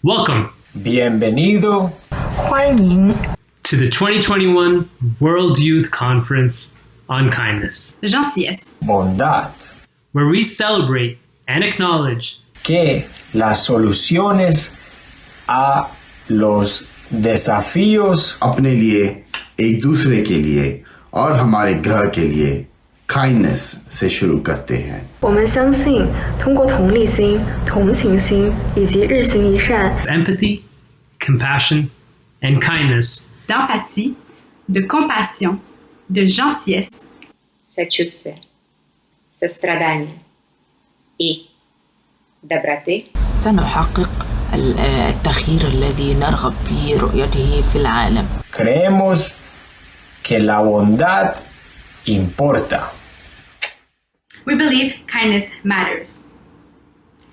Welcome. Bienvenido. 欢迎 to the 2021 World Youth Conference on Kindness, Gentillesse, Bondad. where we celebrate and acknowledge Que las soluciones a los desafíos अपने लिए, एक दूसरे के लिए और हमारे ग्रह के लिए kindness से शुरू करते हैं।我们相信通过同理心、同情心以及日行一善 empathy, compassion, and kindness d'empathie, de compassion, de gentillesse, сочувствия, сострадания и доброты سنحقق التغيير الذي نرغب في رؤيته في العالم. creemos que la bondad importa. We believe kindness matters.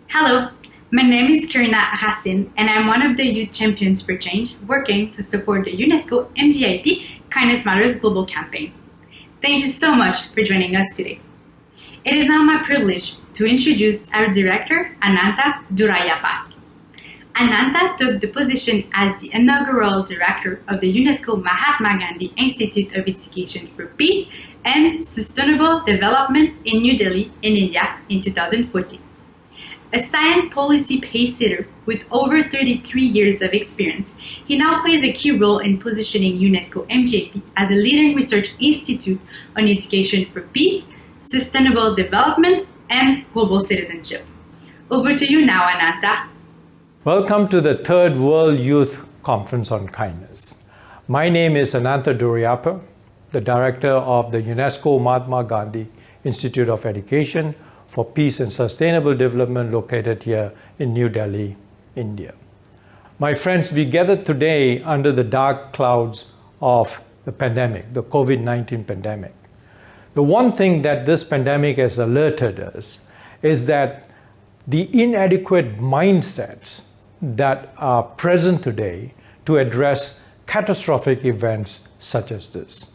Hello, my name is Karina Hassin, and I'm one of the Youth Champions for Change, working to support the UNESCO MGIT Kindness Matters Global Campaign. Thank you so much for joining us today. It is now my privilege to introduce our director, Ananta Durayapa. Ananta took the position as the inaugural director of the UNESCO Mahatma Gandhi Institute of Education for Peace and Sustainable Development in New Delhi, in India, in 2014. A science policy pacesetter with over 33 years of experience, he now plays a key role in positioning UNESCO MJP as a leading research institute on education for peace, sustainable development, and global citizenship. Over to you now, Ananta. Welcome to the third World Youth Conference on Kindness. My name is Ananta Durayapa, the director of the UNESCO Mahatma Gandhi Institute of Education for Peace and Sustainable Development located here in New Delhi, India. My friends, we gathered today under the dark clouds of the pandemic, the COVID-19 pandemic. The one thing that this pandemic has alerted us is that the inadequate mindsets that are present today to address catastrophic events such as this.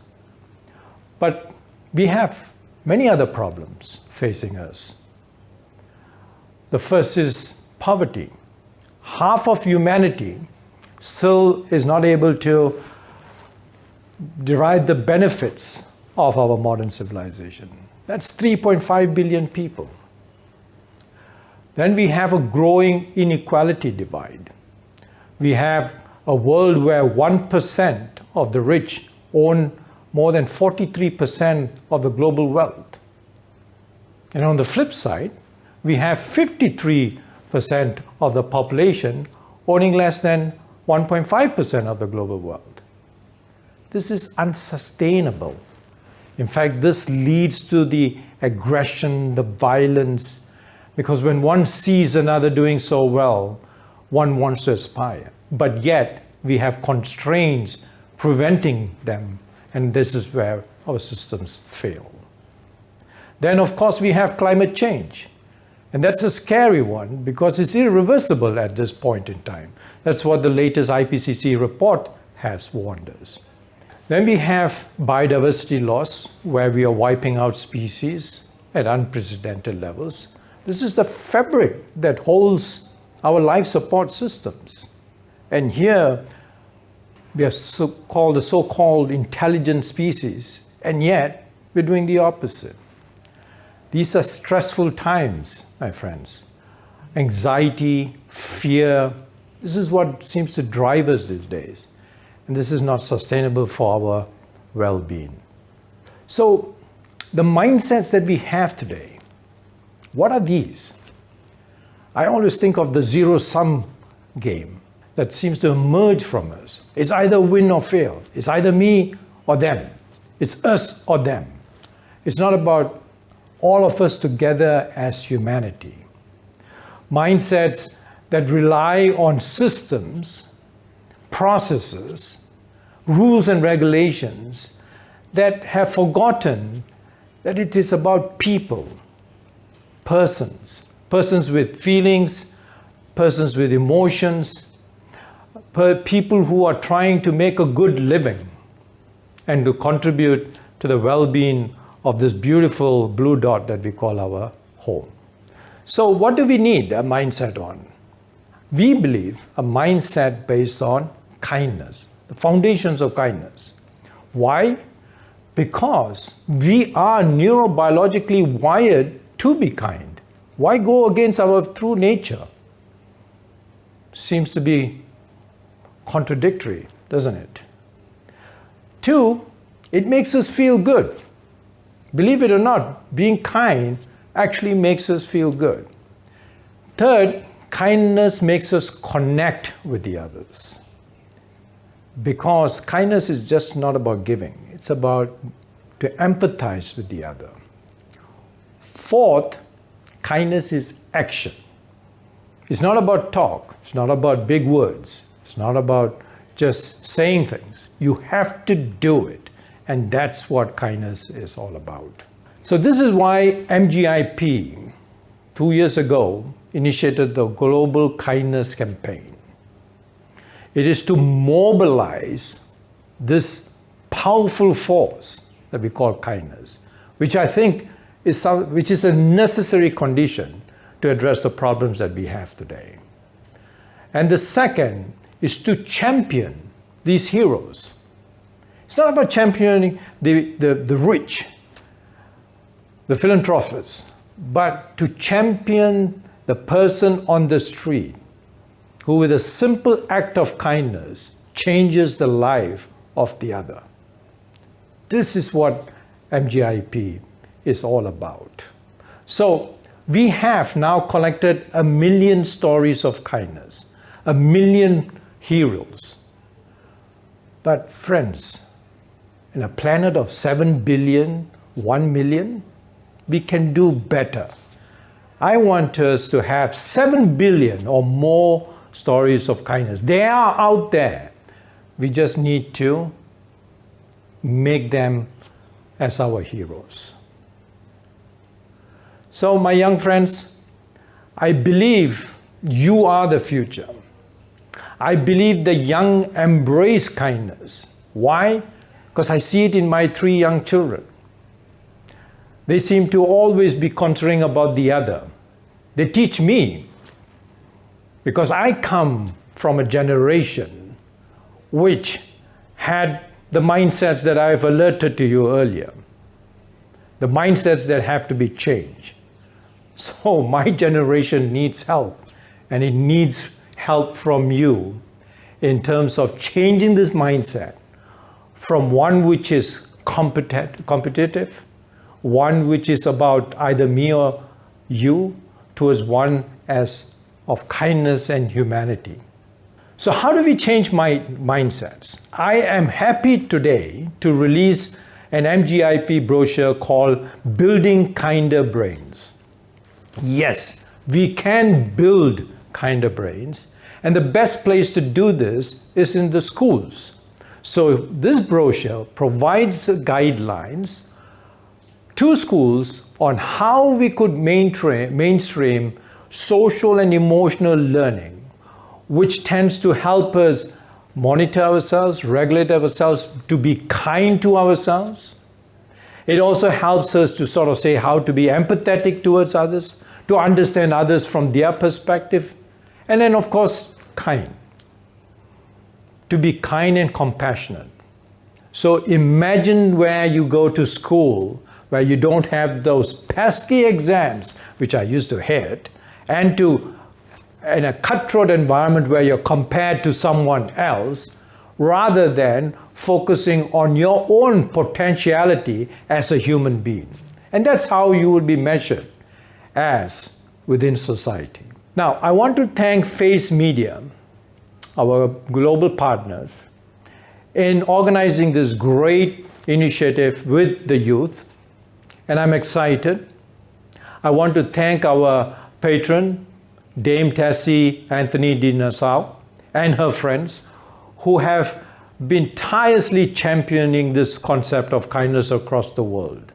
But we have many other problems facing us. The first is poverty. Half of humanity still is not able to derive the benefits of our modern civilization. That's 3.5 billion people. Then we have a growing inequality divide. We have a world where 1% of the rich own more than 43% of the global wealth. And on the flip side, we have 53% of the population owning less than 1.5% of the global wealth. This is unsustainable. In fact, this leads to the aggression, the violence, because when one sees another doing so well, one wants to aspire. But yet, we have constraints preventing them, and this is where our systems fail. Then, of course, we have climate change. And that's a scary one because it's irreversible at this point in time. That's what the latest IPCC report has warned us. Then we have biodiversity loss, where we are wiping out species at unprecedented levels. This is the fabric that holds our life support systems. And here, we are the so-called intelligent species, and yet we're doing the opposite. These are stressful times, my friends. Anxiety, fear, this is what seems to drive us these days. And this is not sustainable for our well-being. So the mindsets that we have today, what are these? I always think of the zero-sum game that seems to emerge from us. It's either win or fail. It's either me or them. It's us or them. It's not about all of us together as humanity. Mindsets that rely on systems, processes, rules and regulations that have forgotten that it is about people, persons with feelings, persons with emotions, people who are trying to make a good living and to contribute to the well-being of this beautiful blue dot that we call our home. So what do we need a mindset on? We believe a mindset based on kindness, the foundations of kindness. Why? Because we are neurobiologically wired to be kind. Why go against our true nature? Seems to be contradictory, doesn't it? 2, it makes us feel good. Believe it or not, being kind actually makes us feel good. 3rd, kindness makes us connect with the others. Because kindness is just not about giving, it's about to empathize with the other. 4th, kindness is action. It's not about talk, it's not about big words, it's not about just saying things. You have to do it, and that's what kindness is all about. So this is why MGIP 2 years ago initiated the Global Kindness Campaign. It is to mobilize this powerful force that we call kindness, which I think is a necessary condition to address the problems that we have today. And the second is to champion these heroes. It's not about championing the rich, the philanthropists, but to champion the person on the street who with a simple act of kindness changes the life of the other. This is what MGIP is all about. So we have now collected 1 million stories of kindness, 1 million heroes. But friends, in a planet of 7 billion, 1 million, we can do better. I want us to have 7 billion or more stories of kindness. They are out there. We just need to make them as our heroes. So my young friends, I believe you are the future. I believe the young embrace kindness. Why? Because I see it in my 3 young children. They seem to always be concerned about the other. They teach me, because I come from a generation which had the mindsets that I've alerted to you earlier, the mindsets that have to be changed. So my generation needs help, and it needs help from you in terms of changing this mindset from one which is competitive, one which is about either me or you, towards one as of kindness and humanity. So how do we change my mindsets? I am happy today to release an MGIP brochure called Building Kinder Brains. Yes, we can build kinder brains, and the best place to do this is in the schools. So this brochure provides guidelines to schools on how we could mainstream social and emotional learning, which tends to help us monitor ourselves, regulate ourselves, to be kind to ourselves. It also helps us to sort of say how to be empathetic towards others, to understand others from their perspective, and then of course, kind. To be kind and compassionate. So imagine where you go to school, where you don't have those pesky exams, which I used to hate, and in a cutthroat environment where you're compared to someone else, rather than focusing on your own potentiality as a human being. And that's how you will be measured as within society. Now, I want to thank Face Media, our global partners, in organizing this great initiative with the youth, and I'm excited. I want to thank our patron, Dame Tessie Anthony Di Nassau, and her friends, who have been tirelessly championing this concept of kindness across the world.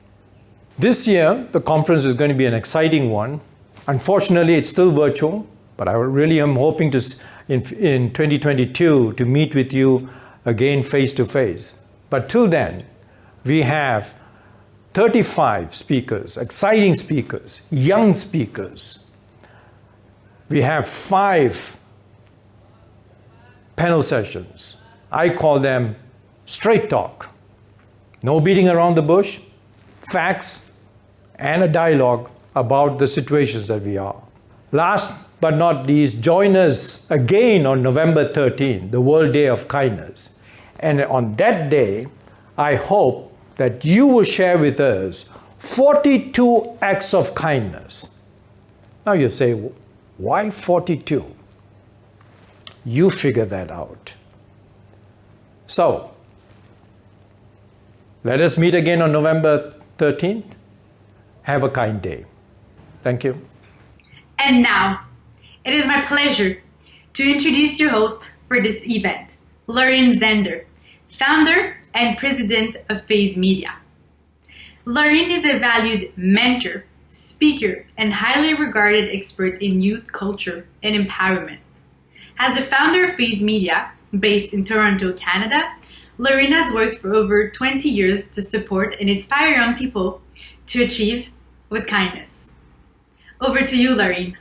This year, the conference is going to be an exciting one. Unfortunately, it's still virtual, but I really am hoping to, in 2022, to meet with you again face to face. But till then, we have 35 speakers, exciting speakers, young speakers. We have 5 panel sessions. I call them straight talk. No beating around the bush, facts, and a dialogue about the situations that we are. Last but not least, join us again on November 13th, the World Day of Kindness. And on that day, I hope that you will share with us 42 acts of kindness. Now you say, why 42? You figure that out. So, let us meet again on November 13th. Have a kind day. Thank you. And now, it is my pleasure to introduce your host for this event, Lorraine Zender, founder and president of Phase Media. Lorraine is a valued mentor, speaker, and highly regarded expert in youth culture and empowerment. As the founder of Phase Media, based in Toronto, Canada, Lorraine has worked for over 20 years to support and inspire young people to achieve with kindness. Over to you, Lorraine.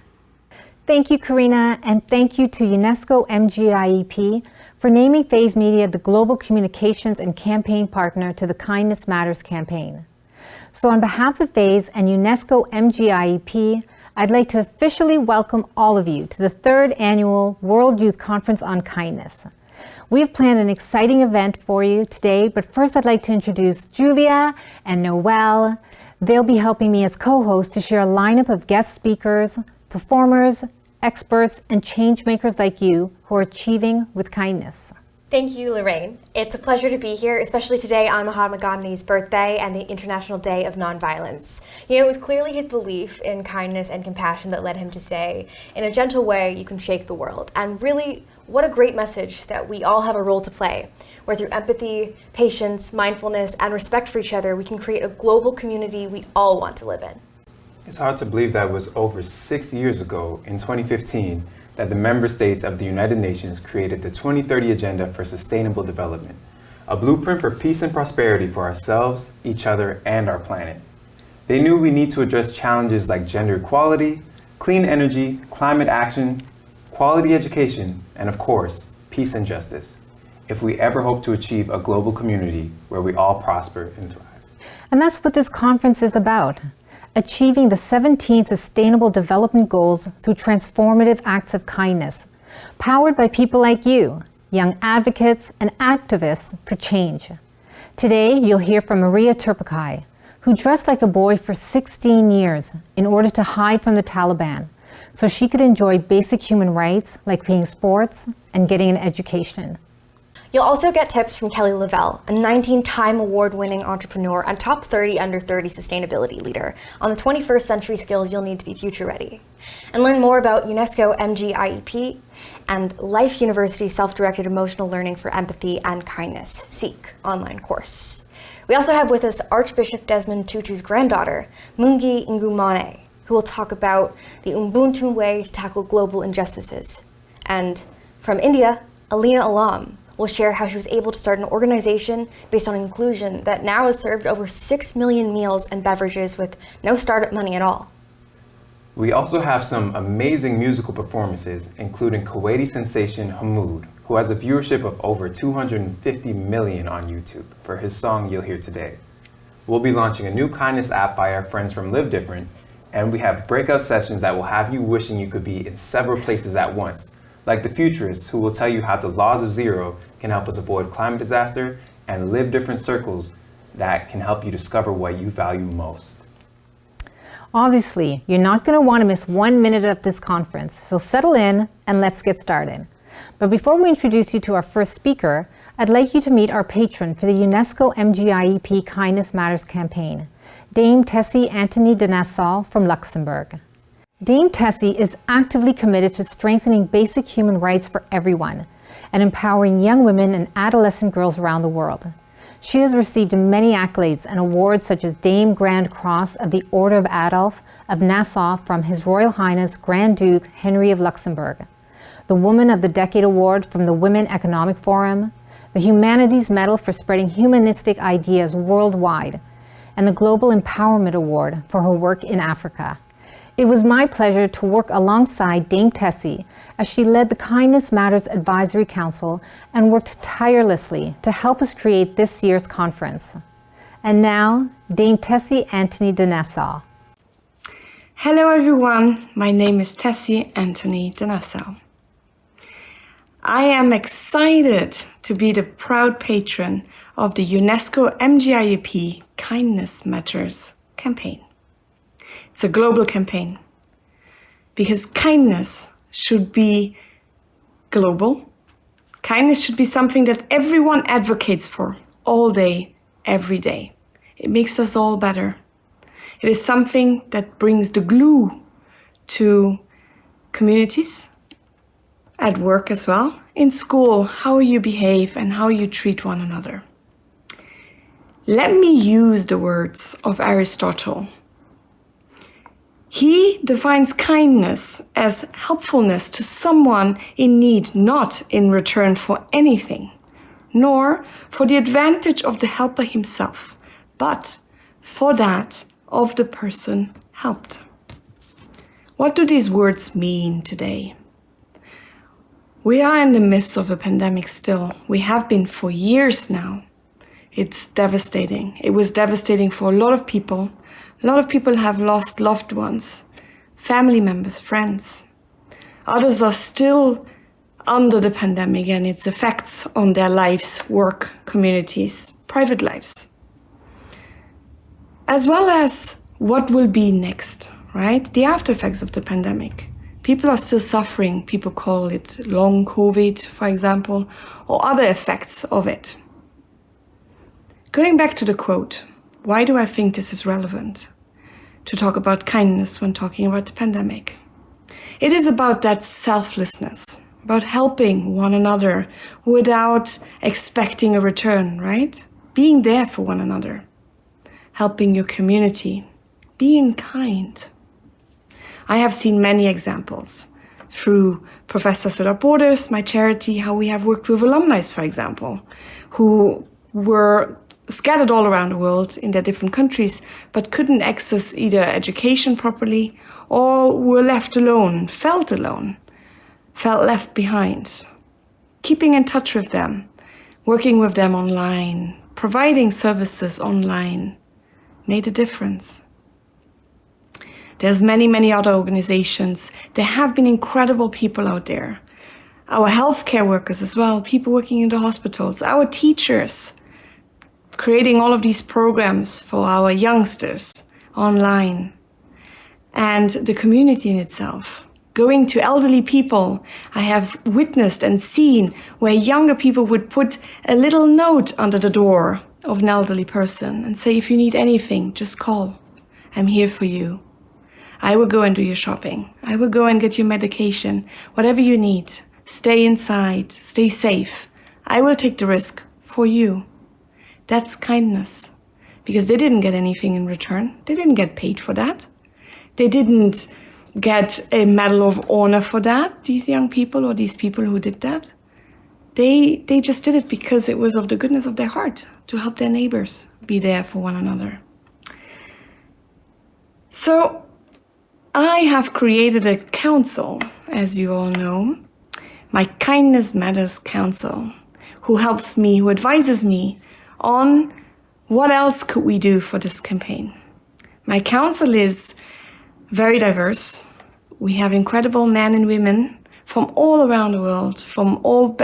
Thank you, Karina, and thank you to UNESCO MGIEP for naming Phase Media the global communications and campaign partner to the Kindness Matters campaign. So on behalf of Phase and UNESCO MGIEP, I'd like to officially welcome all of you to the 3rd Annual World Youth Conference on Kindness. We have planned an exciting event for you today, but first I'd like to introduce Julia and Noelle. They'll be helping me as co-hosts to share a lineup of guest speakers, performers, experts, and change makers like you who are achieving with kindness. Thank you, Lorraine. It's a pleasure to be here, especially today on Mahatma Gandhi's birthday and the International Day of Nonviolence. You know, it was clearly his belief in kindness and compassion that led him to say, in a gentle way, you can shake the world. And really, what a great message that we all have a role to play, where through empathy, patience, mindfulness, and respect for each other, we can create a global community we all want to live in. It's hard to believe that it was over 6 years ago, in 2015, that the member states of the United Nations created the 2030 Agenda for Sustainable Development, a blueprint for peace and prosperity for ourselves, each other, and our planet. They knew we need to address challenges like gender equality, clean energy, climate action, quality education, and of course, peace and justice, if we ever hope to achieve a global community where we all prosper and thrive. And that's what this conference is about. Achieving the 17 Sustainable Development Goals through transformative acts of kindness, powered by people like you, young advocates and activists for change. Today, you'll hear from Maria Turpakai, who dressed like a boy for 16 years in order to hide from the Taliban, so she could enjoy basic human rights like playing sports and getting an education. You'll also get tips from Kelly Lavelle, a 19-time award-winning entrepreneur and top 30 under 30 sustainability leader, on the 21st century skills you'll need to be future-ready. And learn more about UNESCO MGIEP and Life University's Self-Directed Emotional Learning for Empathy and Kindness, SEEK, online course. We also have with us Archbishop Desmond Tutu's granddaughter, Mungi Ngumane, who will talk about the Ubuntu way to tackle global injustices. And from India, Alina Alam will share how she was able to start an organization based on inclusion that now has served over 6 million meals and beverages with no startup money at all. We also have some amazing musical performances, including Kuwaiti sensation Hamoud, who has a viewership of over 250 million on YouTube for his song You'll Hear Today. We'll be launching a new kindness app by our friends from Live Different, and we have breakout sessions that will have you wishing you could be in several places at once, like the futurists who will tell you how the laws of zero can help us avoid climate disaster, and Live Different circles that can help you discover what you value most. Obviously, you're not going to want to miss 1 minute of this conference, so settle in and let's get started. But before we introduce you to our first speaker, I'd like you to meet our patron for the UNESCO MGIEP Kindness Matters campaign, Dame Tessie Antony de Nassau from Luxembourg. Dame Tessie is actively committed to strengthening basic human rights for everyone and empowering young women and adolescent girls around the world. She has received many accolades and awards such as Dame Grand Cross of the Order of Adolf of Nassau from His Royal Highness Grand Duke Henry of Luxembourg, the Woman of the Decade Award from the Women Economic Forum, the Humanities Medal for spreading humanistic ideas worldwide, and the Global Empowerment Award for her work in Africa. It was my pleasure to work alongside Dame Tessie as she led the Kindness Matters Advisory Council and worked tirelessly to help us create this year's conference. And now, Dame Tessie Anthony de Nassau. Hello everyone, my name is Tessie Anthony de Nassau. I am excited to be the proud patron of the UNESCO MGIEP Kindness Matters campaign. It's a global campaign because kindness should be global. Kindness should be something that everyone advocates for all day, every day. It makes us all better. It is something that brings the glue to communities, at work as well, in school, how you behave and how you treat one another. Let me use the words of Aristotle. He defines kindness as helpfulness to someone in need, not in return for anything, nor for the advantage of the helper himself, but for that of the person helped. What do these words mean today? We are in the midst of a pandemic still. We have been for years now. It's devastating. It was devastating for a lot of people. A lot of people have lost loved ones, family members, friends. Others are still under the pandemic and its effects on their lives, work, communities, private lives. As well as what will be next, right? The after effects of the pandemic. People are still suffering. People call it long COVID, for example, or other effects of it. Going back to the quote, why do I think this is relevant to talk about kindness when talking about the pandemic? It is about that selflessness, about helping one another without expecting a return, right? Being there for one another, helping your community, being kind. I have seen many examples through Professors Without Borders, my charity, how we have worked with alumni, for example, who were scattered all around the world in their different countries, but couldn't access either education properly or were left alone, felt left behind. Keeping in touch with them, working with them online, providing services online made a difference. There's many other organizations. There have been incredible people out there. Our healthcare workers as well, people working in the hospitals, our teachers, creating all of these programs for our youngsters online, and the community in itself. Going to elderly people, I have witnessed and seen where younger people would put a little note under the door of an elderly person and say, if you need anything, just call. I'm here for you. I will go and do your shopping. I will go and get your medication. Whatever you need, stay inside, stay safe. I will take the risk for you. That's kindness, because they didn't get anything in return. They didn't get paid for that. They didn't get a Medal of Honor for that, these young people or these people who did that. They just did it because it was of the goodness of their heart to help their neighbors be there for one another. So I have created a council, as you all know, my Kindness Matters Council, who helps me, who advises me on what else could we do for this campaign. My council is very diverse. We have incredible men and women from all around the world, from all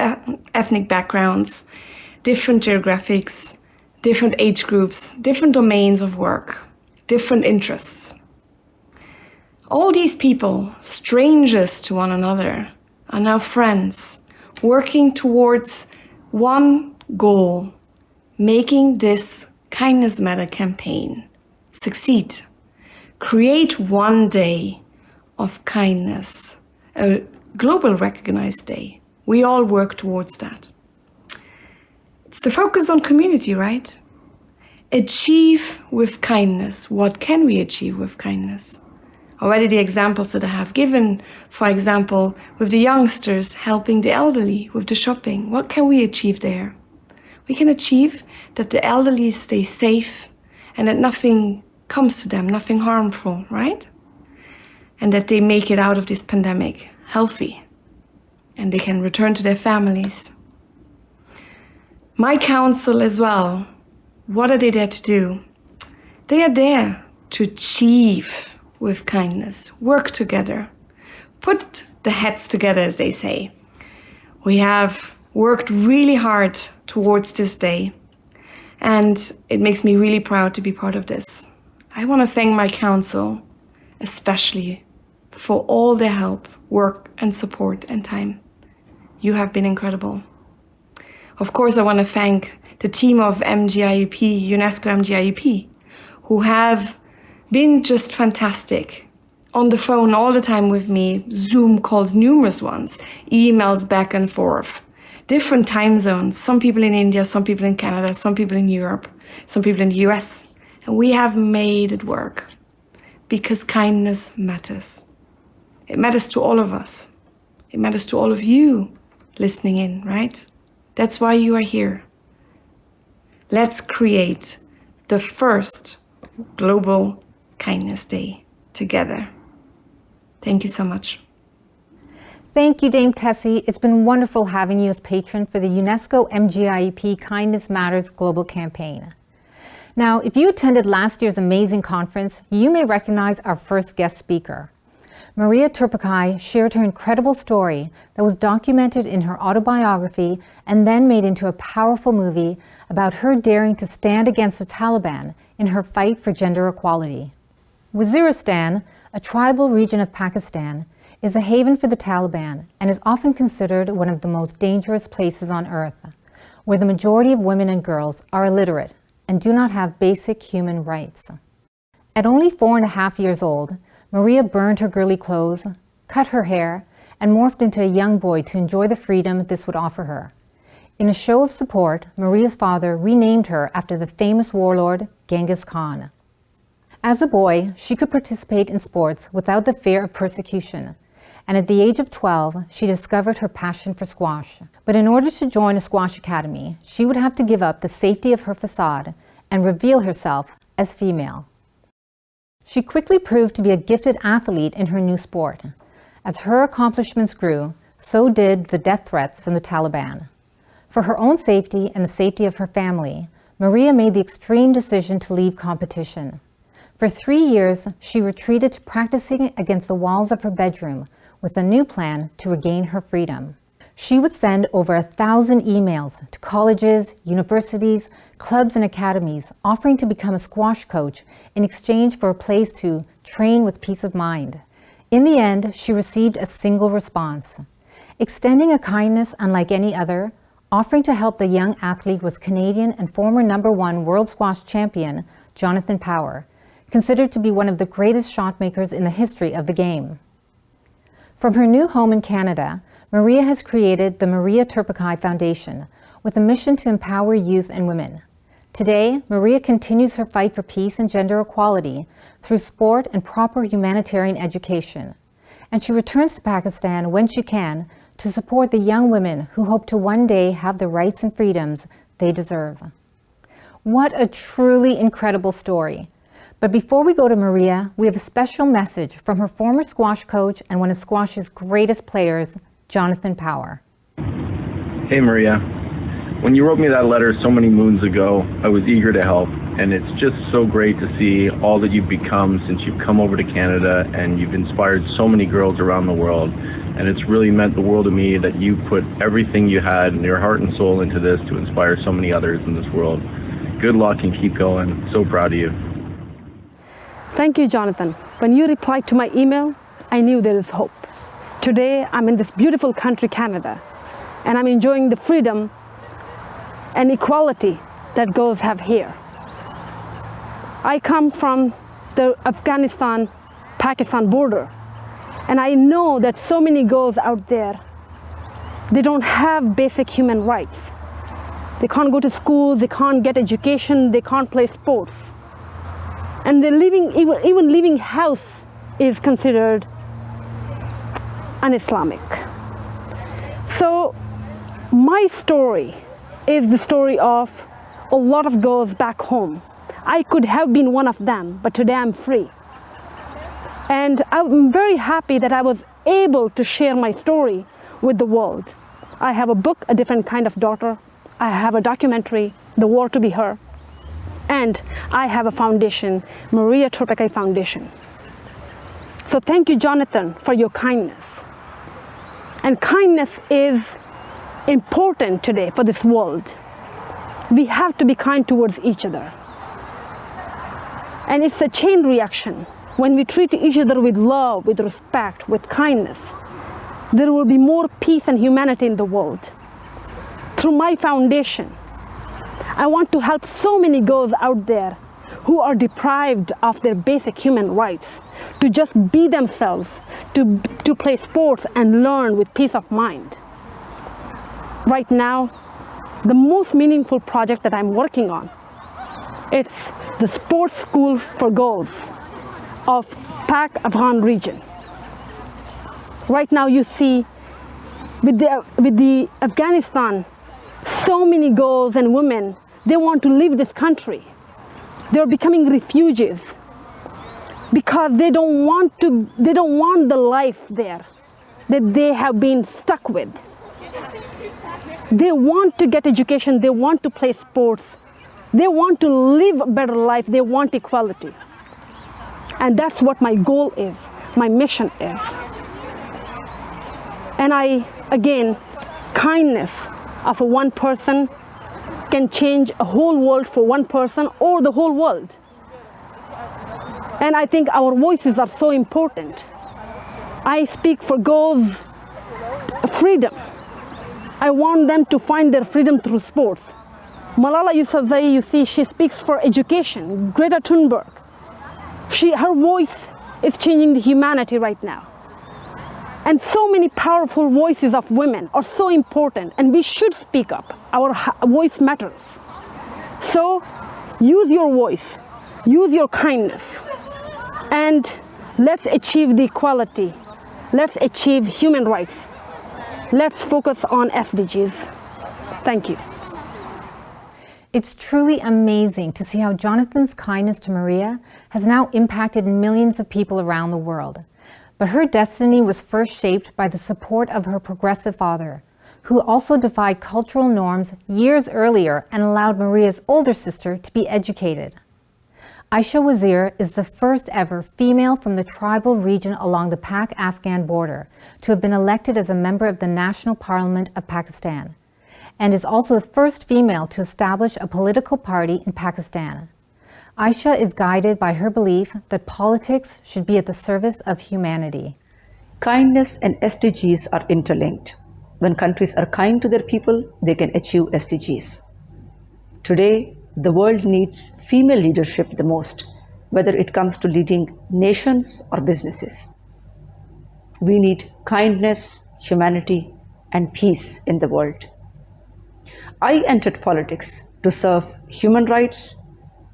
ethnic backgrounds, different geographics, different age groups, different domains of work, different interests. All these people, strangers to one another, are now friends, working towards one goal, making this Kindness Matter campaign succeed. Create one day of kindness, a global recognized day. We all work towards that. It's the focus on community, right? Achieve with kindness. What can we achieve with kindness? Already the examples that I have given, for example, with the youngsters helping the elderly with the shopping. What can we achieve there? We can achieve that the elderly stay safe and that nothing comes to them, nothing harmful, right? and that they make it out of this pandemic healthy and they can return to their families. My counsel as well, what are they there to do? They are there to achieve with kindness, work together, put the heads together, as they say. We have worked really hard towards this day, and it makes me really proud to be part of this. I want to thank my council, especially for all their help, work and support and time. You have been incredible. Of course, I want to thank the team of MGIEP, UNESCO MGIEP, who have been just fantastic. On the phone all the time with me, Zoom calls, numerous ones, emails back and forth, different time zones, some people in India, some people in Canada, some people in Europe, some people in the US. And we have made it work because kindness matters. It matters to all of us. It matters to all of you listening in, right? That's why you are here. Let's create the first Global Kindness Day together. Thank you so much. Thank you, Dame Tessie. It's been wonderful having you as patron for the UNESCO MGIEP Kindness Matters Global Campaign. Now, if you attended last year's amazing conference, you may recognize our first guest speaker. Maria Turpacai shared her incredible story that was documented in her autobiography and then made into a powerful movie about her daring to stand against the Taliban in her fight for gender equality. Waziristan, a tribal region of Pakistan, is a haven for the Taliban and is often considered one of the most dangerous places on earth, where the majority of women and girls are illiterate and do not have basic human rights. At only 4.5 years old, Maria burned her girly clothes, cut her hair, and morphed into a young boy to enjoy the freedom this would offer her. In a show of support, Maria's father renamed her after the famous warlord Genghis Khan. As a boy, she could participate in sports without the fear of persecution, and at the age of 12, she discovered her passion for squash. But in order to join a squash academy, she would have to give up the safety of her facade and reveal herself as female. She quickly proved to be a gifted athlete in her new sport. As her accomplishments grew, so did the death threats from the Taliban. For her own safety and the safety of her family, Maria made the extreme decision to leave competition. For 3 years, she retreated to practicing against the walls of her bedroom with a new plan to regain her freedom. She would send over 1,000 emails to colleges, universities, clubs, and academies offering to become a squash coach in exchange for a place to train with peace of mind. In the end, she received a single response. Extending a kindness unlike any other, offering to help the young athlete was Canadian and former #1 world squash champion, Jonathan Power, considered to be one of the greatest shot makers in the history of the game. From her new home in Canada, Maria has created the Maria Turpacai Foundation with a mission to empower youth and women. Today, Maria continues her fight for peace and gender equality through sport and proper humanitarian education. And she returns to Pakistan when she can to support the young women who hope to one day have the rights and freedoms they deserve. What a truly incredible story. But before we go to Maria, we have a special message from her former squash coach and one of squash's greatest players, Jonathan Power. Hey Maria, when you wrote me that letter so many moons ago, I was eager to help, and it's just so great to see all that you've become since you've come over to Canada, and you've inspired so many girls around the world. And it's really meant the world to me that you put everything you had and your heart and soul into this to inspire so many others in this world. Good luck and keep going. So proud of you. Thank you, Jonathan. When you replied to my email, I knew there is hope. Today, I'm in this beautiful country, Canada, and I'm enjoying the freedom and equality that girls have here. I come from the Afghanistan-Pakistan border, and I know that so many girls out there, they don't have basic human rights. They can't go to school, they can't get education, they can't play sports. And they're even leaving house is considered un-Islamic. So my story is the story of a lot of girls back home. I could have been one of them, but today I'm free. And I'm very happy that I was able to share my story with the world. I have a book, A Different Kind of Daughter. I have a documentary, The War to Be Her. And I have a foundation, Maria Tropekai Foundation. So thank you, Jonathan, for your kindness. And kindness is important today for this world. We have to be kind towards each other. And it's a chain reaction. When we treat each other with love, with respect, with kindness, there will be more peace and humanity in the world. Through my foundation, I want to help so many girls out there who are deprived of their basic human rights to just be themselves, to play sports and learn with peace of mind. Right now, the most meaningful project that I'm working on, it's the sports school for girls of Pak Afghan region. Right now you see with the Afghanistan, so many girls and women, they want to leave this country. They're becoming refugees because they don't want the life there that they have been stuck with. They want to get education, they want to play sports, they want to live a better life, they want equality. And that's what my goal is, my mission is. And again, kindness of one person can change a whole world for one person or the whole world. And I think our voices are so important. I speak for girls' freedom. I want them to find their freedom through sports. Malala Yousafzai, you see, she speaks for education. Greta Thunberg, her voice is changing the humanity right now. And so many powerful voices of women are so important, and we should speak up. Our voice matters. So use your voice, use your kindness, and let's achieve the equality. Let's achieve human rights. Let's focus on SDGs. Thank you. It's truly amazing to see how Jonathan's kindness to Maria has now impacted millions of people around the world. But her destiny was first shaped by the support of her progressive father, who also defied cultural norms years earlier and allowed Maria's older sister to be educated. Aisha Wazir is the first ever female from the tribal region along the Pak-Afghan border to have been elected as a member of the National Parliament of Pakistan, and is also the first female to establish a political party in Pakistan. Aisha is guided by her belief that politics should be at the service of humanity. Kindness and SDGs are interlinked. When countries are kind to their people, they can achieve SDGs. Today, the world needs female leadership the most, whether it comes to leading nations or businesses. We need kindness, humanity, and peace in the world. I entered politics to serve human rights,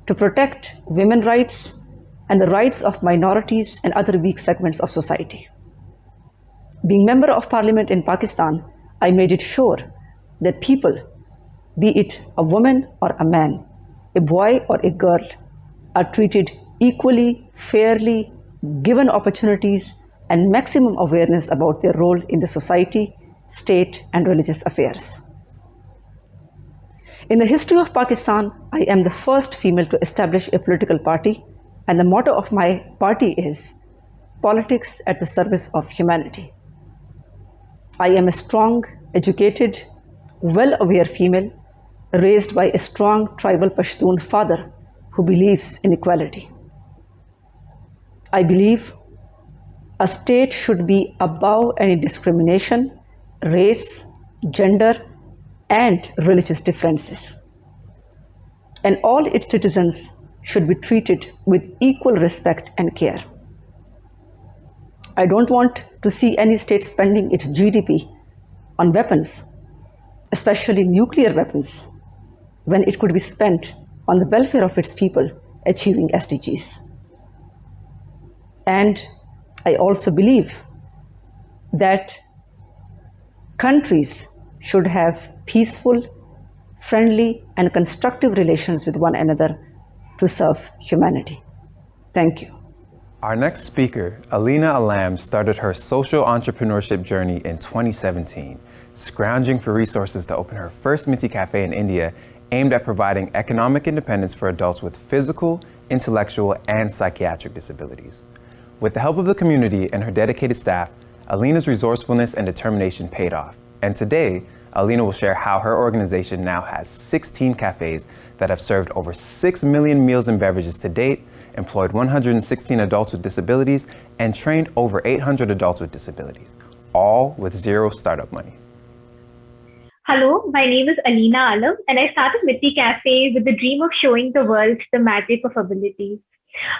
to protect women's rights and the rights of minorities and other weak segments of society. Being member of parliament in Pakistan, I made it sure that people, be it a woman or a man, a boy or a girl, are treated equally, fairly, given opportunities and maximum awareness about their role in the society, state, and religious affairs. In the history of Pakistan, I am the first female to establish a political party, and the motto of my party is politics at the service of humanity. I am a strong, educated, well-aware female raised by a strong tribal Pashtun father who believes in equality. I believe a state should be above any discrimination, race, gender, and religious differences. And all its citizens should be treated with equal respect and care. I don't want to see any state spending its GDP on weapons, especially nuclear weapons, when it could be spent on the welfare of its people achieving SDGs. And I also believe that countries should have peaceful, friendly, and constructive relations with one another to serve humanity. Thank you. Our next speaker, Alina Alam, started her social entrepreneurship journey in 2017, scrounging for resources to open her first Minty Cafe in India, aimed at providing economic independence for adults with physical, intellectual, and psychiatric disabilities. With the help of the community and her dedicated staff, Alina's resourcefulness and determination paid off. And today, Alina will share how her organization now has 16 cafes that have served over 6 million meals and beverages to date, employed 116 adults with disabilities, and trained over 800 adults with disabilities, all with zero startup money. Hello, my name is Alina Alam, and I started Minty Cafe with the dream of showing the world the magic of ability.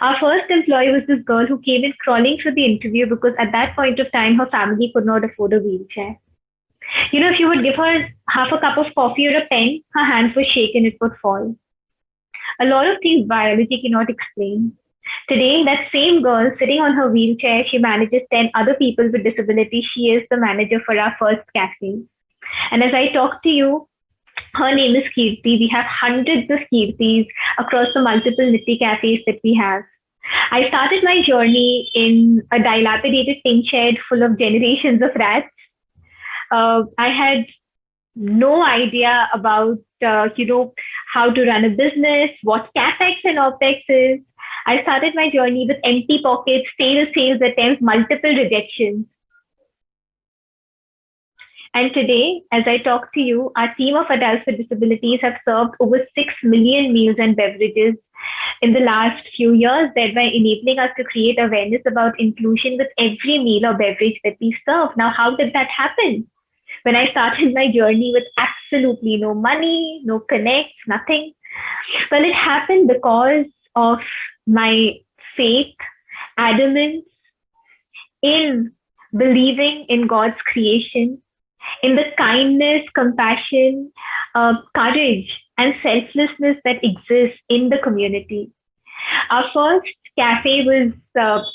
Our first employee was this girl who came in crawling for the interview because at that point of time, her family could not afford a wheelchair. You know, if you would give her half a cup of coffee or a pen, her hands would shake and it would fall. A lot of things biology cannot explain. Today, that same girl sitting on her wheelchair, she manages 10 other people with disabilities. She is the manager for our first cafe. And as I talk to you, her name is Kirti. We have hundreds of Kirtis across the multiple Minty cafes that we have. I started my journey in a dilapidated tin shed full of generations of rats. I had no idea about, how to run a business, what CapEx and OpEx is. I started my journey with empty pockets, failed sales attempts, multiple rejections. And today, as I talk to you, our team of adults with disabilities have served over 6 million meals and beverages in the last few years, thereby enabling us to create awareness about inclusion with every meal or beverage that we serve. Now, how did that happen? When I started my journey with absolutely no money, no connects, nothing. Well, it happened because of my faith, adamance in believing in God's creation, in the kindness, compassion, courage, and selflessness that exists in the community. Our first cafe was,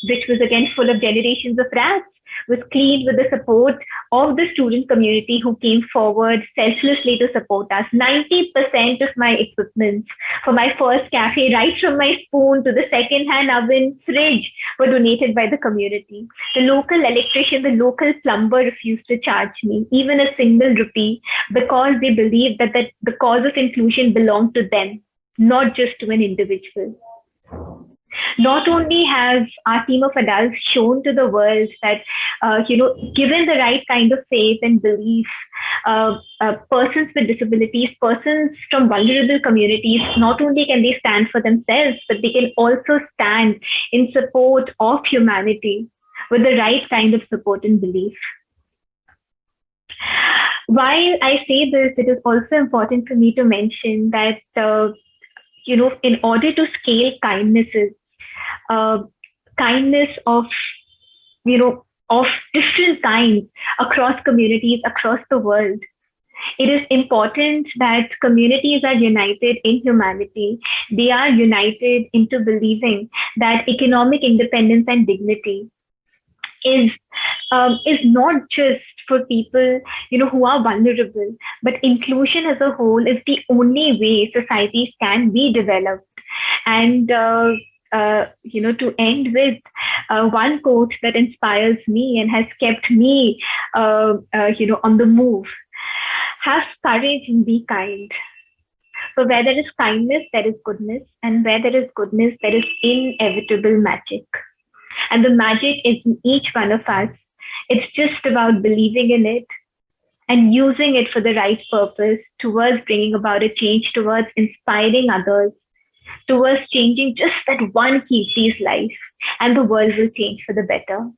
which was again full of generations of rats, was cleaned with the support of the student community who came forward selflessly to support us. 90% of my equipment for my first cafe, right from my spoon to the second-hand oven, fridge, were donated by the community. The local electrician, the local plumber refused to charge me even a single rupee because they believed that the cause of inclusion belonged to them, not just to an individual. Not only have our team of adults shown to the world that, given the right kind of faith and belief, persons with disabilities, persons from vulnerable communities, not only can they stand for themselves, but they can also stand in support of humanity with the right kind of support and belief. While I say this, it is also important for me to mention that, in order to scale kindnesses, kindness of different kinds across communities, across the world, it is important that communities are united in humanity. They are united into believing that economic independence and dignity is not just for people, who are vulnerable, but inclusion as a whole is the only way societies can be developed. And to end with one quote that inspires me and has kept me, on the move. Have courage and be kind. So where there is kindness, there is goodness. And where there is goodness, there is inevitable magic. And the magic is in each one of us. It's just about believing in it and using it for the right purpose towards bringing about a change, towards inspiring others, towards changing just that one Kirti's life, and the world will change for the better.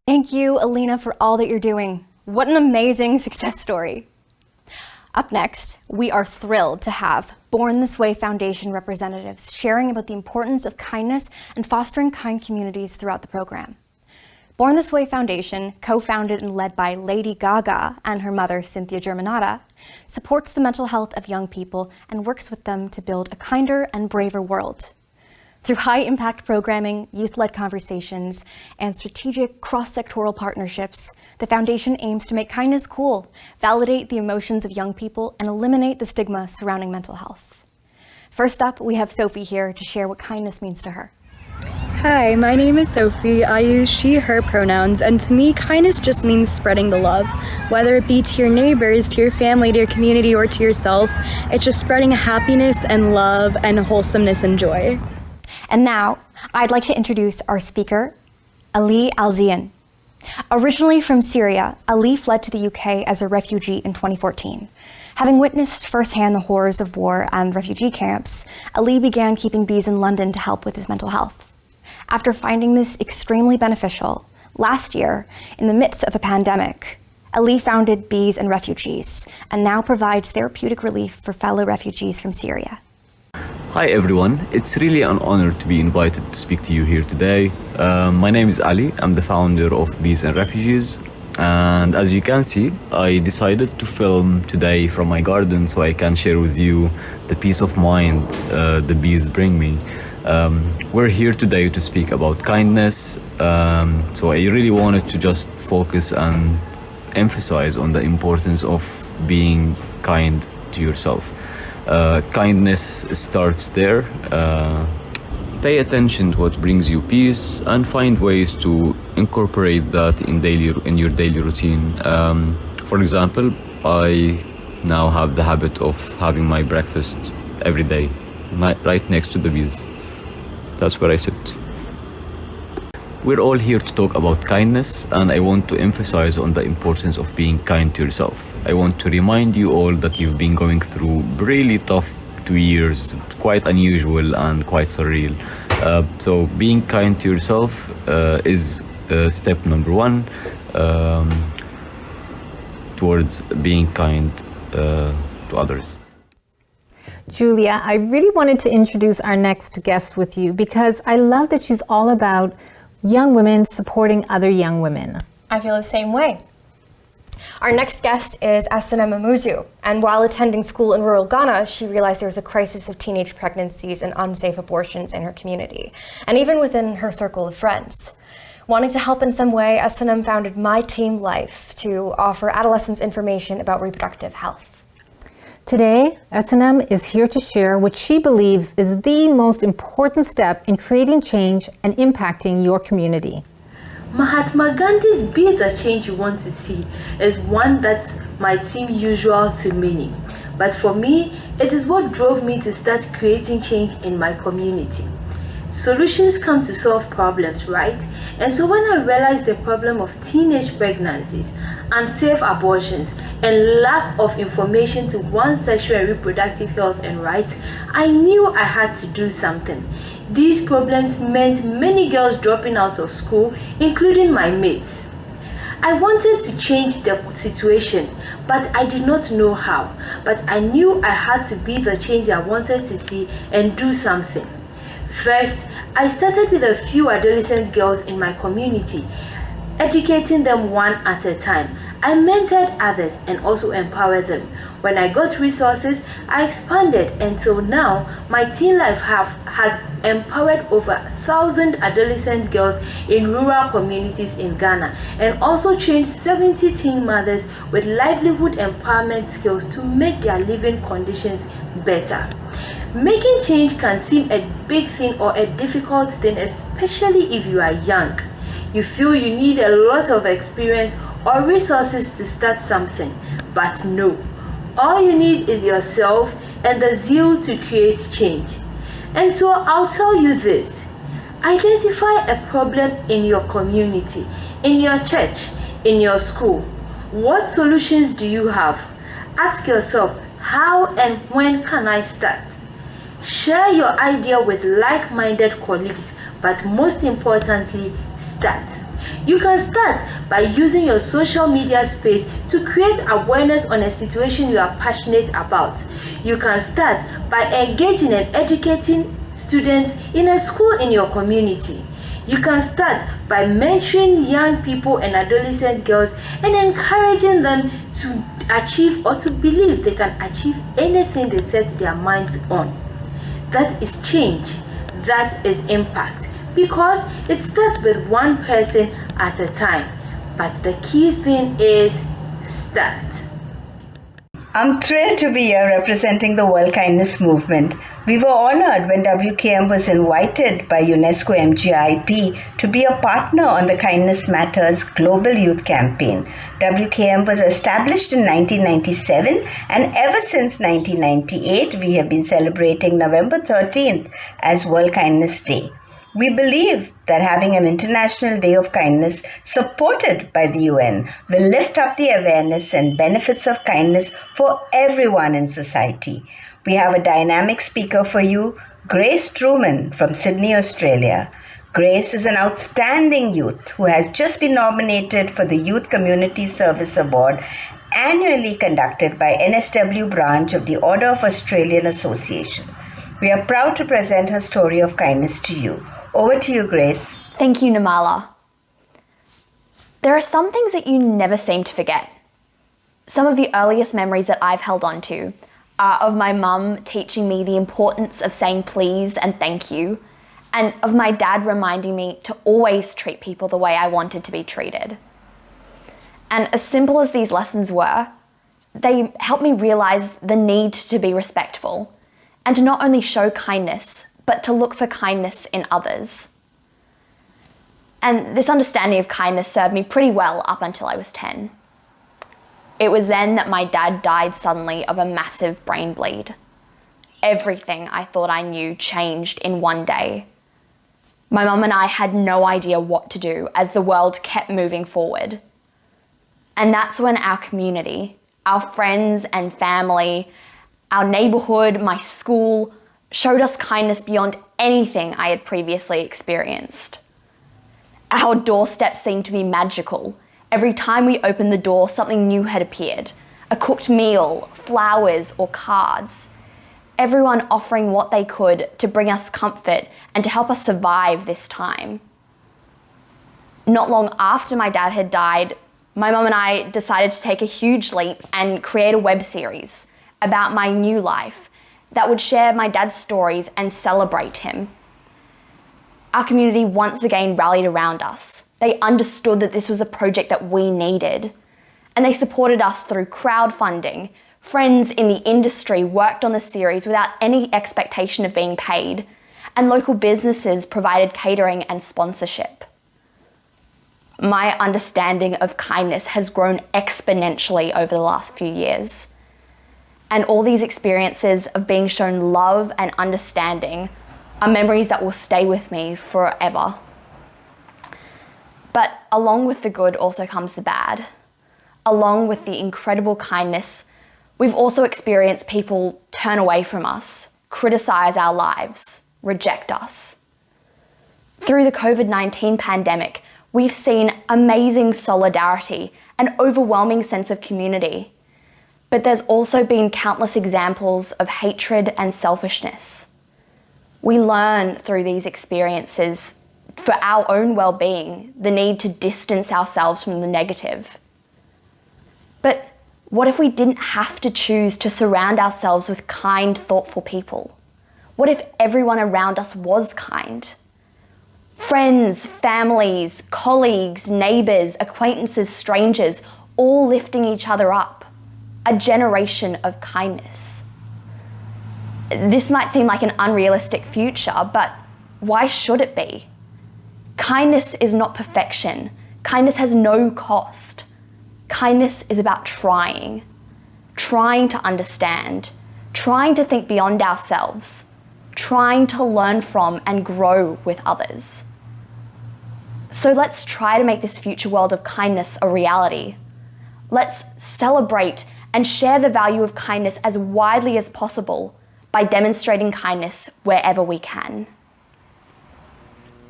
Thank you, Alina, for all that you're doing. What an amazing success story. Up next, we are thrilled to have Born This Way Foundation representatives sharing about the importance of kindness and fostering kind communities throughout the program. Born This Way Foundation, co-founded and led by Lady Gaga and her mother, Cynthia Germanata, supports the mental health of young people and works with them to build a kinder and braver world. Through high-impact programming, youth-led conversations, and strategic cross-sectoral partnerships, the Foundation aims to make kindness cool, validate the emotions of young people, and eliminate the stigma surrounding mental health. First up, we have Sophie here to share what kindness means to her. Hi, my name is Sophie. I use she, her pronouns, and to me, kindness just means spreading the love. Whether it be to your neighbors, to your family, to your community, or to yourself, it's just spreading happiness and love and wholesomeness and joy. And now, I'd like to introduce our speaker, Ali Alzian. Originally from Syria, Ali fled to the UK as a refugee in 2014. Having witnessed firsthand the horrors of war and refugee camps, Ali began keeping bees in London to help with his mental health. After finding this extremely beneficial, last year, in the midst of a pandemic, Ali founded Bees and Refugees and now provides therapeutic relief for fellow refugees from Syria. Hi everyone, it's really an honor to be invited to speak to you here today. My name is Ali, I'm the founder of Bees and Refugees, and as you can see, I decided to film today from my garden so I can share with you the peace of mind the bees bring me. We're here today to speak about kindness, so I really wanted to just focus and emphasize on the importance of being kind to yourself. Kindness starts there. Pay attention to what brings you peace and find ways to incorporate that in your daily routine. For example, I now have the habit of having my breakfast every day, right next to the bees. That's where I sit. We're all here to talk about kindness, and I want to emphasize on the importance of being kind to yourself. I want to remind you all that you've been going through really tough 2 years, quite unusual and quite surreal. So being kind to yourself is step number one towards being kind to others. Julia, I really wanted to introduce our next guest with you because I love that she's all about young women supporting other young women. I feel the same way. Our next guest is Asana Mamuzu, and while attending school in rural Ghana, she realized there was a crisis of teenage pregnancies and unsafe abortions in her community, and even within her circle of friends. Wanting to help in some way, Asanam founded My Team Life to offer adolescents information about reproductive health. Today, Asanam is here to share what she believes is the most important step in creating change and impacting your community. Mahatma Gandhi's "Be the change you want to see" is one that might seem usual to many, but for me, it is what drove me to start creating change in my community. Solutions come to solve problems, right? And so when I realized the problem of teenage pregnancies, unsafe abortions, and lack of information to one's sexual and reproductive health and rights, I knew I had to do something. These problems meant many girls dropping out of school, including my mates. I wanted to change the situation, but I did not know how. But I knew I had to be the change I wanted to see and do something. First, I started with a few adolescent girls in my community, educating them one at a time. I mentored others and also empowered them. When I got resources, I expanded until now My Teen Life has empowered over 1,000 adolescent girls in rural communities in Ghana and also trained 70 teen mothers with livelihood empowerment skills to make their living conditions better. Making change can seem a big thing or a difficult thing, especially if you are young. You feel you need a lot of experience or resources to start something, but no. All you need is yourself and the zeal to create change. And so I'll tell you this. Identify a problem in your community, in your church, in your school. What solutions do you have? Ask yourself, how and when can I start? Share your idea with like-minded colleagues, but most importantly, start. You can start by using your social media space to create awareness on a situation you are passionate about. You can start by engaging and educating students in a school in your community. You can start by mentoring young people and adolescent girls and encouraging them to achieve or to believe they can achieve anything they set their minds on. That is change. That is impact. Because it starts with one person at a time. But the key thing is start. I'm thrilled to be here representing the World Kindness Movement. We were honored when WKM was invited by UNESCO MGIEP to be a partner on the Kindness Matters Global Youth Campaign. WKM was established in 1997, and ever since 1998, we have been celebrating November 13th as World Kindness Day. We believe that having an International Day of Kindness supported by the UN will lift up the awareness and benefits of kindness for everyone in society. We have a dynamic speaker for you, Grace Truman from Sydney, Australia. Grace is an outstanding youth who has just been nominated for the Youth Community Service Award annually conducted by NSW branch of the Order of Australian Association. We are proud to present her story of kindness to you. Over to you, Grace. Thank you, Namala. There are some things that you never seem to forget. Some of the earliest memories that I've held on to are of my mum teaching me the importance of saying please and thank you, and of my dad reminding me to always treat people the way I wanted to be treated. And as simple as these lessons were, they helped me realize the need to be respectful and to not only show kindness, but to look for kindness in others. And this understanding of kindness served me pretty well up until I was 10. It was then that my dad died suddenly of a massive brain bleed. Everything I thought I knew changed in one day. My mum and I had no idea what to do as the world kept moving forward. And that's when our community, our friends and family, our neighborhood, my school, showed us kindness beyond anything I had previously experienced. Our doorstep seemed to be magical. Every time we opened the door, something new had appeared. A cooked meal, flowers, or cards. Everyone offering what they could to bring us comfort and to help us survive this time. Not long after my dad had died, my mum and I decided to take a huge leap and create a web series about my new life that would share my dad's stories and celebrate him. Our community once again rallied around us. They understood that this was a project that we needed, and they supported us through crowdfunding. Friends in the industry worked on the series without any expectation of being paid, and local businesses provided catering and sponsorship. My understanding of kindness has grown exponentially over the last few years. And all these experiences of being shown love and understanding are memories that will stay with me forever. But along with the good also comes the bad. Along with the incredible kindness, we've also experienced people turn away from us, criticize our lives, reject us. Through the COVID-19 pandemic, we've seen amazing solidarity, an overwhelming sense of community. But there's also been countless examples of hatred and selfishness. We learn through these experiences, for our own well-being, the need to distance ourselves from the negative. But what if we didn't have to choose to surround ourselves with kind, thoughtful people? What if everyone around us was kind? Friends, families, colleagues, neighbours, acquaintances, strangers, all lifting each other up. A generation of kindness. This might seem like an unrealistic future, but why should it be? Kindness is not perfection. Kindness has no cost. Kindness is about trying to understand, trying to think beyond ourselves, trying to learn from and grow with others. So let's try to make this future world of kindness a reality. Let's celebrate and share the value of kindness as widely as possible by demonstrating kindness wherever we can.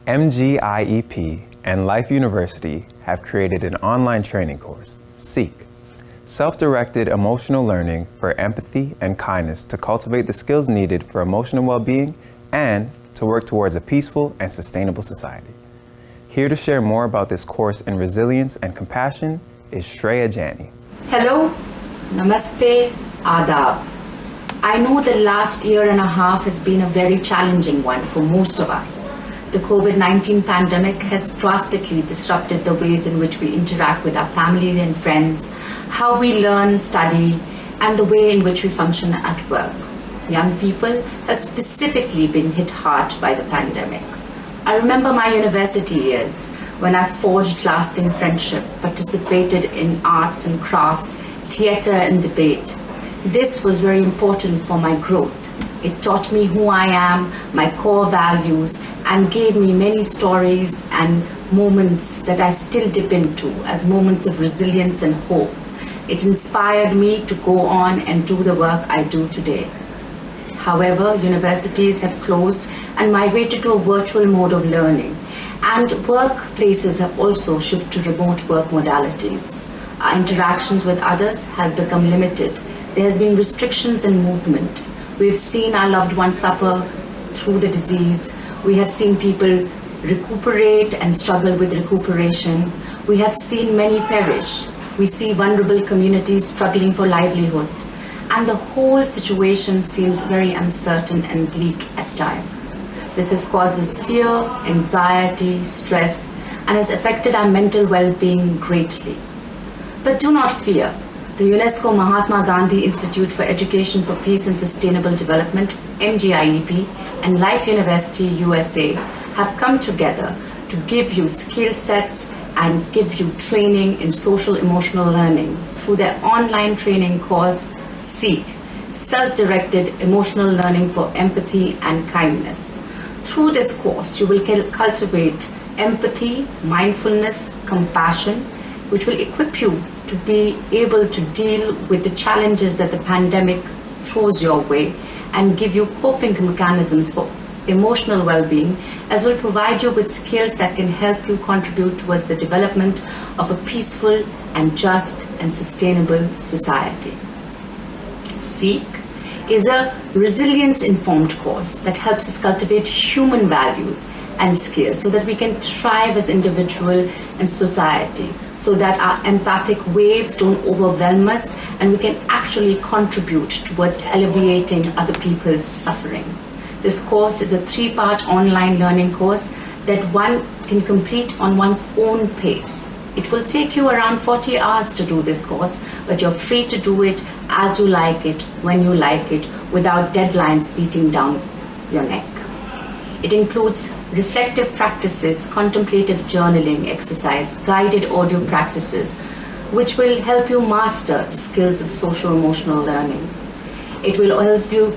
MGIEP and Life University have created an online training course, SEEK, Self-Directed Emotional Learning for Empathy and Kindness to cultivate the skills needed for emotional well-being and to work towards a peaceful and sustainable society. Here to share more about this course in resilience and compassion is Shreya Jani. Hello, Namaste, Adab. I know the last year and a half has been a very challenging one for most of us. The COVID-19 pandemic has drastically disrupted the ways in which we interact with our family and friends, how we learn, study, and the way in which we function at work. young people, have specifically been hit hard by the pandemic. I remember my university years when I forged lasting friendship, participated in arts and crafts, theatre and debate. This was very important for my growth. It taught me who I am, my core values, and gave me many stories and moments that I still dip into as moments of resilience and hope. It inspired me to go on and do the work I do today. However, universities have closed and migrated to a virtual mode of learning, and workplaces have also shifted to remote work modalities. Our interactions with others has become limited. There has been restrictions in movement. We've seen our loved ones suffer through the disease. We have seen people recuperate and struggle with recuperation. We have seen many perish. We see vulnerable communities struggling for livelihood. And the whole situation seems very uncertain and bleak at times. This causes fear, anxiety, stress, and has affected our mental well-being greatly. But do not fear. The UNESCO Mahatma Gandhi Institute for Education for Peace and Sustainable Development, MGIEP, and Life University USA have come together to give you skill sets and give you training in social emotional learning through their online training course, SEEK, Self-Directed Emotional Learning for Empathy and Kindness. Through this course, you will cultivate empathy, mindfulness, compassion, which will equip you to be able to deal with the challenges that the pandemic throws your way and give you coping mechanisms for emotional well-being, as will provide you with skills that can help you contribute towards the development of a peaceful and just and sustainable society. SEEK is a resilience-informed course that helps us cultivate human values and skills so that we can thrive as individual and society, so that our empathic waves don't overwhelm us and we can actually contribute towards alleviating other people's suffering. This course is a 3-part online learning course that one can complete on one's own pace. It will take you around 40 hours to do this course, but you're free to do it as you like it, when you like it, without deadlines beating down your neck. It includes reflective practices, contemplative journaling exercise, guided audio practices, which will help you master the skills of social emotional learning. It will help you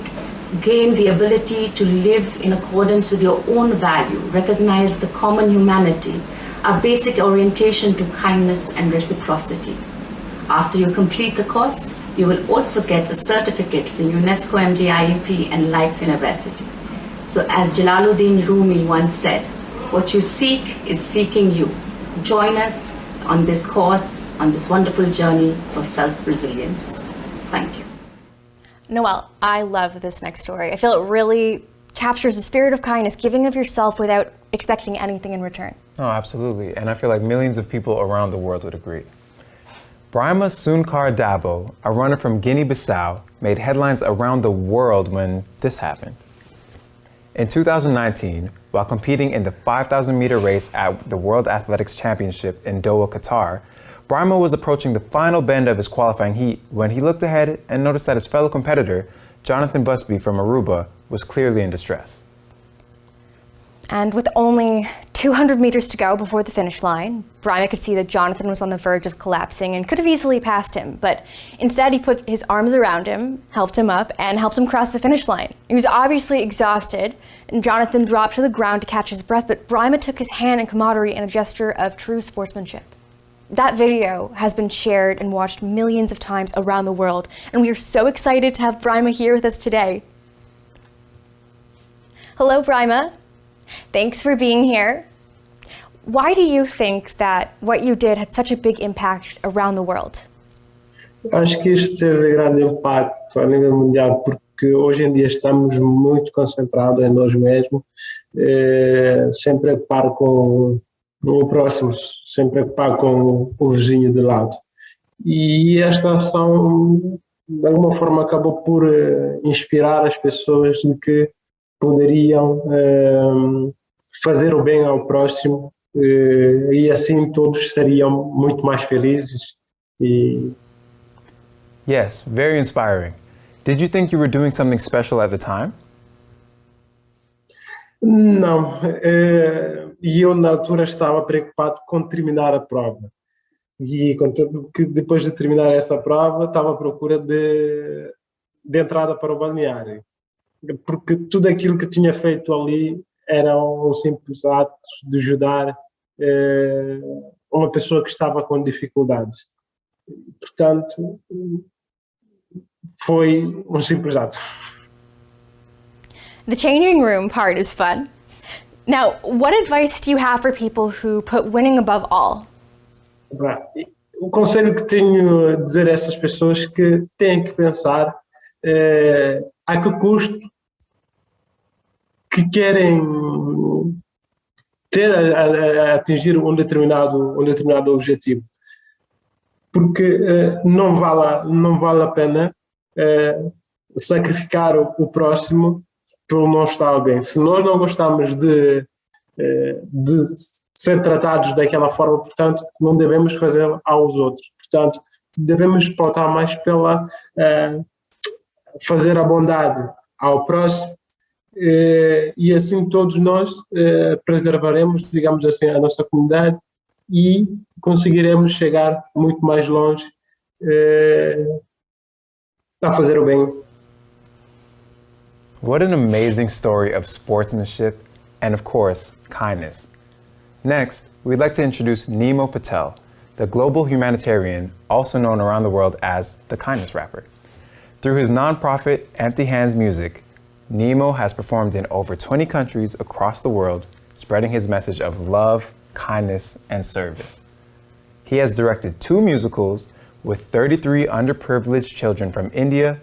gain the ability to live in accordance with your own value, recognize the common humanity, a basic orientation to kindness and reciprocity. After you complete the course, you will also get a certificate from UNESCO MGIEP and Life University. So as Jalaluddin Rumi once said, what you seek is seeking you. Join us on this course, on this wonderful journey for self-resilience. Thank you. Noelle, I love this next story. I feel it really captures the spirit of kindness, giving of yourself without expecting anything in return. Oh, absolutely. And I feel like millions of people around the world would agree. Brahma Sunkar Dabo, a runner from Guinea-Bissau, made headlines around the world when this happened. In 2019, while competing in the 5,000-meter race at the World Athletics Championship in Doha, Qatar, Brahma was approaching the final bend of his qualifying heat when he looked ahead and noticed that his fellow competitor, Jonathan Busby from Aruba, was clearly in distress. And with only 200 meters to go before the finish line, Brahma could see that Jonathan was on the verge of collapsing and could have easily passed him, but instead he put his arms around him, helped him up, and helped him cross the finish line. He was obviously exhausted, and Jonathan dropped to the ground to catch his breath, but Brahma took his hand in camaraderie in a gesture of true sportsmanship. That video has been shared and watched millions of times around the world, and we are so excited to have Brahma here with us today. Hello, Brahma. Thanks for being here. Why do you think that what you did had such a big impact around the world? Acho que isto teve grande impacto a nível mundial, porque hoje em dia estamos muito concentrados em nós mesmos, sem preocupar com o próximo, sem preocupar com o vizinho de lado. E esta ação, de alguma forma, acabou por inspirar as pessoas de que poderiam fazer o bem ao próximo, e assim todos seriam muito mais felizes. Yes, very inspiring. Did you think you were doing something special at the time? Não, e eu na altura estava preocupado com terminar a prova. E contanto que depois de terminar essa prova estava à procura de entrada para o balneário. Porque tudo aquilo que tinha feito ali era um simples ato de ajudar uma pessoa que estava com dificuldades. Portanto, foi um simples ato. The changing room part is fun. Now, what advice do you have for people who put winning above all? O conselho que tenho a dizer a essas pessoas que têm que pensar a que custo que querem ter a atingir um determinado objetivo. Porque não vale a pena sacrificar o próximo por não estar bem. Se nós não gostamos de ser tratados daquela forma, portanto, não devemos fazer aos outros. Portanto, devemos pautar mais pela fazer a bondade ao próximo e assim todos nós preservaremos, digamos assim, a nossa comunidade e conseguiremos chegar muito mais longe a fazer o bem. What an amazing story of sportsmanship and, of course, kindness. Next, we'd like to introduce Nemo Patel, the global humanitarian, also known around the world as the Kindness Rapper. Through his nonprofit Empty Hands Music, Nemo has performed in over 20 countries across the world, spreading his message of love, kindness, and service. He has directed 2 musicals with 33 underprivileged children from India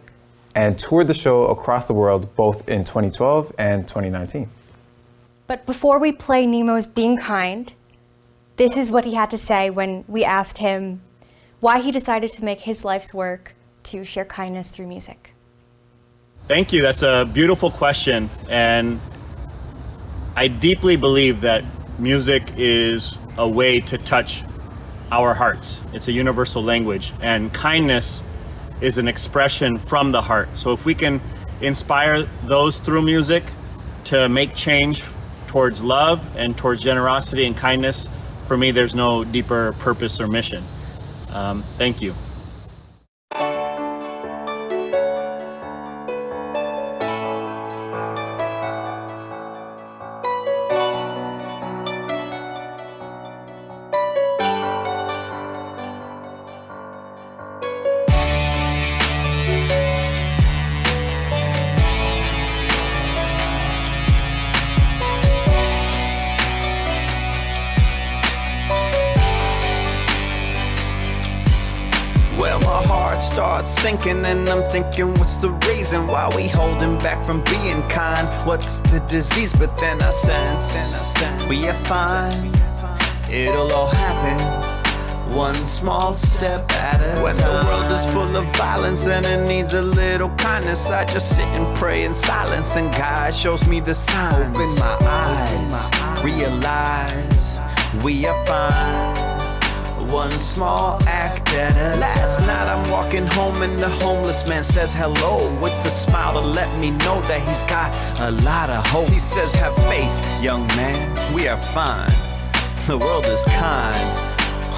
and toured the show across the world both in 2012 and 2019. But before we play Nemo's Being Kind, this is what he had to say when we asked him why he decided to make his life's work to share kindness through music. Thank you. That's a beautiful question. And I deeply believe that music is a way to touch our hearts. It's a universal language. And kindness is an expression from the heart. So if we can inspire those through music to make change towards love and towards generosity and kindness, for me, there's no deeper purpose or mission. Thank you. Sinking and I'm thinking, what's the reason why we holding back from being kind? What's the disease? But then I sense we are fine. It'll all happen one small step at a time. When the world is full of violence and it needs a little kindness, I just sit and pray in silence and God shows me the signs. Open my eyes, realize we are fine. One small act at a time. Last night I'm walking home and the homeless man says hello with a smile to let me know that he's got a lot of hope. He says, have faith, young man, we are fine. The world is kind.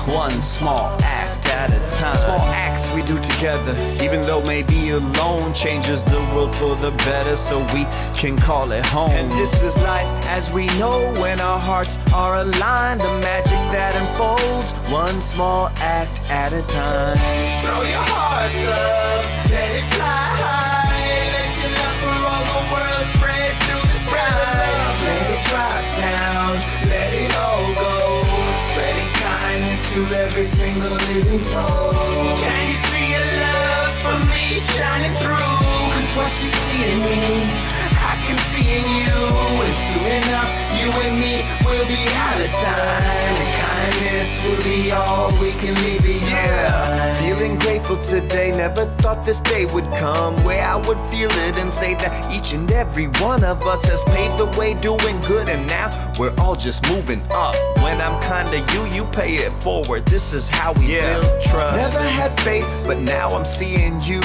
One small act at a time. Small acts we do together, even though maybe alone, changes the world for the better so we can call it home. And this is life as we know when our hearts are aligned. The magic that unfolds, one small act at a time. Throw your hearts up, let it fly high. Let your love for all the world spread through the skies. Let it drop down, let it all go. Spreading kindness to every single living soul. Can you see your love for me shining through? Cause what you see in me, I can see in you. And soon enough, you and me will be out of time. And kindness will be all we can leave behind. Yeah, feeling grateful today. Never thought this day would come where I would feel it and say that each and every one of us has paved the way doing good. And now we're all just moving up. When I'm kinda you pay it forward. This is how we build trust. Never had faith, but now I'm seeing you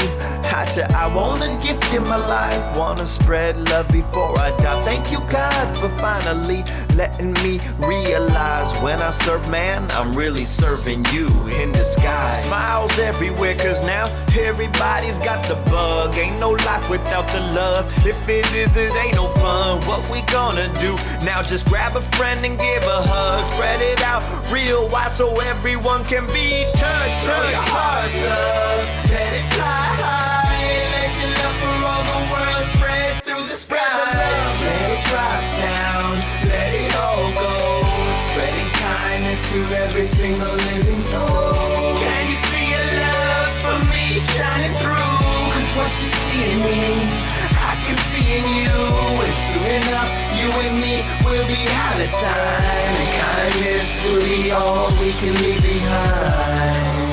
eye to eye. Wanna gift you my life, wanna spread love before I die. Thank you, God, for finally letting me realize when I serve man, I'm really serving you in disguise. Smiles everywhere, cause now everybody's got the bug. Ain't no life without the love. If it is, it ain't no fun. What we gonna do now? Just grab a friend and give a hug. Spread it out real wide so everyone can be touched. Throw your hearts up, let it fly high. Let your love for all the world spread through the skies. Let it drop down, let it all go. Spreading kindness to every single living soul. Can you see your love for me shining through? Cause what you see in me, I can see in you. And soon enough, you and me will be out of time. And kindness will be all we can leave behind.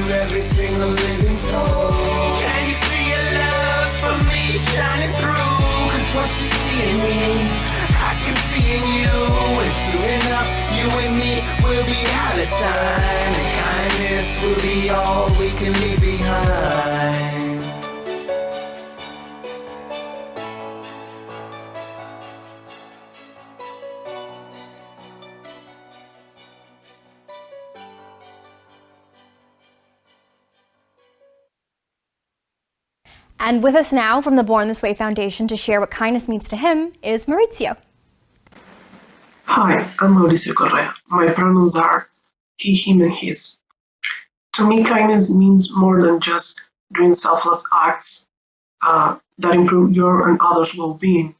Every single living soul. Can you see your love for me shining through? Cause what you see in me, I can see in you. And soon enough, you and me will be out of time. And kindness will be all we can leave behind. And with us now from the Born This Way Foundation to share what kindness means to him is Maurizio. Hi, I'm Mauricio Correa. My pronouns are he, him, and his. To me, kindness means more than just doing selfless acts that improve your and others' well-being,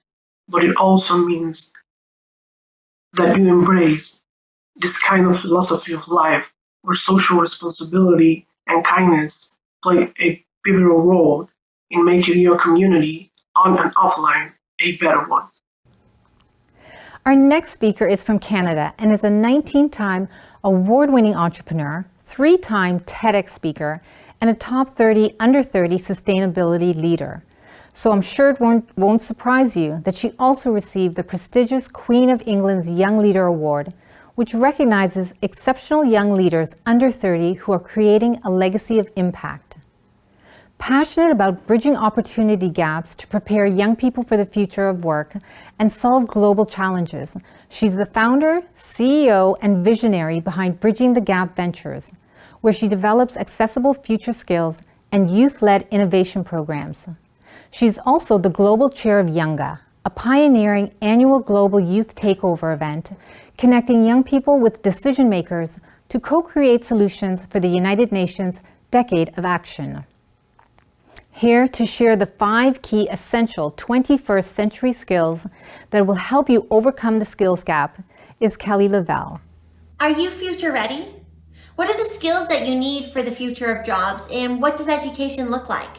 but it also means that you embrace this kind of philosophy of life where social responsibility and kindness play a pivotal role in making your community, on and offline, a better one. Our next speaker is from Canada and is a 19-time award-winning entrepreneur, 3-time TEDx speaker, and a top 30 under 30 sustainability leader. So I'm sure it won't surprise you that she also received the prestigious Queen of England's Young Leader Award, which recognizes exceptional young leaders under 30 who are creating a legacy of impact. Passionate about bridging opportunity gaps to prepare young people for the future of work and solve global challenges, she's the founder, CEO, and visionary behind Bridging the Gap Ventures, where she develops accessible future skills and youth-led innovation programs. She's also the global chair of Younga, a pioneering annual global youth takeover event connecting young people with decision makers to co-create solutions for the United Nations Decade of Action. Here to share the 5 key essential 21st century skills that will help you overcome the skills gap is Kelly Lavelle. Are you future ready? What are the skills that you need for the future of jobs, and what does education look like?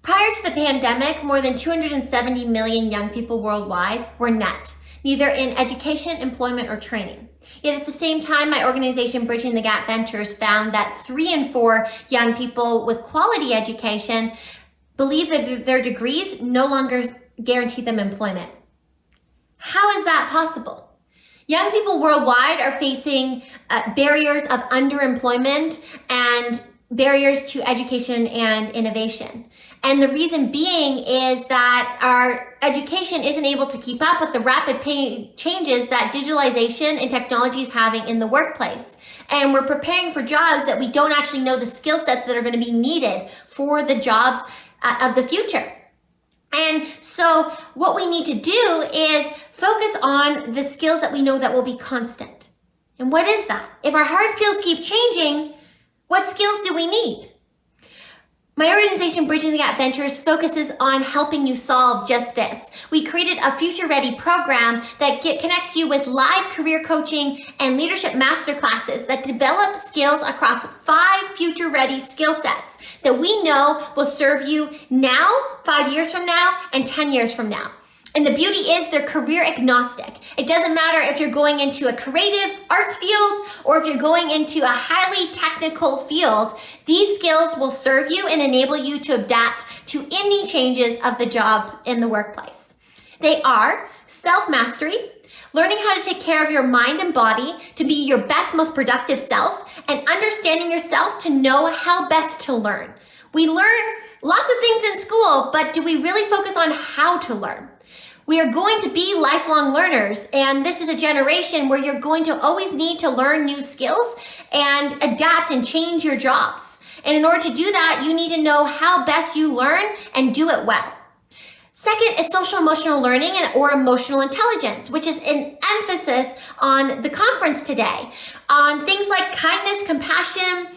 Prior to the pandemic, more than 270 million young people worldwide were net, neither in education, employment, or training. Yet at the same time, my organization, Bridging the Gap Ventures, found that 3 in 4 young people with quality education believe that their degrees no longer guarantee them employment. How is that possible? Young people worldwide are facing barriers of underemployment and barriers to education and innovation. And the reason being is that our education isn't able to keep up with the rapid changes that digitalization and technology is having in the workplace. And we're preparing for jobs that we don't actually know the skill sets that are going to be needed for the jobs of the future. And so what we need to do is focus on the skills that we know that will be constant. And what is that? If our hard skills keep changing, what skills do we need? My organization, Bridging the Gap Ventures, focuses on helping you solve just this. We created a Future Ready program that connects you with live career coaching and leadership masterclasses that develop skills across 5 future ready skill sets that we know will serve you now, 5 years from now, and 10 years from now. And the beauty is they're career agnostic. It doesn't matter if you're going into a creative arts field or if you're going into a highly technical field. These skills will serve you and enable you to adapt to any changes of the jobs in the workplace. They are self-mastery, learning how to take care of your mind and body to be your best, most productive self, and understanding yourself to know how best to learn. We learn lots of things in school, but do we really focus on how to learn? We are going to be lifelong learners, and this is a generation where you're going to always need to learn new skills and adapt and change your jobs. And in order to do that, you need to know how best you learn and do it well. Second is social emotional learning or emotional intelligence, which is an emphasis on the conference today, on things like kindness, compassion,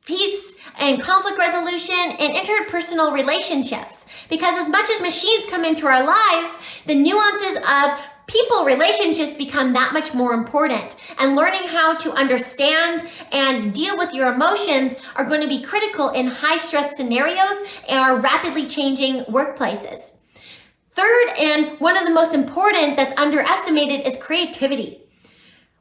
peace and conflict resolution, and interpersonal relationships. Because as much as machines come into our lives, the nuances of people relationships become that much more important. And learning how to understand and deal with your emotions are going to be critical in high stress scenarios and our rapidly changing workplaces. Third, and one of the most important that's underestimated, is creativity.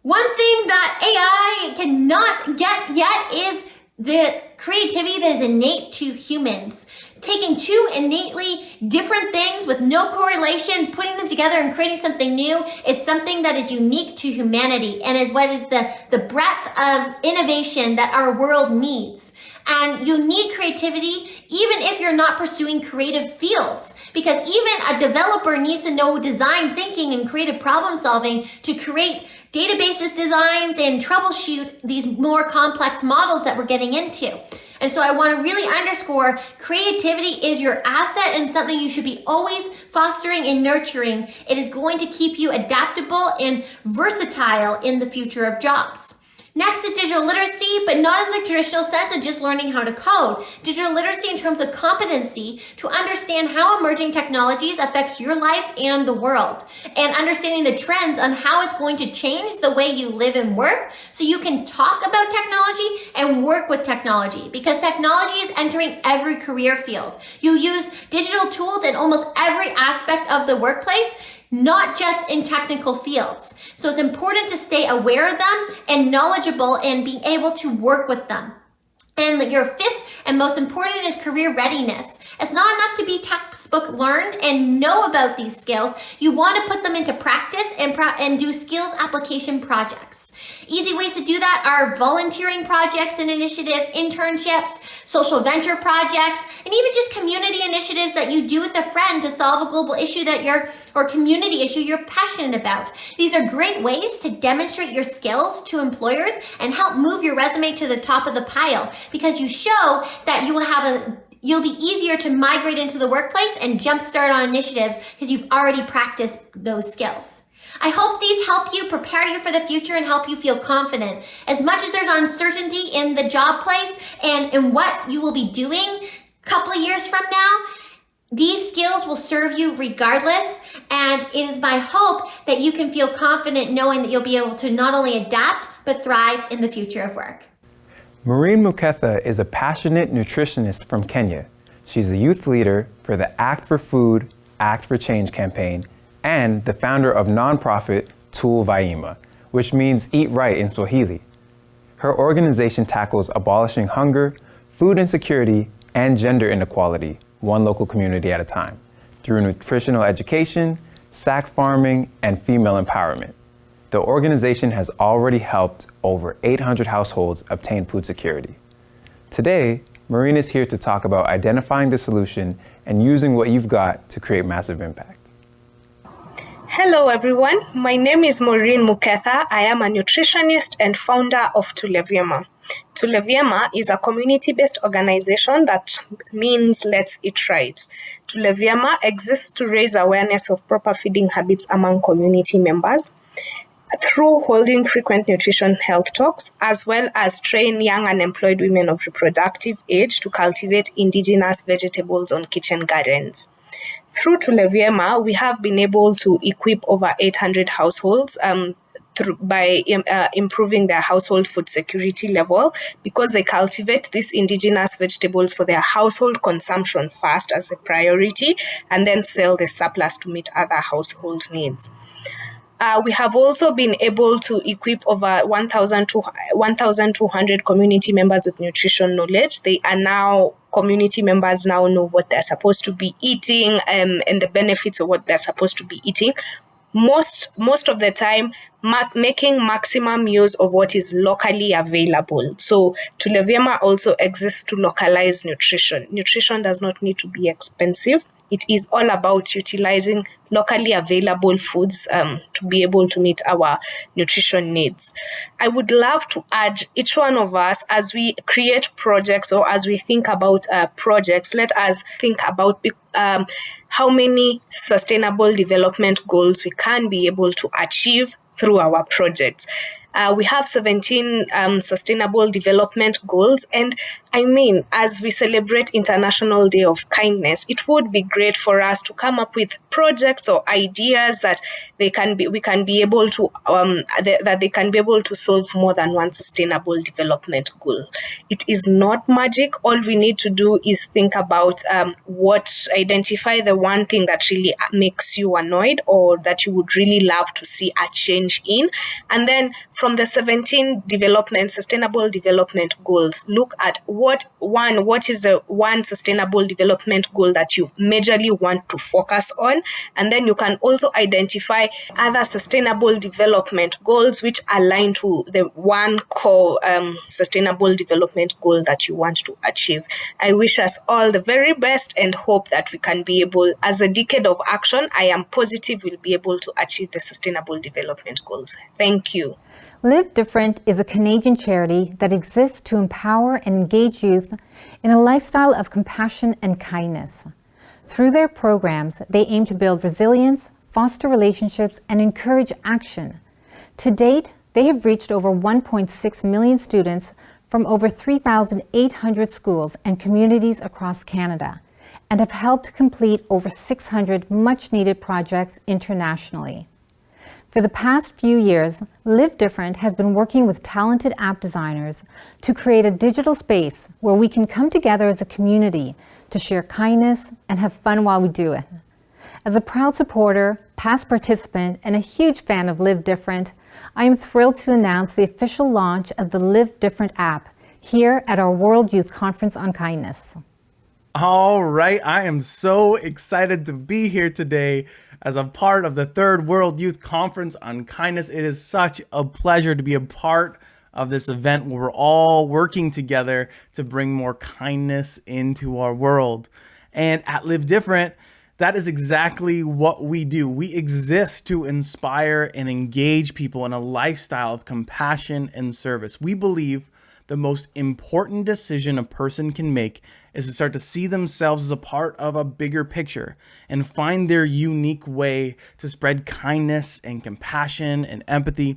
One thing that AI cannot get yet is the creativity that is innate to humans. Taking two innately different things with no correlation, putting them together and creating something new is something that is unique to humanity and is what is the breadth of innovation that our world needs. And you need creativity even if you're not pursuing creative fields, because even a developer needs to know design thinking and creative problem solving to create databases designs and troubleshoot these more complex models that we're getting into. And so I want to really underscore creativity is your asset and something you should be always fostering and nurturing. It is going to keep you adaptable and versatile in the future of jobs. Next is digital literacy, but not in the traditional sense of just learning how to code. Digital literacy in terms of competency to understand how emerging technologies affects your life and the world, and understanding the trends on how it's going to change the way you live and work so you can talk about technology and work with technology, because technology is entering every career field. You use digital tools in almost every aspect of the workplace, not just in technical fields. So it's important to stay aware of them and knowledgeable and being able to work with them. And your fifth and most important is career readiness. It's not enough to be textbook learned and know about these skills. You want to put them into practice and do skills application projects. Easy ways to do that are volunteering projects and initiatives, internships, social venture projects, and even just community initiatives that you do with a friend to solve a global issue or community issue you're passionate about. These are great ways to demonstrate your skills to employers and help move your resume to the top of the pile, because you show that you'll be easier to migrate into the workplace and jumpstart on initiatives because you've already practiced those skills. I hope these help you, prepare you for the future, and help you feel confident. As much as there's uncertainty in the job place and in what you will be doing a couple of years from now, these skills will serve you regardless, and it is my hope that you can feel confident knowing that you'll be able to not only adapt, but thrive in the future of work. Maureen Muketha is a passionate nutritionist from Kenya. She's the youth leader for the Act for Food, Act for Change campaign, and the founder of nonprofit Tool Vaima, which means eat right in Swahili. Her organization tackles abolishing hunger, food insecurity, and gender inequality, one local community at a time, through nutritional education, sack farming, and female empowerment. The organization has already helped over 800 households obtain food security. Today, Maureen is here to talk about identifying the solution and using what you've got to create massive impact. Hello, everyone. My name is Maureen Muketha. I am a nutritionist and founder of Tulevyema. Tulevyema is a community-based organization that means let's eat right. Tulevyema exists to raise awareness of proper feeding habits among community members through holding frequent nutrition health talks, as well as train young unemployed women of reproductive age to cultivate indigenous vegetables on kitchen gardens. Through Tulevyema, we have been able to equip over 800 households by improving their household food security level, because they cultivate these indigenous vegetables for their household consumption first as a priority, and then sell the surplus to meet other household needs. We have also been able to equip over 1,200 community members with nutrition knowledge. They are now, community members now know what they're supposed to be eating and the benefits of what they're supposed to be eating. Most of the time, making maximum use of what is locally available. So Tulevyema also exists to localize nutrition. Nutrition does not need to be expensive. It is all about utilizing locally available foods to be able to meet our nutrition needs. I would love to urge each one of us, as we create projects or as we think about projects, let us think about how many sustainable development goals we can be able to achieve through our projects. We have 17 sustainable development goals. And I mean, as we celebrate International Day of Kindness, it would be great for us to come up with projects or ideas that we can be able to solve more than one sustainable development goal. It is not magic. All we need to do is think about identify the one thing that really makes you annoyed or that you would really love to see a change in. And then from the 17 sustainable development goals, look at what is the one sustainable development goal that you majorly want to focus on. And then you can also identify other sustainable development goals which align to the one core sustainable development goal that you want to achieve. I wish us all the very best and hope that we can be able, as a decade of action, I am positive we'll be able to achieve the sustainable development goals. Thank you. Live Different is a Canadian charity that exists to empower and engage youth in a lifestyle of compassion and kindness. Through their programs, they aim to build resilience, foster relationships, and encourage action. To date, they have reached over 1.6 million students from over 3,800 schools and communities across Canada, and have helped complete over 600 much-needed projects internationally. For the past few years, Live Different has been working with talented app designers to create a digital space where we can come together as a community to share kindness and have fun while we do it. As a proud supporter, past participant, and a huge fan of Live Different, I am thrilled to announce the official launch of the Live Different app here at our World Youth Conference on Kindness. All right, I am so excited to be here today as a part of the third World Youth Conference on Kindness. It is such a pleasure to be a part of this event where we're all working together to bring more kindness into our world. And at Live Different, that is exactly what we do. We exist to inspire and engage people in a lifestyle of compassion and service. We believe the most important decision a person can make is to start to see themselves as a part of a bigger picture and find their unique way to spread kindness and compassion and empathy.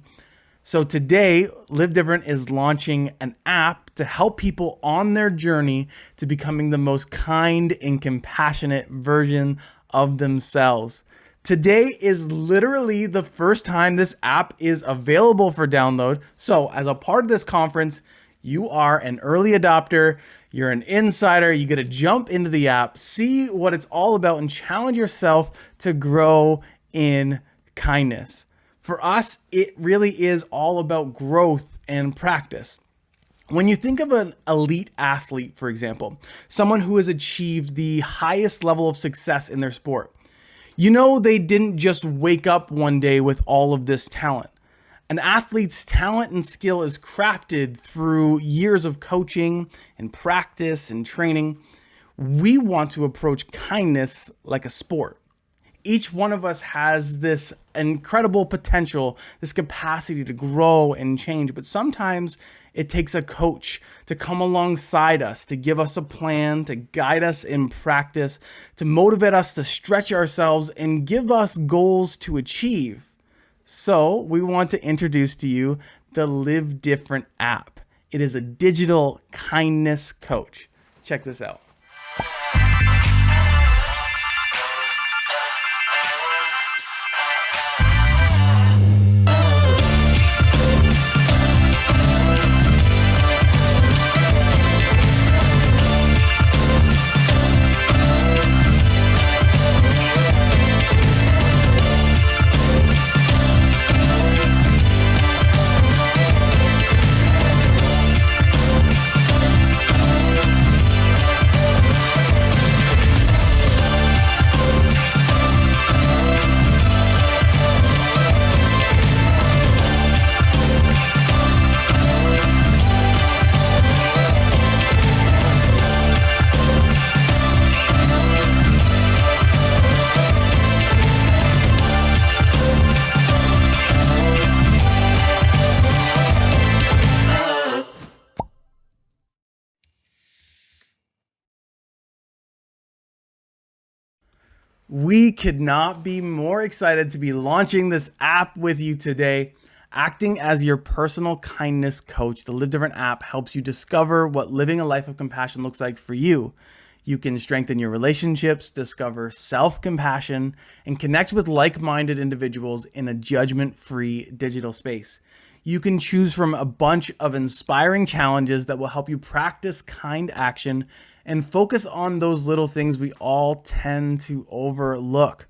So today, Live Different is launching an app to help people on their journey to becoming the most kind and compassionate version of themselves. Today is literally the first time this app is available for download. So as a part of this conference, you are an early adopter, you're an insider, you get to jump into the app, see what it's all about, and challenge yourself to grow in kindness. For us, it really is all about growth and practice. When you think of an elite athlete, for example, someone who has achieved the highest level of success in their sport, you know they didn't just wake up one day with all of this talent. An athlete's talent and skill is crafted through years of coaching and practice and training. we want to approach kindness like a sport. Each one of us has this incredible potential, this capacity to grow and change, but sometimes it takes a coach to come alongside us, to give us a plan, to guide us in practice, to motivate us to stretch ourselves and give us goals to achieve. So we want to introduce to you the Live Different app. It is a digital kindness coach. Check this out. We could not be more excited to be launching this app with you today. Acting as your personal kindness coach, the Live Different app helps you discover what living a life of compassion looks like for you. You can strengthen your relationships, discover self-compassion, and connect with like-minded individuals in a judgment-free digital space. You can choose from a bunch of inspiring challenges that will help you practice kind action and focus on those little things we all tend to overlook.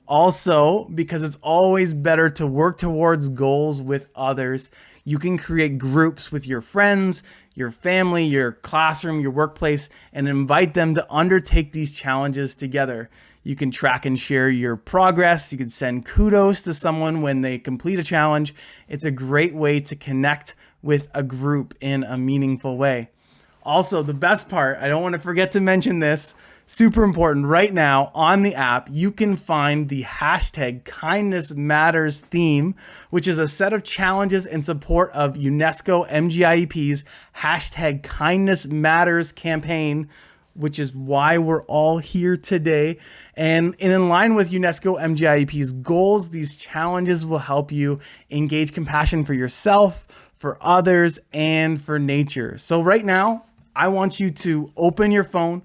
Also, because it's always better to work towards goals with others, you can create groups with your friends, your family, your classroom, your workplace, and invite them to undertake these challenges together. You can track and share your progress. You can send kudos to someone when they complete a challenge. It's a great way to connect with a group in a meaningful way. Also, the best part, I don't want to forget to mention this, super important, right now on the app, you can find the hashtag Kindness Matters theme, which is a set of challenges in support of UNESCO MGIEP's hashtag Kindness Matters campaign, which is why we're all here today. And in line with UNESCO MGIEP's goals, these challenges will help you engage compassion for yourself, for others, and for nature. So right now, I want you to open your phone,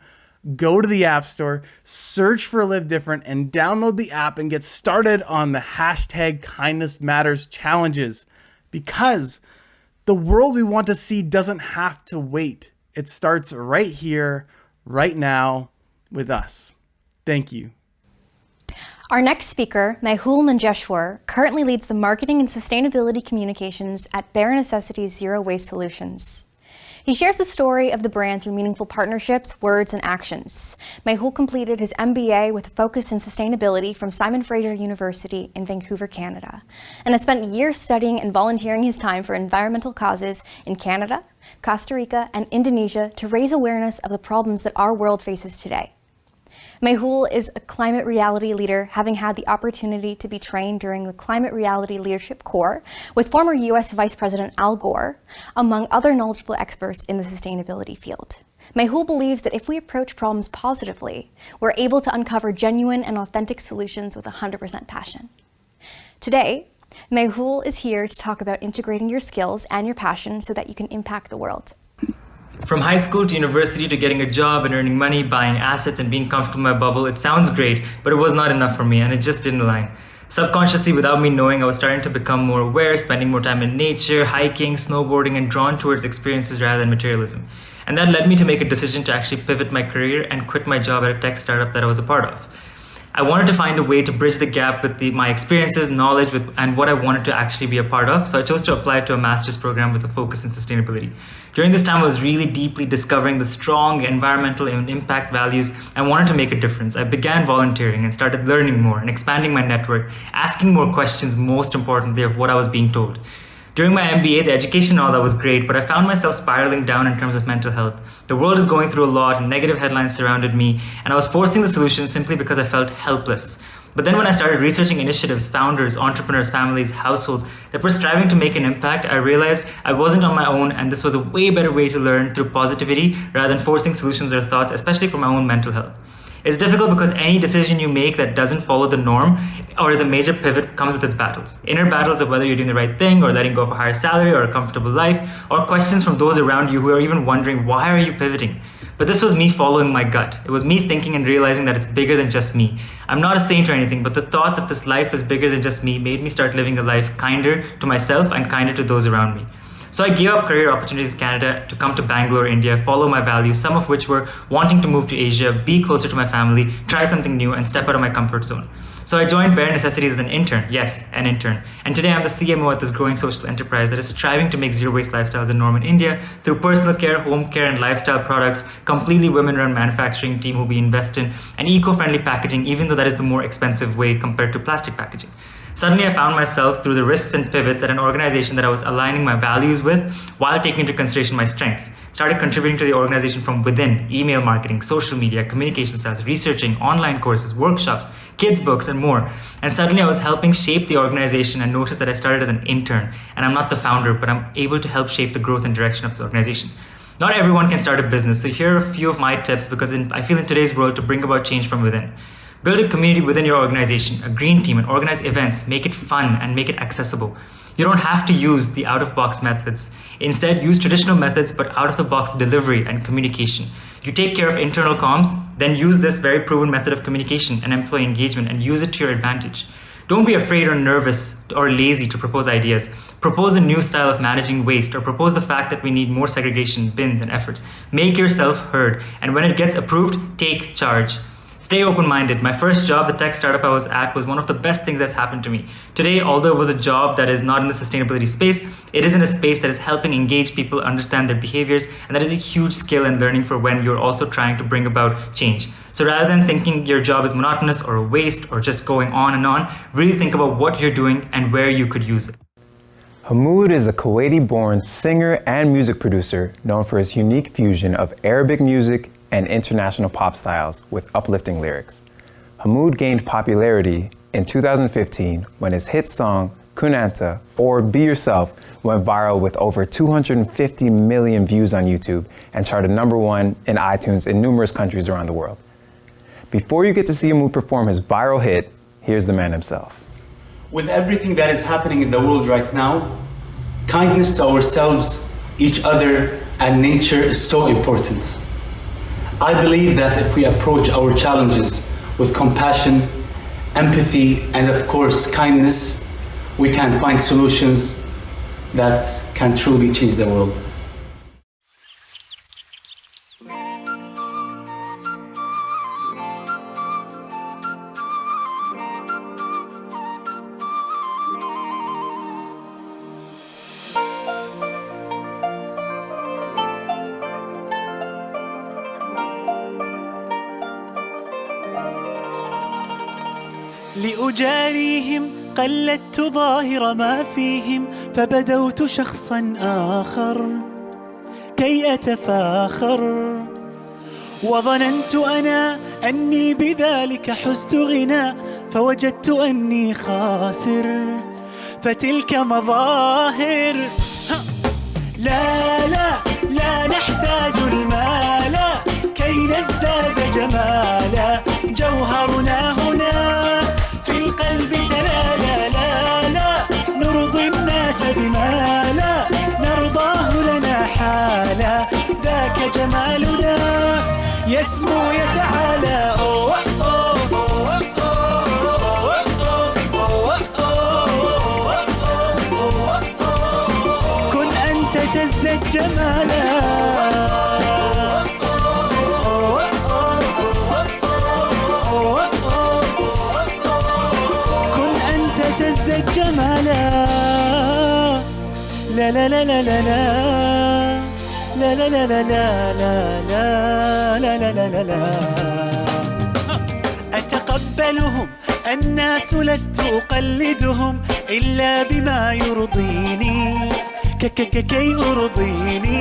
go to the App Store, search for Live Different, and download the app and get started on the hashtag Kindness Matters challenges. Because the world we want to see doesn't have to wait. It starts right here, right now, with us. Thank you. Our next speaker, Mehul Manjeshwar, currently leads the marketing and sustainability communications at Bare Necessities Zero Waste Solutions. He shares the story of the brand through meaningful partnerships, words, and actions. Mehul completed his MBA with a focus in sustainability from Simon Fraser University in Vancouver, Canada, and has spent years studying and volunteering his time for environmental causes in Canada, Costa Rica, and Indonesia to raise awareness of the problems that our world faces today. Mehul is a climate reality leader, having had the opportunity to be trained during the Climate Reality Leadership Corps with former US Vice President Al Gore, among other knowledgeable experts in the sustainability field. Mehul believes that if we approach problems positively, we're able to uncover genuine and authentic solutions with 100% passion. Today, Mehul is here to talk about integrating your skills and your passion so that you can impact the world. From high school to university to getting a job and earning money, buying assets and being comfortable in my bubble, it sounds great, but it was not enough for me and it just didn't align. Subconsciously, without me knowing, I was starting to become more aware, spending more time in nature, hiking, snowboarding, and drawn towards experiences rather than materialism. And that led me to make a decision to actually pivot my career and quit my job at a tech startup that I was a part of. I wanted to find a way to bridge the gap with my experiences, knowledge, and what I wanted to actually be a part of, so I chose to apply to a master's program with a focus in sustainability. During this time, I was really deeply discovering the strong environmental and impact values I wanted to make a difference. I began volunteering and started learning more and expanding my network, asking more questions, most importantly, of what I was being told. During my MBA, the education and all that was great, but I found myself spiraling down in terms of mental health. The world is going through a lot, and negative headlines surrounded me, and I was forcing the solution simply because I felt helpless. But then when I started researching initiatives, founders, entrepreneurs, families, households that were striving to make an impact, I realized I wasn't on my own, and this was a way better way to learn through positivity rather than forcing solutions or thoughts, especially for my own mental health. It's difficult because any decision you make that doesn't follow the norm or is a major pivot comes with its battles. Inner battles of whether you're doing the right thing or letting go of a higher salary or a comfortable life, or questions from those around you who are even wondering, why are you pivoting? But this was me following my gut. It was me thinking and realizing that it's bigger than just me. I'm not a saint or anything, but the thought that this life is bigger than just me made me start living a life kinder to myself and kinder to those around me. So I gave up career opportunities in Canada to come to Bangalore, India, follow my values, some of which were wanting to move to Asia, be closer to my family, try something new, and step out of my comfort zone. So I joined Bare Necessities as an intern. Yes, an intern. And today I'm the CMO at this growing social enterprise that is striving to make zero-waste lifestyles the norm in India through personal care, home care, and lifestyle products, completely women-run manufacturing team who we invest in, and eco-friendly packaging, even though that is the more expensive way compared to plastic packaging. Suddenly I found myself through the risks and pivots at an organization that I was aligning my values with while taking into consideration my strengths. Started contributing to the organization from within, email marketing, social media, communication styles, researching, online courses, workshops, kids books, and more. And suddenly I was helping shape the organization and noticed that I started as an intern. And I'm not the founder, but I'm able to help shape the growth and direction of this organization. Not everyone can start a business, so here are a few of my tips because I feel in today's world to bring about change from within. Build a community within your organization, a green team, and organize events. Make it fun and make it accessible. You don't have to use the out-of-box methods. Instead, use traditional methods, but out-of-the-box delivery and communication. You take care of internal comms, then use this very proven method of communication and employee engagement and use it to your advantage. Don't be afraid or nervous or lazy to propose ideas. Propose a new style of managing waste or propose the fact that we need more segregation, bins, and efforts. Make yourself heard, and when it gets approved, take charge. Stay open-minded. My first job, the tech startup I was at, was one of the best things that's happened to me. Today, although it was a job that is not in the sustainability space, it is in a space that is helping engage people understand their behaviors, and that is a huge skill and learning for when you're also trying to bring about change. So rather than thinking your job is monotonous or a waste or just going on and on, really think about what you're doing and where you could use it. Hamoud is a Kuwaiti-born singer and music producer known for his unique fusion of Arabic music and international pop styles with uplifting lyrics. Hamoud gained popularity in 2015 when his hit song Kunanta, or Be Yourself, went viral with over 250 million views on YouTube and charted #1 in iTunes in numerous countries around the world. Before you get to see Hamoud perform his viral hit, here's the man himself. With everything that is happening in the world right now, kindness to ourselves, each other, and nature is so important. I believe that if we approach our challenges with compassion, empathy, and of course kindness, we can find solutions that can truly change the world. لأجاريهم قلدت ظاهر ما فيهم فبدوت شخصا آخر كي أتفاخر وظننت أنا أني بذلك حزت غنى فوجدت أني خاسر فتلك مظاهر لا لا لا نحتاج المال كي نزداد جمالا جوهرنا هنا في القلب تلالا لا لا نرضي الناس بما لا نرضاه لنا حالا ذاك جمالنا يسمو يتعالى كن أنت تزداد جمالا جمالا لا لا لا لا لا لا لا لا لا لا لا لا لا لا لا لا أتقبلهم الناس لست أقلدهم إلا بما يرضيني كي أرضيني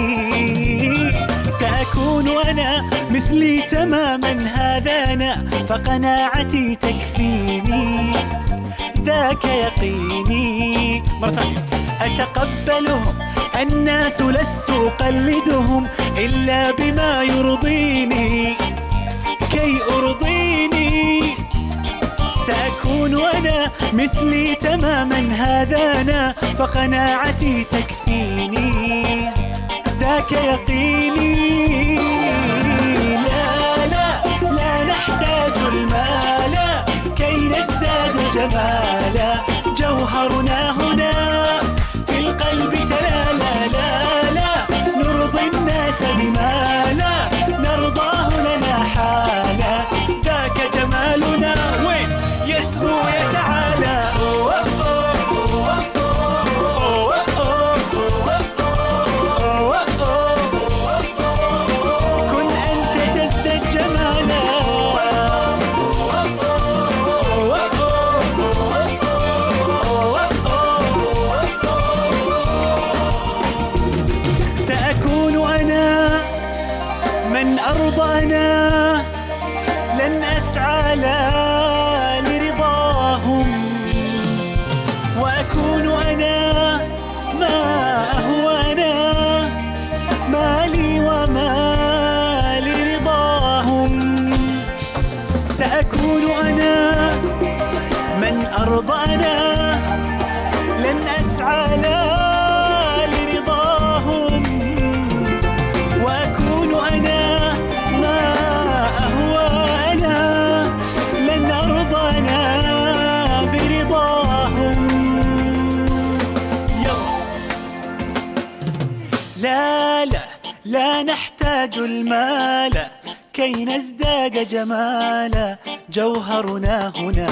سأكون أنا مثلي تماما هذا أنا فقناعتي تكفيني ذاك يقيني مرة ثانية أتقبلهم الناس لست أقلدهم إلا بما يرضيني كي أرضيني سأكون أنا مثلي تماما هذا أنا فقناعتي تكفيني ذاك يقيني لا نحتاج المال كي نزداد جمالا جوهرنا هنا في القلب لا نرضي الناس بما لا نرضاه لنا حالا ذاك جمالنا وين يسمو يتعالى كن أنت تزداد جمالا سأكون أنا من أرضانا لن أسعى لرضاهم وأكون أنا ما هو أنا مالي وما لرضاهم سأكون أنا من أرضانا لن أسعى لرضاهم وأكون أنا ما أهوى أنا لن أرضانا برضاهم لا نحتاج المال كي نزداد جمالا جوهرنا هنا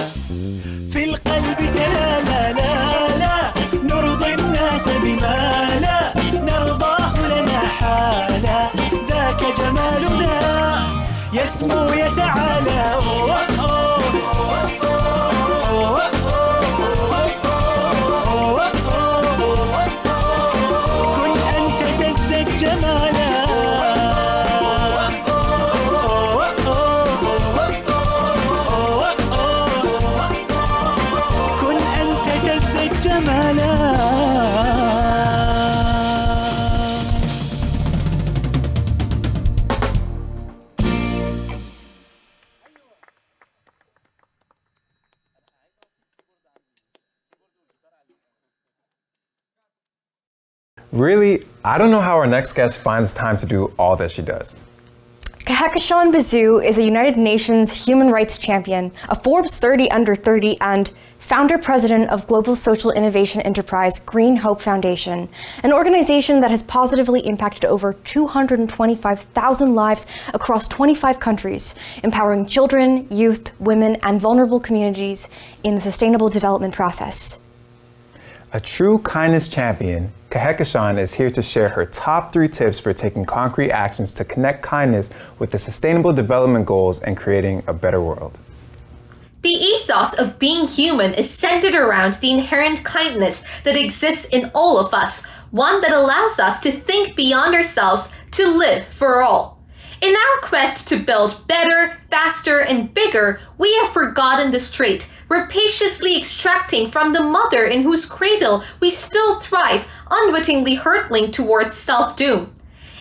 في القلب لا نرضي الناس بما لا نرضاه لنا حالا ذاك جمالنا يسمو يتعالى كن أنت تزداد جمالا كن أنت تزداد جمالا Really, I don't know how our next guest finds time to do all that she does. Kehekashan Bazoo is a United Nations human rights champion, a Forbes 30 under 30, and founder-president of global social innovation enterprise Green Hope Foundation, an organization that has positively impacted over 225,000 lives across 25 countries, empowering children, youth, women, and vulnerable communities in the sustainable development process. A true kindness champion, Kehekashan is here to share her top 3 tips for taking concrete actions to connect kindness with the Sustainable Development Goals and creating a better world. The ethos of being human is centered around the inherent kindness that exists in all of us, one that allows us to think beyond ourselves to live for all. In our quest to build better, faster, and bigger, we have forgotten this trait, rapaciously extracting from the mother in whose cradle we still thrive, unwittingly hurtling towards self-doom.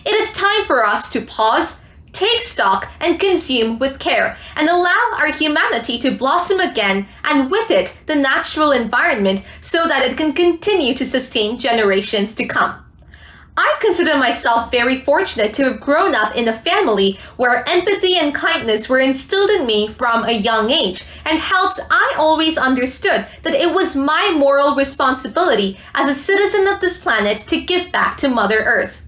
It is time for us to pause, take stock, and consume with care, and allow our humanity to blossom again, and with it, the natural environment, so that it can continue to sustain generations to come. I consider myself very fortunate to have grown up in a family where empathy and kindness were instilled in me from a young age, and hence I always understood that it was my moral responsibility as a citizen of this planet to give back to Mother Earth.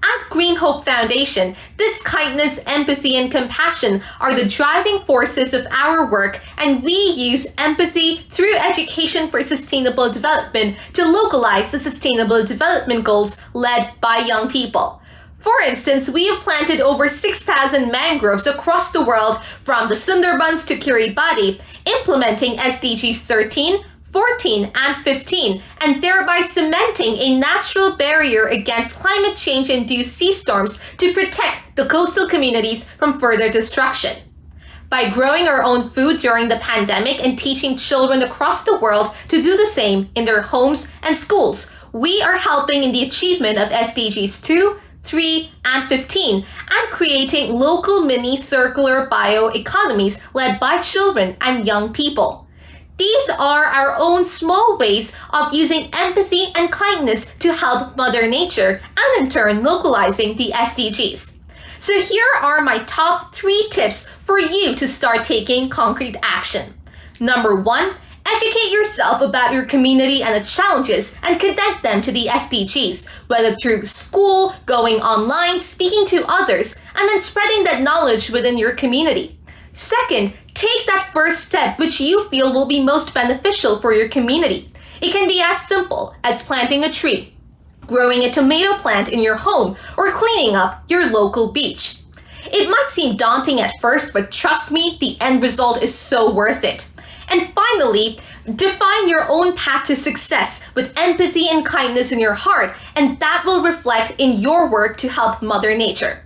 At Green Hope Foundation, this kindness, empathy, and compassion are the driving forces of our work, and we use empathy through education for sustainable development to localize the Sustainable Development Goals led by young people. For instance, we have planted over 6,000 mangroves across the world from the Sundarbans to Kiribati, implementing SDGs 13, 14, and 15, and thereby cementing a natural barrier against climate change-induced sea storms to protect the coastal communities from further destruction. By growing our own food during the pandemic and teaching children across the world to do the same in their homes and schools, we are helping in the achievement of SDGs 2, 3, and 15, and creating local mini circular bioeconomies led by children and young people. These are our own small ways of using empathy and kindness to help Mother Nature and in turn localizing the SDGs. So here are my top 3 tips for you to start taking concrete action. Number 1, educate yourself about your community and its challenges and connect them to the SDGs, whether through school, going online, speaking to others, and then spreading that knowledge within your community. Second, take that first step which you feel will be most beneficial for your community. It can be as simple as planting a tree, growing a tomato plant in your home, or cleaning up your local beach. It might seem daunting at first, but trust me, the end result is so worth it. And finally, define your own path to success with empathy and kindness in your heart, and that will reflect in your work to help Mother Nature.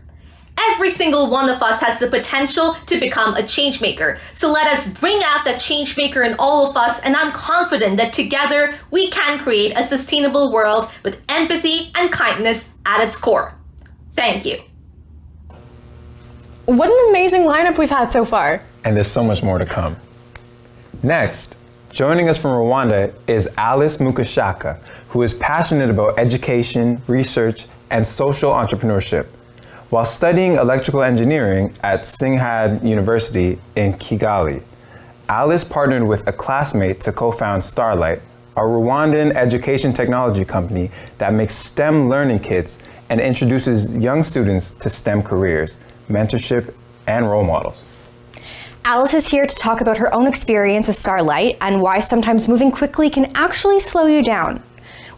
Every single one of us has the potential to become a change maker. So let us bring out that change maker in all of us, and I'm confident that together we can create a sustainable world with empathy and kindness at its core. Thank you. What an amazing lineup we've had so far. And there's so much more to come. Next, joining us from Rwanda is Alice Mukashaka, who is passionate about education, research, and social entrepreneurship. While studying electrical engineering at Singhad University in Kigali, Alice partnered with a classmate to co-found Starlight, a Rwandan education technology company that makes STEM learning kits and introduces young students to STEM careers, mentorship, and role models. Alice is here to talk about her own experience with Starlight and why sometimes moving quickly can actually slow you down.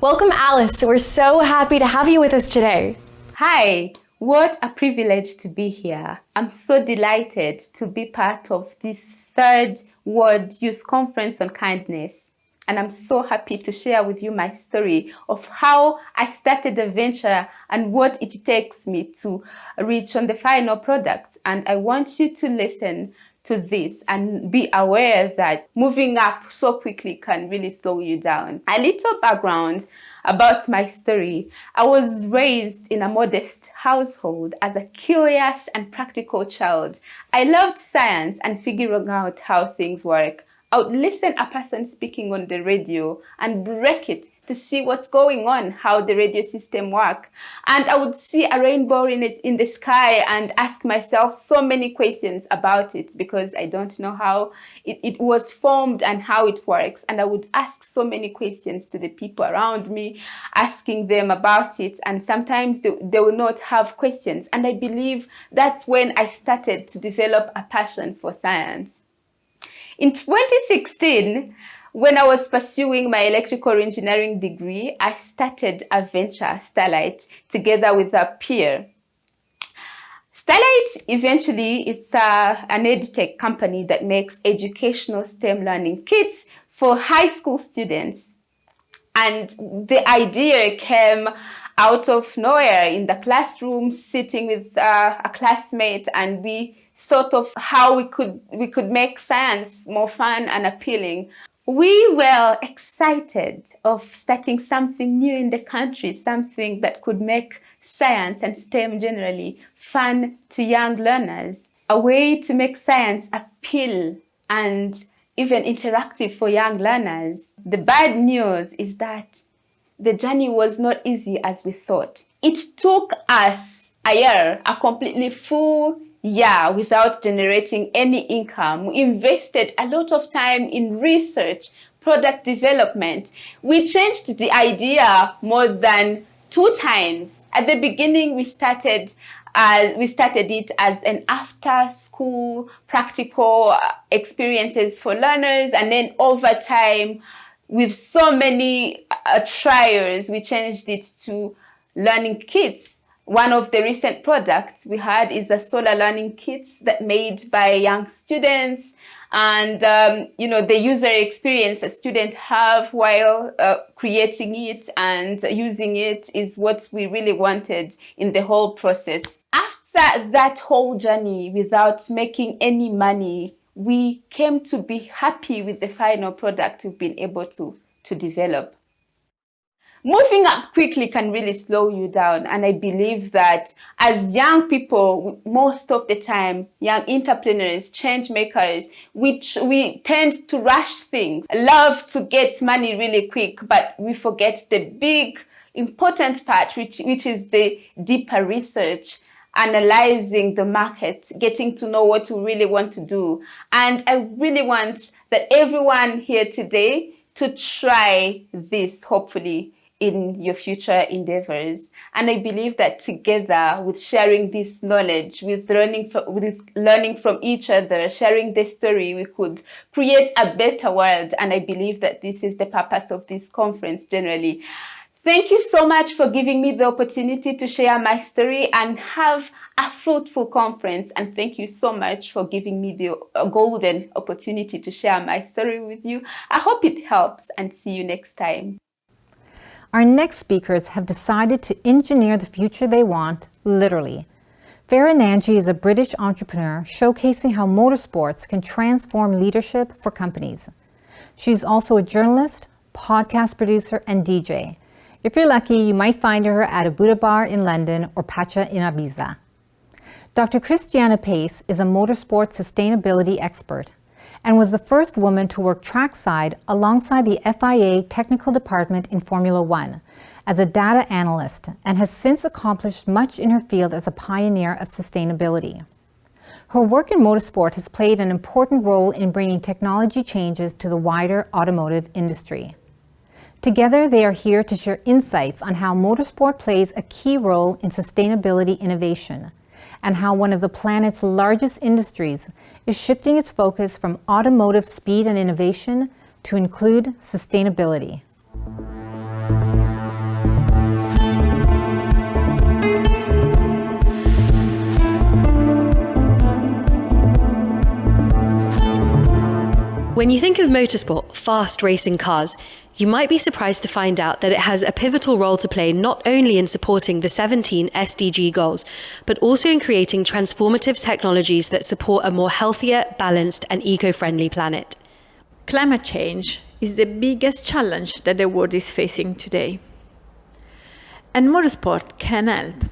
Welcome, Alice. We're so happy to have you with us today. Hi, what a privilege to be here. I'm so delighted to be part of this 3rd World Youth Conference on Kindness. And I'm so happy to share with you my story of how I started the venture and what it takes me to reach on the final product. And I want you to listen to this and be aware that moving up so quickly can really slow you down. A little background about my story. I was raised in a modest household as a curious and practical child. I loved science and figuring out how things work. I would listen a person speaking on the radio and break it to see what's going on, how the radio system works. And I would see a rainbow in the sky and ask myself so many questions about it because I don't know how it was formed and how it works. And I would ask so many questions to the people around me, asking them about it. And sometimes they will not have questions. And I believe that's when I started to develop a passion for science. In 2016, when I was pursuing my electrical engineering degree, I started a venture, Starlight, together with a peer. Starlight eventually is an edtech company that makes educational STEM learning kits for high school students. And the idea came out of nowhere in the classroom, sitting with a classmate, and we thought of how we could make science more fun and appealing. We were excited of starting something new in the country, something that could make science and STEM generally fun to young learners, a way to make science appeal and even interactive for young learners. The bad news is that the journey was not easy as we thought. It took us a year, a completely full year without generating any income. We invested a lot of time in research, product development. We changed the idea more than 2 times. At the beginning, we started it as an after-school practical experiences for learners, and then over time, with so many trials, we changed it to learning kits One of the recent products we had is a solar learning kits that made by young students, and the user experience a student have while creating it and using it is what we really wanted in the whole process. After that whole journey, without making any money, we came to be happy with the final product we've been able to develop. Moving up quickly can really slow you down, and I believe that as young people, most of the time, young entrepreneurs, change makers, we tend to rush things, love to get money really quick, but we forget the big important part, which is the deeper research, analyzing the market, getting to know what we really want to do. And I really want that everyone here today to try this, hopefully, in your future endeavors. And I believe that together, with sharing this knowledge, with learning from each other, sharing the story, we could create a better world. And I believe that this is the purpose of this conference generally. Thank you so much for giving me the opportunity to share my story and have a fruitful conference. And thank you so much for giving me the golden opportunity to share my story with you. I hope it helps, and see you next time. Our next speakers have decided to engineer the future they want, literally. Farah Nanji is a British entrepreneur showcasing how motorsports can transform leadership for companies. She's also a journalist, podcast producer, and DJ. If you're lucky, you might find her at a Buddha bar in London or Pacha in Ibiza. Dr. Christiana Pace is a motorsport sustainability expert and was the first woman to work trackside alongside the FIA technical department in Formula One as a data analyst, and has since accomplished much in her field as a pioneer of sustainability. Her work in motorsport has played an important role in bringing technology changes to the wider automotive industry. Together, they are here to share insights on how motorsport plays a key role in sustainability innovation, and how one of the planet's largest industries is shifting its focus from automotive speed and innovation to include sustainability. When you think of motorsport, fast racing cars, you might be surprised to find out that it has a pivotal role to play not only in supporting the 17 SDG goals, but also in creating transformative technologies that support a more healthier, balanced, and eco-friendly planet. Climate change is the biggest challenge that the world is facing today. And motorsport can help.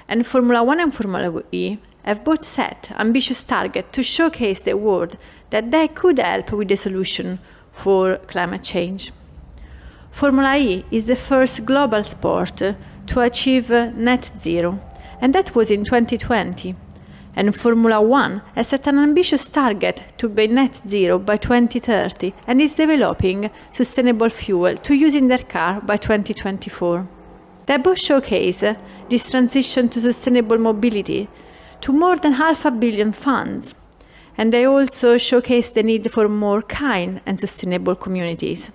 And Formula One and Formula E have both set ambitious targets to showcase the world that they could help with the solution for climate change. Formula E is the first global sport to achieve net zero, and that was in 2020. And Formula One has set an ambitious target to be net zero by 2030 and is developing sustainable fuel to use in their car by 2024. They both showcase this transition to sustainable mobility to more than $500 million funds, and they also showcase the need for more kind and sustainable communities.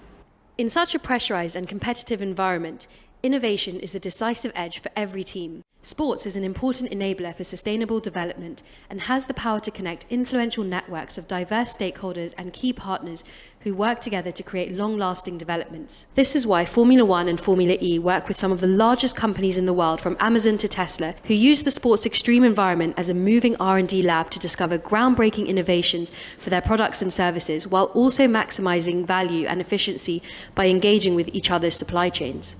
In such a pressurized and competitive environment, innovation is the decisive edge for every team. Sports is an important enabler for sustainable development and has the power to connect influential networks of diverse stakeholders and key partners who work together to create long-lasting developments. This is why Formula One and Formula E work with some of the largest companies in the world, from Amazon to Tesla, who use the sport's extreme environment as a moving R&D lab to discover groundbreaking innovations for their products and services, while also maximizing value and efficiency by engaging with each other's supply chains.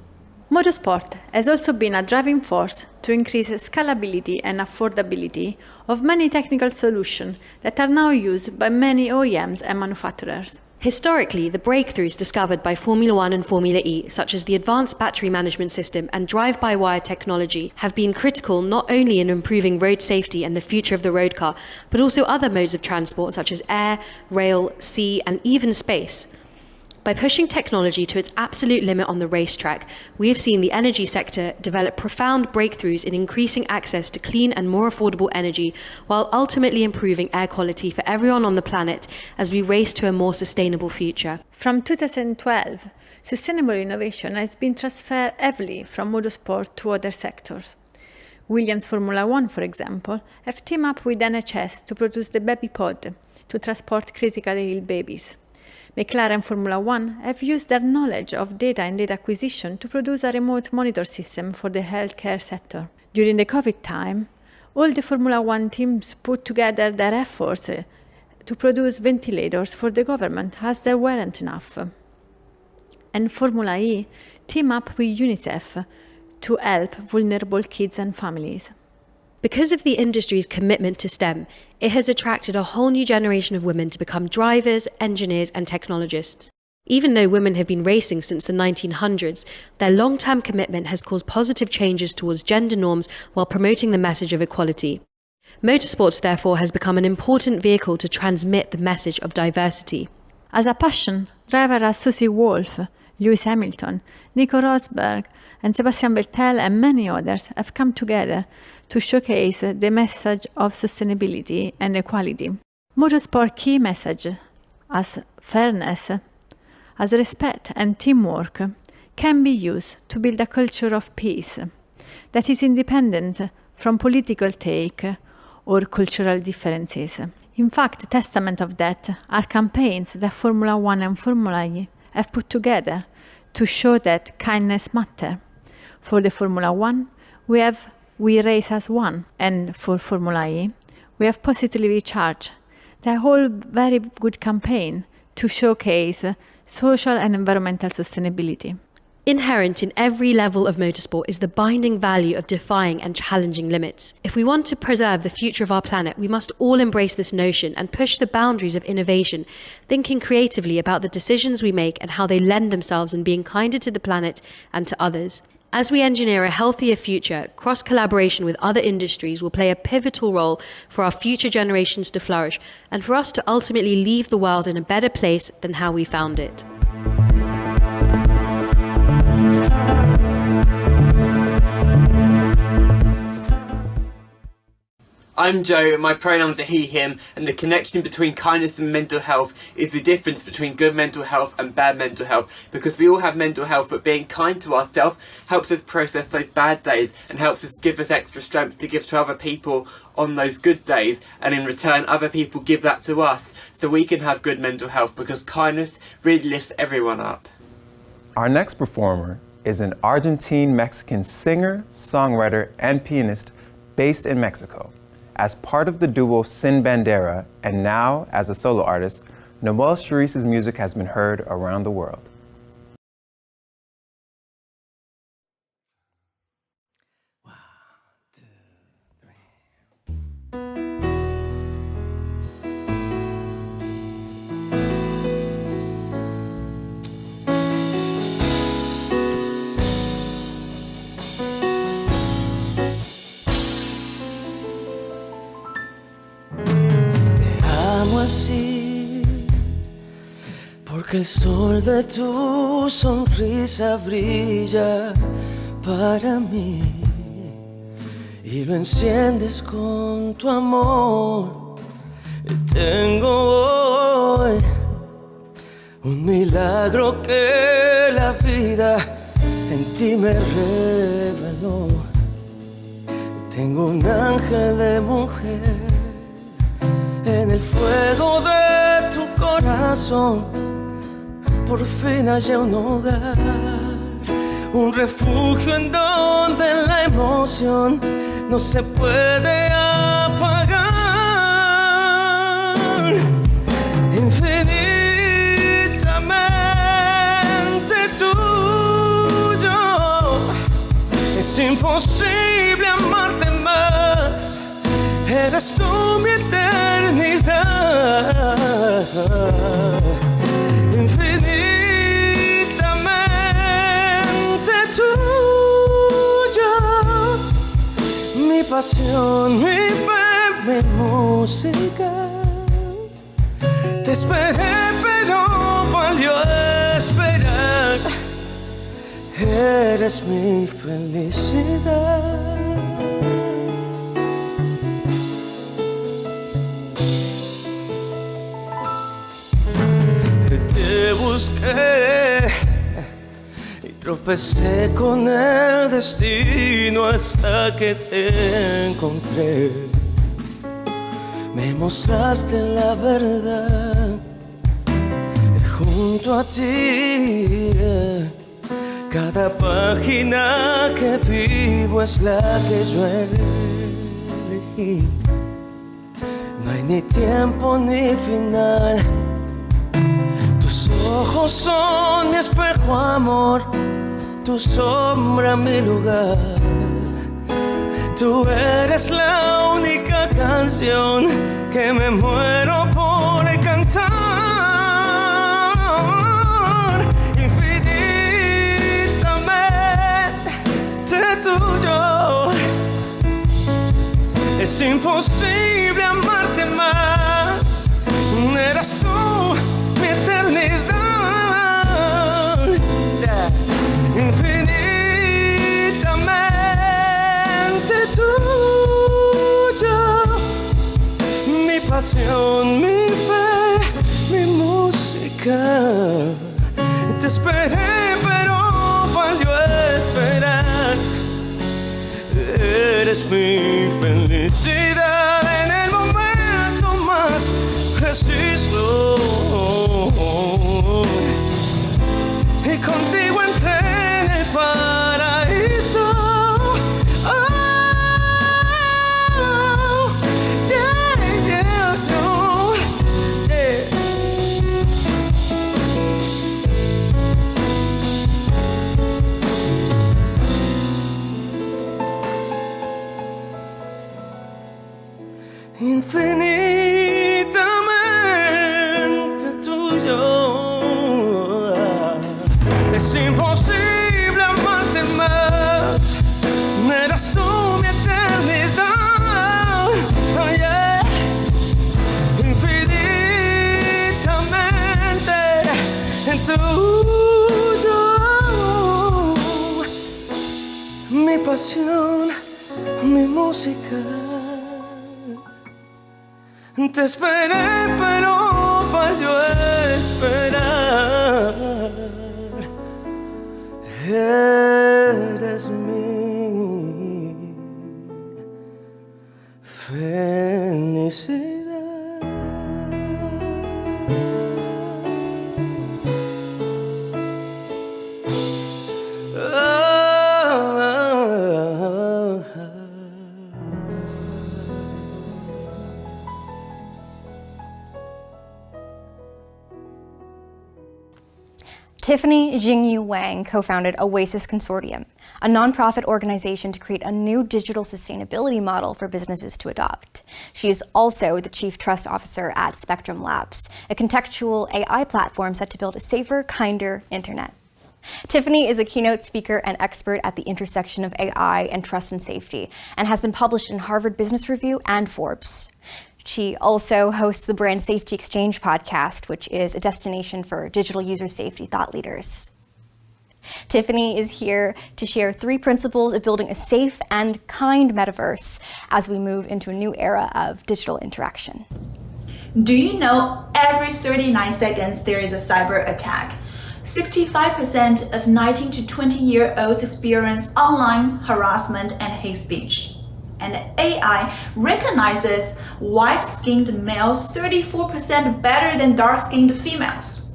Motorsport has also been a driving force to increase scalability and affordability of many technical solutions that are now used by many OEMs and manufacturers. Historically, the breakthroughs discovered by Formula One and Formula E, such as the advanced battery management system and drive-by-wire technology, have been critical not only in improving road safety and the future of the road car, but also other modes of transport such as air, rail, sea, and even space. By pushing technology to its absolute limit on the racetrack, we have seen the energy sector develop profound breakthroughs in increasing access to clean and more affordable energy, while ultimately improving air quality for everyone on the planet as we race to a more sustainable future. From 2012, sustainable innovation has been transferred heavily from motorsport to other sectors. Williams Formula One, for example, have teamed up with NHS to produce the baby pod to transport critically ill babies. McLaren Formula One have used their knowledge of data and data acquisition to produce a remote monitor system for the healthcare sector. During the COVID time, all the Formula One teams put together their efforts to produce ventilators for the government as there weren't enough. And Formula E team up with UNICEF to help vulnerable kids and families. Because of the industry's commitment to STEM, it has attracted a whole new generation of women to become drivers, engineers, and technologists. Even though women have been racing since the 1900s, their long-term commitment has caused positive changes towards gender norms while promoting the message of equality. Motorsports, therefore, has become an important vehicle to transmit the message of diversity. As a passion, drivers as Susie Wolff, Lewis Hamilton, Nico Rosberg, and Sebastian Vettel and many others have come together to showcase the message of sustainability and equality. Motorsport key message as fairness, as respect and teamwork can be used to build a culture of peace that is independent from political take or cultural differences. In fact, a testament of that are campaigns that Formula One and Formula E have put together to show that kindness matters. For the Formula One, we have We Race as One, and for Formula E, we have Positively Charged. They're all very good campaign to showcase social and environmental sustainability. Inherent in every level of motorsport is the binding value of defying and challenging limits. If we want to preserve the future of our planet, we must all embrace this notion and push the boundaries of innovation, thinking creatively about the decisions we make and how they lend themselves in being kinder to the planet and to others. As we engineer a healthier future, cross-collaboration with other industries will play a pivotal role for our future generations to flourish and for us to ultimately leave the world in a better place than how we found it. I'm Joe, and my pronouns are he, him, and the connection between kindness and mental health is the difference between good mental health and bad mental health, because we all have mental health, but being kind to ourselves helps us process those bad days and helps us give us extra strength to give to other people on those good days, and in return other people give that to us so we can have good mental health, because kindness really lifts everyone up. Our next performer is an Argentine-Mexican singer, songwriter, and pianist based in Mexico. As part of the duo Sin Bandera, and now as a solo artist, Noel Cherise's music has been heard around the world. Así, porque el sol de tu sonrisa brilla para mí y lo enciendes con tu amor. Tengo hoy un milagro que la vida en ti me reveló. Tengo un ángel de mujer en el fuego de tu corazón. Por fin hallé un hogar, un refugio en donde la emoción no se puede apagar. Infinitamente tuyo, es imposible amarte más. Eres tú mi eternidad, infinitamente tuyo, mi pasión, mi fe, mi música. Te esperé pero valió esperar, eres mi felicidad. Te busqué y Tropecé con el destino hasta que te encontré. Me mostraste la verdad junto a ti. Cada página que vivo es la que yo elegí. No hay ni tiempo ni final. Tus ojos son mi espejo, amor. Tu sombra, mi lugar. Tú eres la única canción que me muero por cantar. Infinitamente tuyo. Es imposible amarte más. Eras tú mi eternidad. Infinitamente tuyo. Mi pasión, mi fe, mi música. Te esperé, pero valió esperar. Eres mi felicidad en el momento más preciso. Y contigo entré en el paraíso. Oh, yeah, yeah, no, yeah. Infinitamente tuyo. Es imposible amarte más. Eras tú mi eternidad. Oh, yeah. Infinitamente tuyo. Mi pasión, mi música. Te esperé, pero valió esperar. Eres mi felicidad. Tiffany Jingyu Wang co-founded Oasis Consortium, a nonprofit organization to create a new digital sustainability model for businesses to adopt. She is also the Chief Trust Officer at Spectrum Labs, a contextual AI platform set to build a safer, kinder internet. Tiffany is a keynote speaker and expert at the intersection of AI and trust and safety, and has been published in Harvard Business Review and Forbes. She also hosts the Brand Safety Exchange podcast, which is a destination for digital user safety thought leaders. Tiffany is here to share 3 principles of building a safe and kind metaverse as we move into a new era of digital interaction. Do you know every 39 seconds there is a cyber attack? 65% of 19 to 20-year-olds experience online harassment and hate speech. And AI recognizes white-skinned males 34% better than dark-skinned females.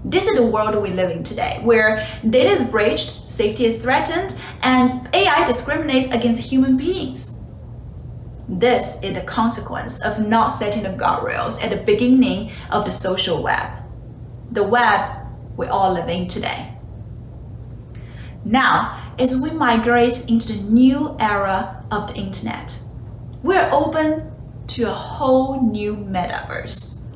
This is the world we live in today, where data is breached, safety is threatened, and AI discriminates against human beings. This is the consequence of not setting the guardrails at the beginning of the social web, the web we all live in today. Now, as we migrate into the new era of the internet, we're open to a whole new metaverse.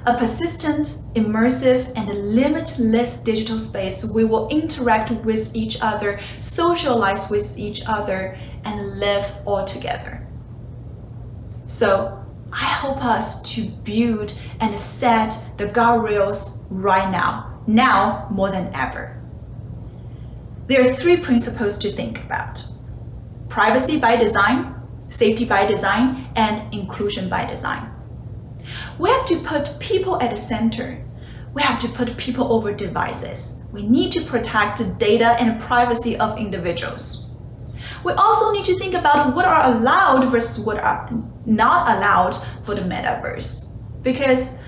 A persistent, immersive, and limitless digital space we will interact with each other, socialize with each other, and live all together. So, I hope us to build and set the guardrails right now more than ever. There are 3 principles to think about: privacy by design, safety by design, and inclusion by design. We have to put people at the center. we have to put people over devices. We need to protect the data and privacy of individuals. We also need to think about what are allowed versus what are not allowed for the metaverse, because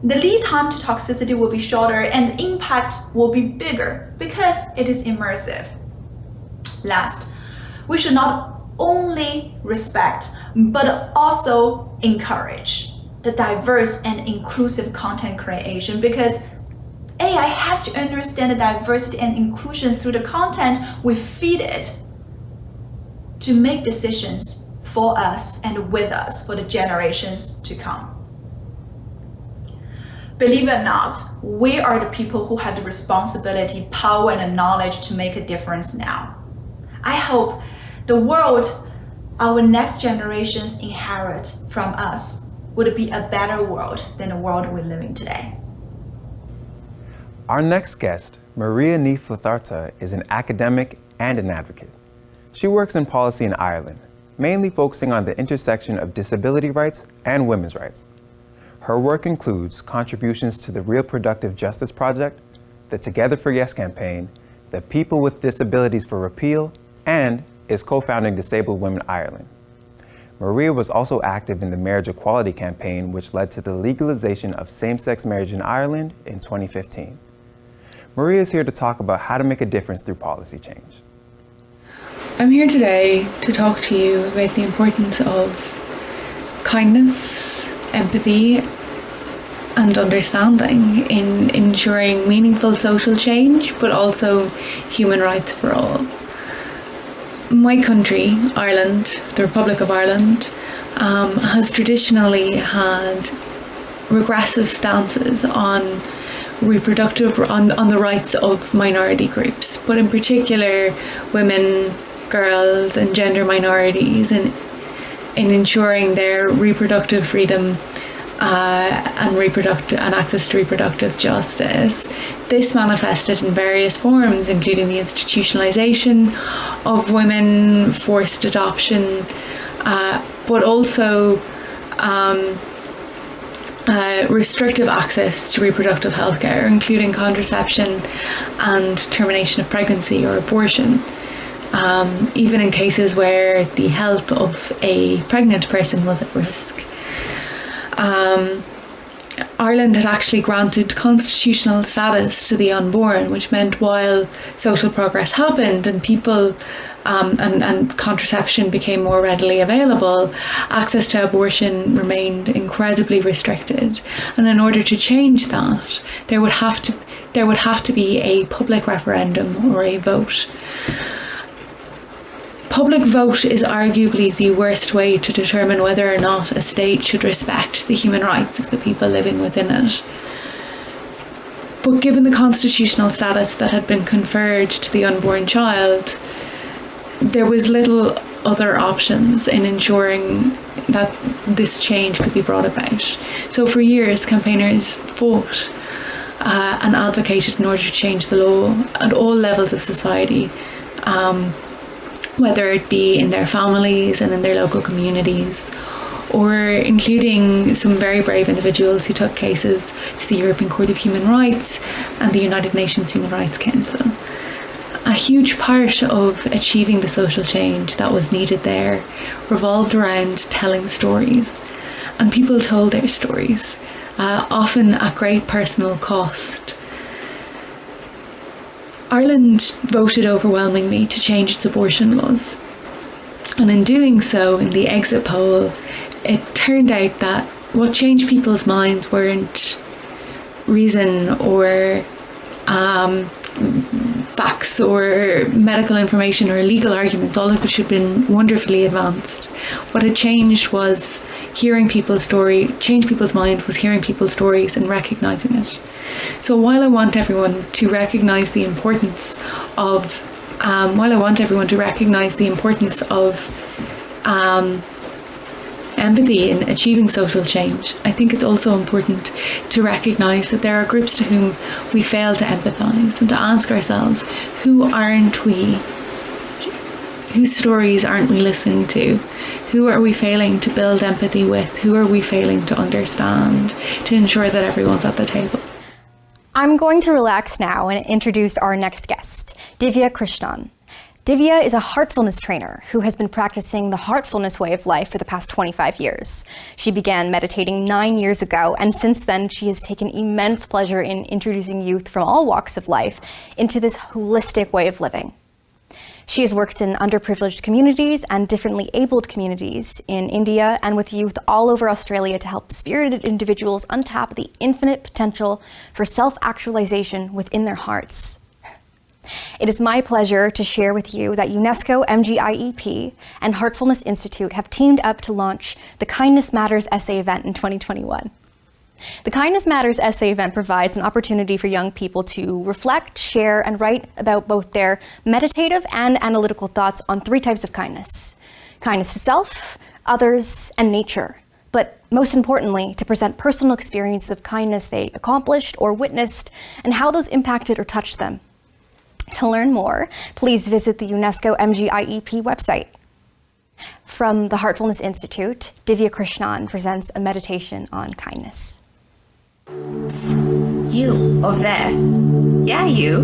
the lead time to toxicity will be shorter and impact will be bigger because it is immersive. Last, we should not only respect but also encourage the diverse and inclusive content creation, because AI has to understand the diversity and inclusion through the content we feed it to make decisions for us and with us for the generations to come. Believe it or not, we are the people who have the responsibility, power, and the knowledge to make a difference now. I hope the world our next generations inherit from us would be a better world than the world we're living today. Our next guest, Maria Ní Fliotharta, is an academic and an advocate. She works in policy in Ireland, mainly focusing on the intersection of disability rights and women's rights. Her work includes contributions to the Reproductive Justice Project, the Together for Yes campaign, the People with Disabilities for Repeal, and is co-founding Disabled Women Ireland. Maria was also active in the Marriage Equality campaign, which led to the legalization of same-sex marriage in Ireland in 2015. Maria is here to talk about how to make a difference through policy change. I'm here today to talk to you about the importance of kindness, empathy, and understanding in ensuring meaningful social change, but also human rights for all. My country, Ireland, the Republic of Ireland, has traditionally had regressive stances on the rights of minority groups, but in particular women, girls, and gender minorities, in ensuring their reproductive freedom and access to reproductive justice. This manifested in various forms, including the institutionalization of women, forced adoption, but also restrictive access to reproductive health care, including contraception and termination of pregnancy or abortion, even in cases where the health of a pregnant person was at risk. Ireland had actually granted constitutional status to the unborn, which meant while social progress happened and people and contraception became more readily available, access to abortion remained incredibly restricted. And in order to change that, there would have to be a public referendum or a vote. Public vote is arguably the worst way to determine whether or not a state should respect the human rights of the people living within it. But given the constitutional status that had been conferred to the unborn child, there was little other options in ensuring that this change could be brought about. So for years, campaigners fought and advocated in order to change the law at all levels of society, whether it be in their families and in their local communities, or including some very brave individuals who took cases to the European Court of Human Rights and the United Nations Human Rights Council. A huge part of achieving the social change that was needed there revolved around telling stories, and people told their stories, often at great personal cost. Ireland voted overwhelmingly to change its abortion laws, and in doing so, in the exit poll, it turned out that what changed people's minds weren't reason or facts or medical information or legal arguments, all of which had been wonderfully advanced. What had changed was hearing people's story, changed people's mind was hearing people's stories and recognising it. So while I want everyone to recognise the importance of empathy in achieving social change, I think it's also important to recognise that there are groups to whom we fail to empathise, and to ask ourselves, who aren't we? Whose stories aren't we listening to? Who are we failing to build empathy with? Who are we failing to understand, to ensure that everyone's at the table? I'm going to relax now and introduce our next guest, Divya Krishnan. Divya is a heartfulness trainer who has been practicing the heartfulness way of life for the past 25 years. She began meditating 9 years ago, and since then she has taken immense pleasure in introducing youth from all walks of life into this holistic way of living. She has worked in underprivileged communities and differently abled communities in India and with youth all over Australia to help spirited individuals untap the infinite potential for self-actualization within their hearts. It is my pleasure to share with you that UNESCO MGIEP and Heartfulness Institute have teamed up to launch the Kindness Matters Essay Event in 2021. The Kindness Matters Essay Event provides an opportunity for young people to reflect, share, and write about both their meditative and analytical thoughts on 3 types of kindness. Kindness to self, others, and nature. But most importantly, to present personal experiences of kindness they accomplished or witnessed and how those impacted or touched them. To learn more, please visit the UNESCO MGIEP website. From the Heartfulness Institute, Divya Krishnan presents a meditation on kindness. You, over there. Yeah, you.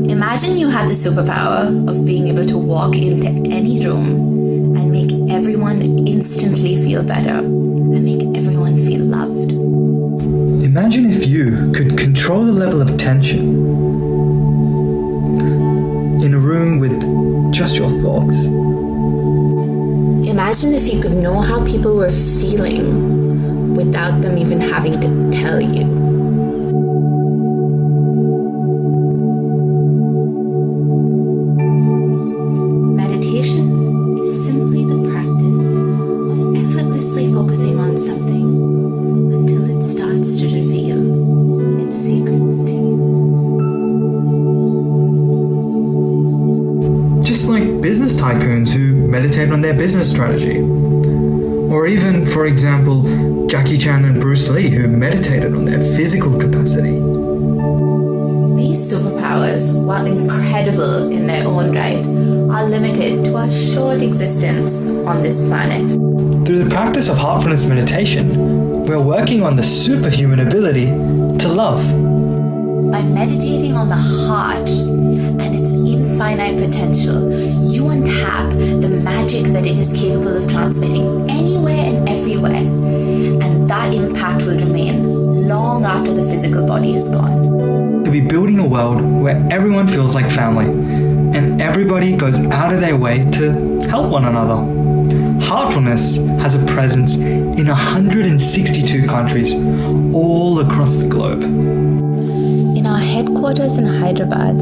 Imagine you had the superpower of being able to walk into any room and make everyone instantly feel better and make everyone feel loved. Imagine if you could control the level of tension in a room with just your thoughts. Imagine if you could know how people were feeling without them even having to tell you. Meditation is simply the practice of effortlessly focusing on something until it starts to reveal its secrets to you. Just like business tycoons who meditate on their business strategy. Or even, for example, Jackie Chan and Bruce Lee, who meditated on their physical capacity. These superpowers, while incredible in their own right, are limited to our short existence on this planet. Through the practice of heartfulness meditation, we're working on the superhuman ability to love. By meditating on the heart and its infinite potential, you untap the magic that it is capable of transmitting anywhere and everywhere, and that impact will remain long after the physical body is gone. To be building a world where everyone feels like family, and everybody goes out of their way to help one another. Heartfulness has a presence in 162 countries all across the globe. In our headquarters in Hyderabad,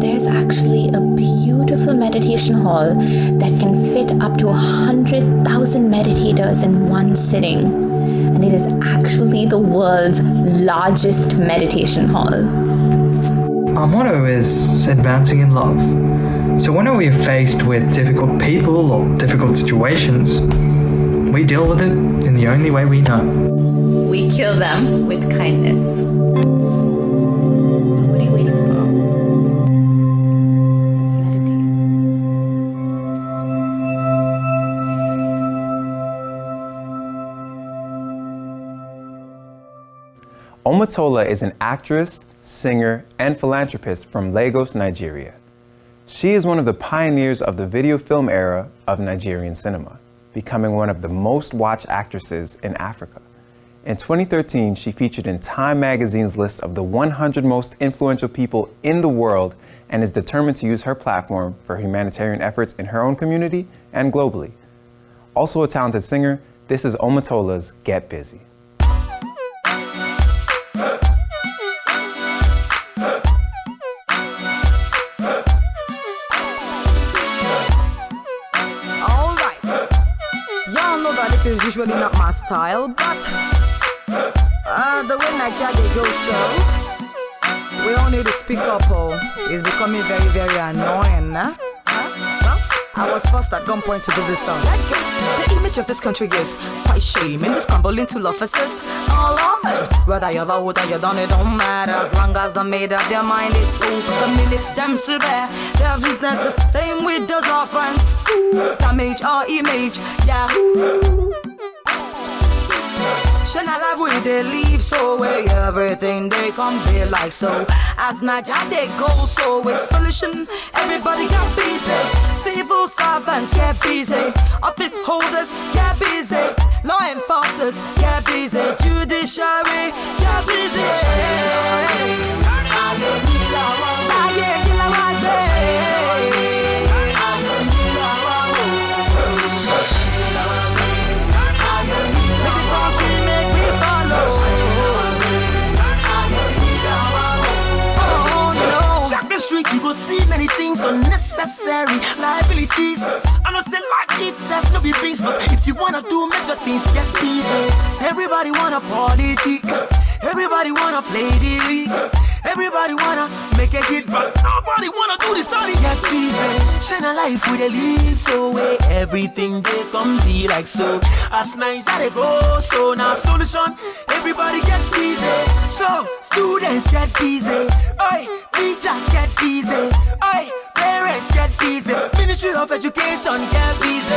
there's actually a beautiful meditation hall that can fit up to 100,000 meditators in one sitting. And it is actually the world's largest meditation hall. Our motto is advancing in love. So whenever we are faced with difficult people or difficult situations, we deal with it in the only way we know. We kill them with kindness. So what are you waiting for? Let's meditate. Omotola is an actress, singer, and philanthropist from Lagos, Nigeria. She is one of the pioneers of the video film era of Nigerian cinema, becoming one of the most watched actresses in Africa. In 2013, she featured in Time magazine's list of the 100 most influential people in the world and is determined to use her platform for humanitarian efforts in her own community and globally. Also a talented singer, this is Omotola's Get Busy. Is usually not my style, but the way Nigeria goes, so we all need to speak up. It's becoming very, very annoying. Well, I was forced at gunpoint to do this song. Let's go. The image of this country is quite shaming. It's crumbling to officers all on. Whether you're old or you're done, it don't matter. As long as they made up their mind, it's over. The minutes them still there. Their business is the same with those our friends. Ooh, damage our image, yahoo. Shall I live with they leave so way everything they come be like so. As Naja they go so with solution, everybody get busy. Civil servants get busy, office holders get busy, law enforcers get busy, judiciary get busy. Streets, you go see many things unnecessary liabilities. I know say life itself no be beans, but if you wanna do major things, get busy. Everybody wanna politic, everybody wanna play the league, everybody wanna make a hit, but nobody wanna do the study. Get busy. Shine a life with a leave so way everything they come be like so. As night they go so now solution. Everybody get busy. So students get busy. Oi, teachers get busy. Oi, parents get busy. Ministry of Education get busy.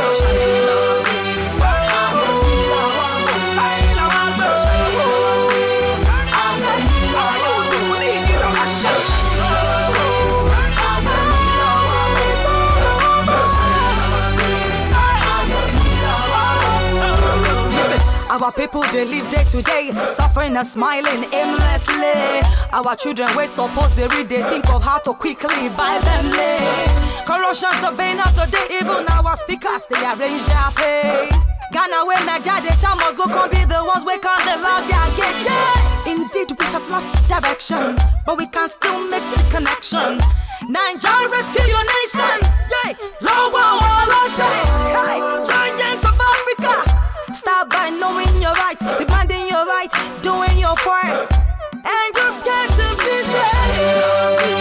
Our people, they live day to day, suffering and smiling aimlessly. Our children, we suppose they read, they think of how to quickly buy them lay. Corruption's the bane of the day, even our speakers, they arrange their pay. Ghana, when Nigeria, they shall must go, come be the ones we can't allow their gates, yeah. Indeed, we have lost direction, but we can still make the connection. Nigeria, rescue your nation, yeah. Lower all out, hey, giant of Africa. Start by knowing your right, demanding your right, doing your part, and just get to busy.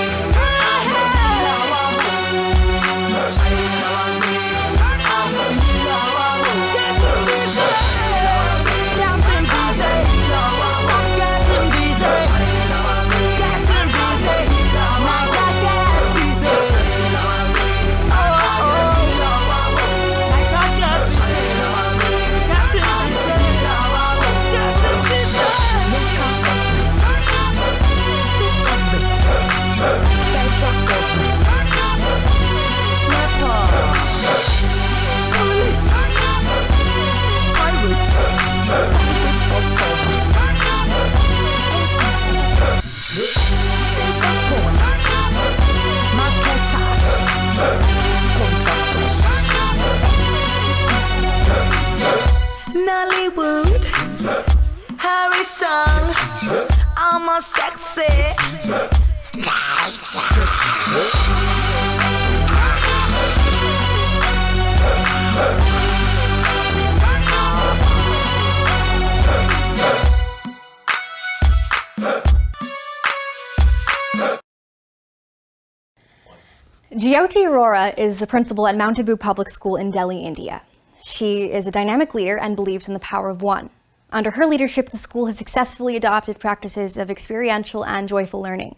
Nollywood, Harry song, I'm a sexy Jyoti Arora is the principal at Mount Abu Public School in Delhi, India. She is a dynamic leader and believes in the power of one. Under her leadership, the school has successfully adopted practices of experiential and joyful learning.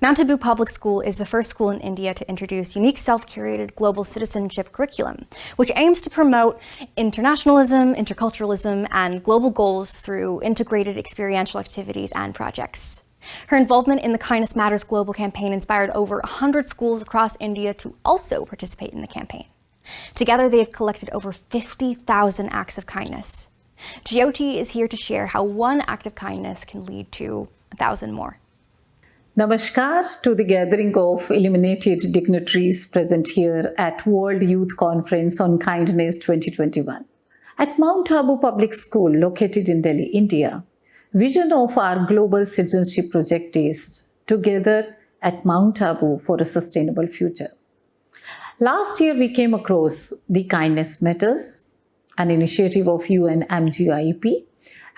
Mount Abu Public School is the first school in India to introduce unique self-curated global citizenship curriculum, which aims to promote internationalism, interculturalism, and global goals through integrated experiential activities and projects. Her involvement in the Kindness Matters global campaign inspired over 100 schools across India to also participate in the campaign. Together, they have collected over 50,000 acts of kindness. Jyoti is here to share how one act of kindness can lead to 1,000 more. Namaskar to the gathering of illuminated dignitaries present here at World Youth Conference on Kindness 2021. At Mount Abu Public School, located in Delhi, India, vision of our global citizenship project is Together at Mount Abu for a Sustainable Future. Last year, we came across the Kindness Matters, an initiative of UN MGIEP,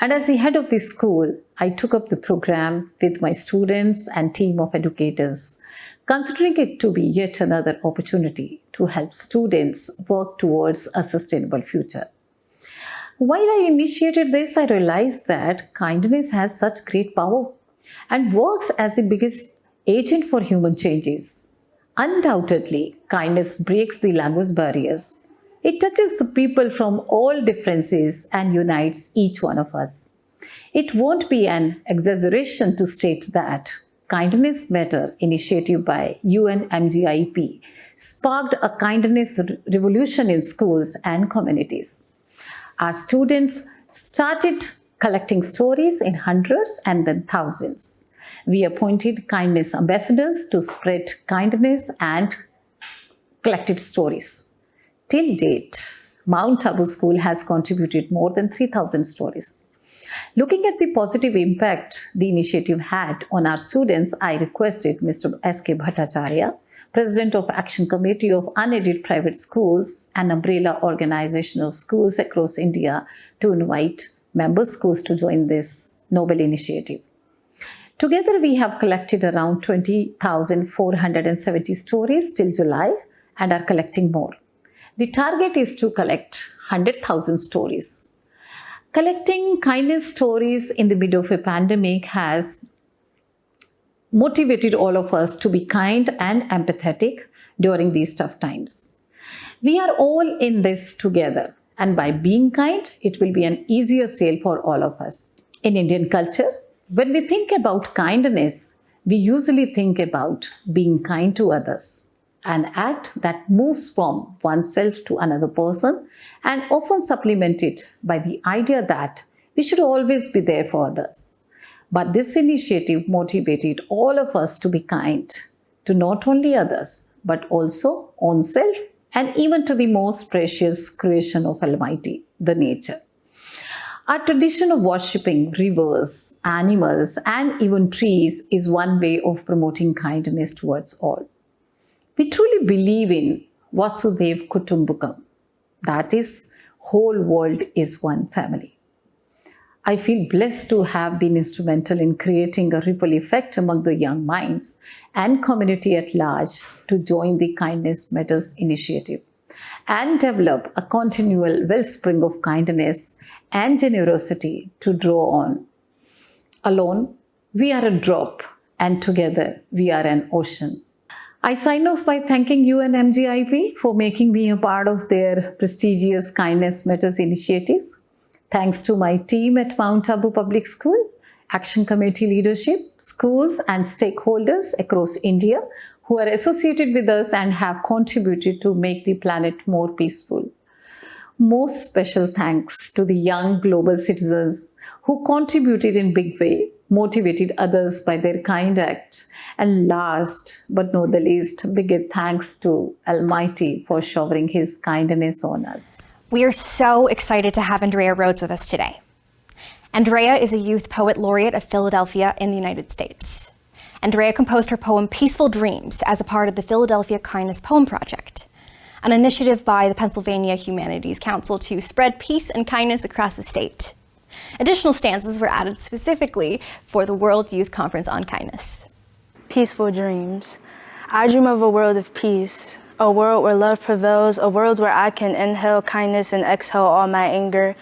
and as the head of the school, I took up the program with my students and team of educators, considering it to be yet another opportunity to help students work towards a sustainable future. While I initiated this, I realized that kindness has such great power and works as the biggest agent for human changes. Undoubtedly, kindness breaks the language barriers. It touches the people from all differences and unites each one of us. It won't be an exaggeration to state that Kindness Matter initiative by UNMGIP sparked a kindness revolution in schools and communities. Our students started collecting stories in hundreds and then thousands. We appointed kindness ambassadors to spread kindness and collected stories. Till date, Mount Abu School has contributed more than 3,000 stories. Looking at the positive impact the initiative had on our students, I requested Mr. S.K. Bhattacharya, President of Action Committee of Unaided Private Schools, an umbrella organization of schools across India, to invite member schools to join this noble initiative. Together, we have collected around 20,470 stories till July and are collecting more. The target is to collect 100,000 stories. Collecting kindness stories in the middle of a pandemic has motivated all of us to be kind and empathetic during these tough times. We are all in this together, and by being kind, it will be an easier sail for all of us. In Indian culture, when we think about kindness, we usually think about being kind to others, an act that moves from oneself to another person and often supplemented by the idea that we should always be there for others. But this initiative motivated all of us to be kind to not only others, but also oneself and even to the most precious creation of Almighty, the nature. Our tradition of worshipping rivers, animals, and even trees is one way of promoting kindness towards all. We truly believe in Vasudev Kutumbakam, that is, whole world is one family. I feel blessed to have been instrumental in creating a ripple effect among the young minds and community at large to join the Kindness Matters initiative and develop a continual wellspring of kindness and generosity to draw on. Alone, we are a drop, and together, we are an ocean. I sign off by thanking UNMGIP for making me a part of their prestigious Kindness Matters initiatives. Thanks to my team at Mount Abu Public School, Action Committee leadership, schools and stakeholders across India who are associated with us and have contributed to make the planet more peaceful. Most special thanks to the young global citizens who contributed in big way, motivated others by their kind act. And last but not the least, big thanks to Almighty for showering His kindness on us. We are so excited to have Andrea Rhodes with us today. Andrea is a youth poet laureate of Philadelphia in the United States. Andrea composed her poem Peaceful Dreams as a part of the Philadelphia Kindness Poem Project, an initiative by the Pennsylvania Humanities Council to spread peace and kindness across the state. Additional stanzas were added specifically for the World Youth Conference on Kindness. Peaceful dreams. I dream of a world of peace, a world where love prevails, a world where I can inhale kindness and exhale all my anger,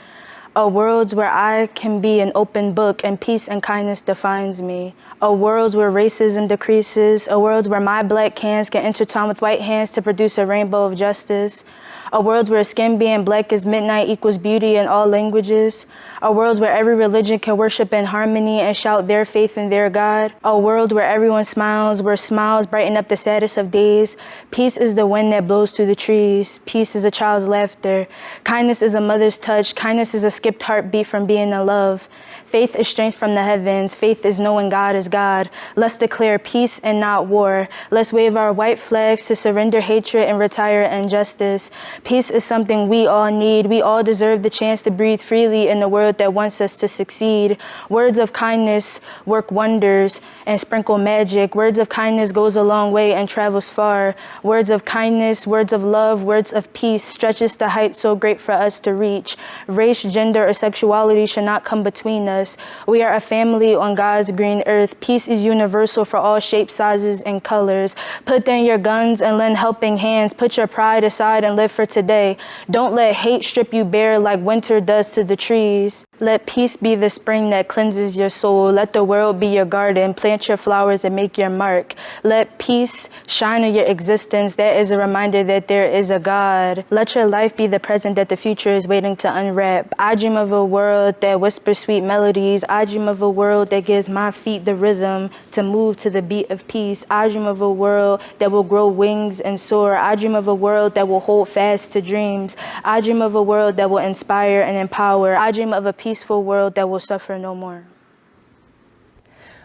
a world where I can be an open book and peace and kindness defines me, a world where racism decreases, a world where my black hands can intertwine with white hands to produce a rainbow of justice, a world where skin being black as midnight equals beauty in all languages, a world where every religion can worship in harmony and shout their faith in their God, a world where everyone smiles, where smiles brighten up the saddest of days. Peace is the wind that blows through the trees. Peace is a child's laughter. Kindness is a mother's touch. Kindness is a skipped heartbeat from being in love. Faith is strength from the heavens. Faith is knowing God is God. Let's declare peace and not war. Let's wave our white flags to surrender hatred and retire injustice. Peace is something we all need. We all deserve the chance to breathe freely in the world that wants us to succeed. Words of kindness work wonders and sprinkle magic. Words of kindness goes a long way and travels far. Words of kindness, words of love, words of peace stretches to heights so great for us to reach. Race, gender, or sexuality should not come between us. We are a family on God's green earth. Peace is universal for all shapes, sizes, and colors. Put down your guns and lend helping hands. Put your pride aside and live for today. Don't let hate strip you bare like winter does to the trees. Let peace be the spring that cleanses your soul. Let the world be your garden. Plant your flowers and make your mark. Let peace shine in your existence. That is a reminder that there is a God. Let your life be the present that the future is waiting to unwrap. I dream of a world that whispers sweet melody inequalities. I dream of a world that gives my feet the rhythm to move to the beat of peace. I dream of a world that will grow wings and soar. I dream of a world that will hold fast to dreams. I dream of a world that will inspire and empower. I dream of a peaceful world that will suffer no more.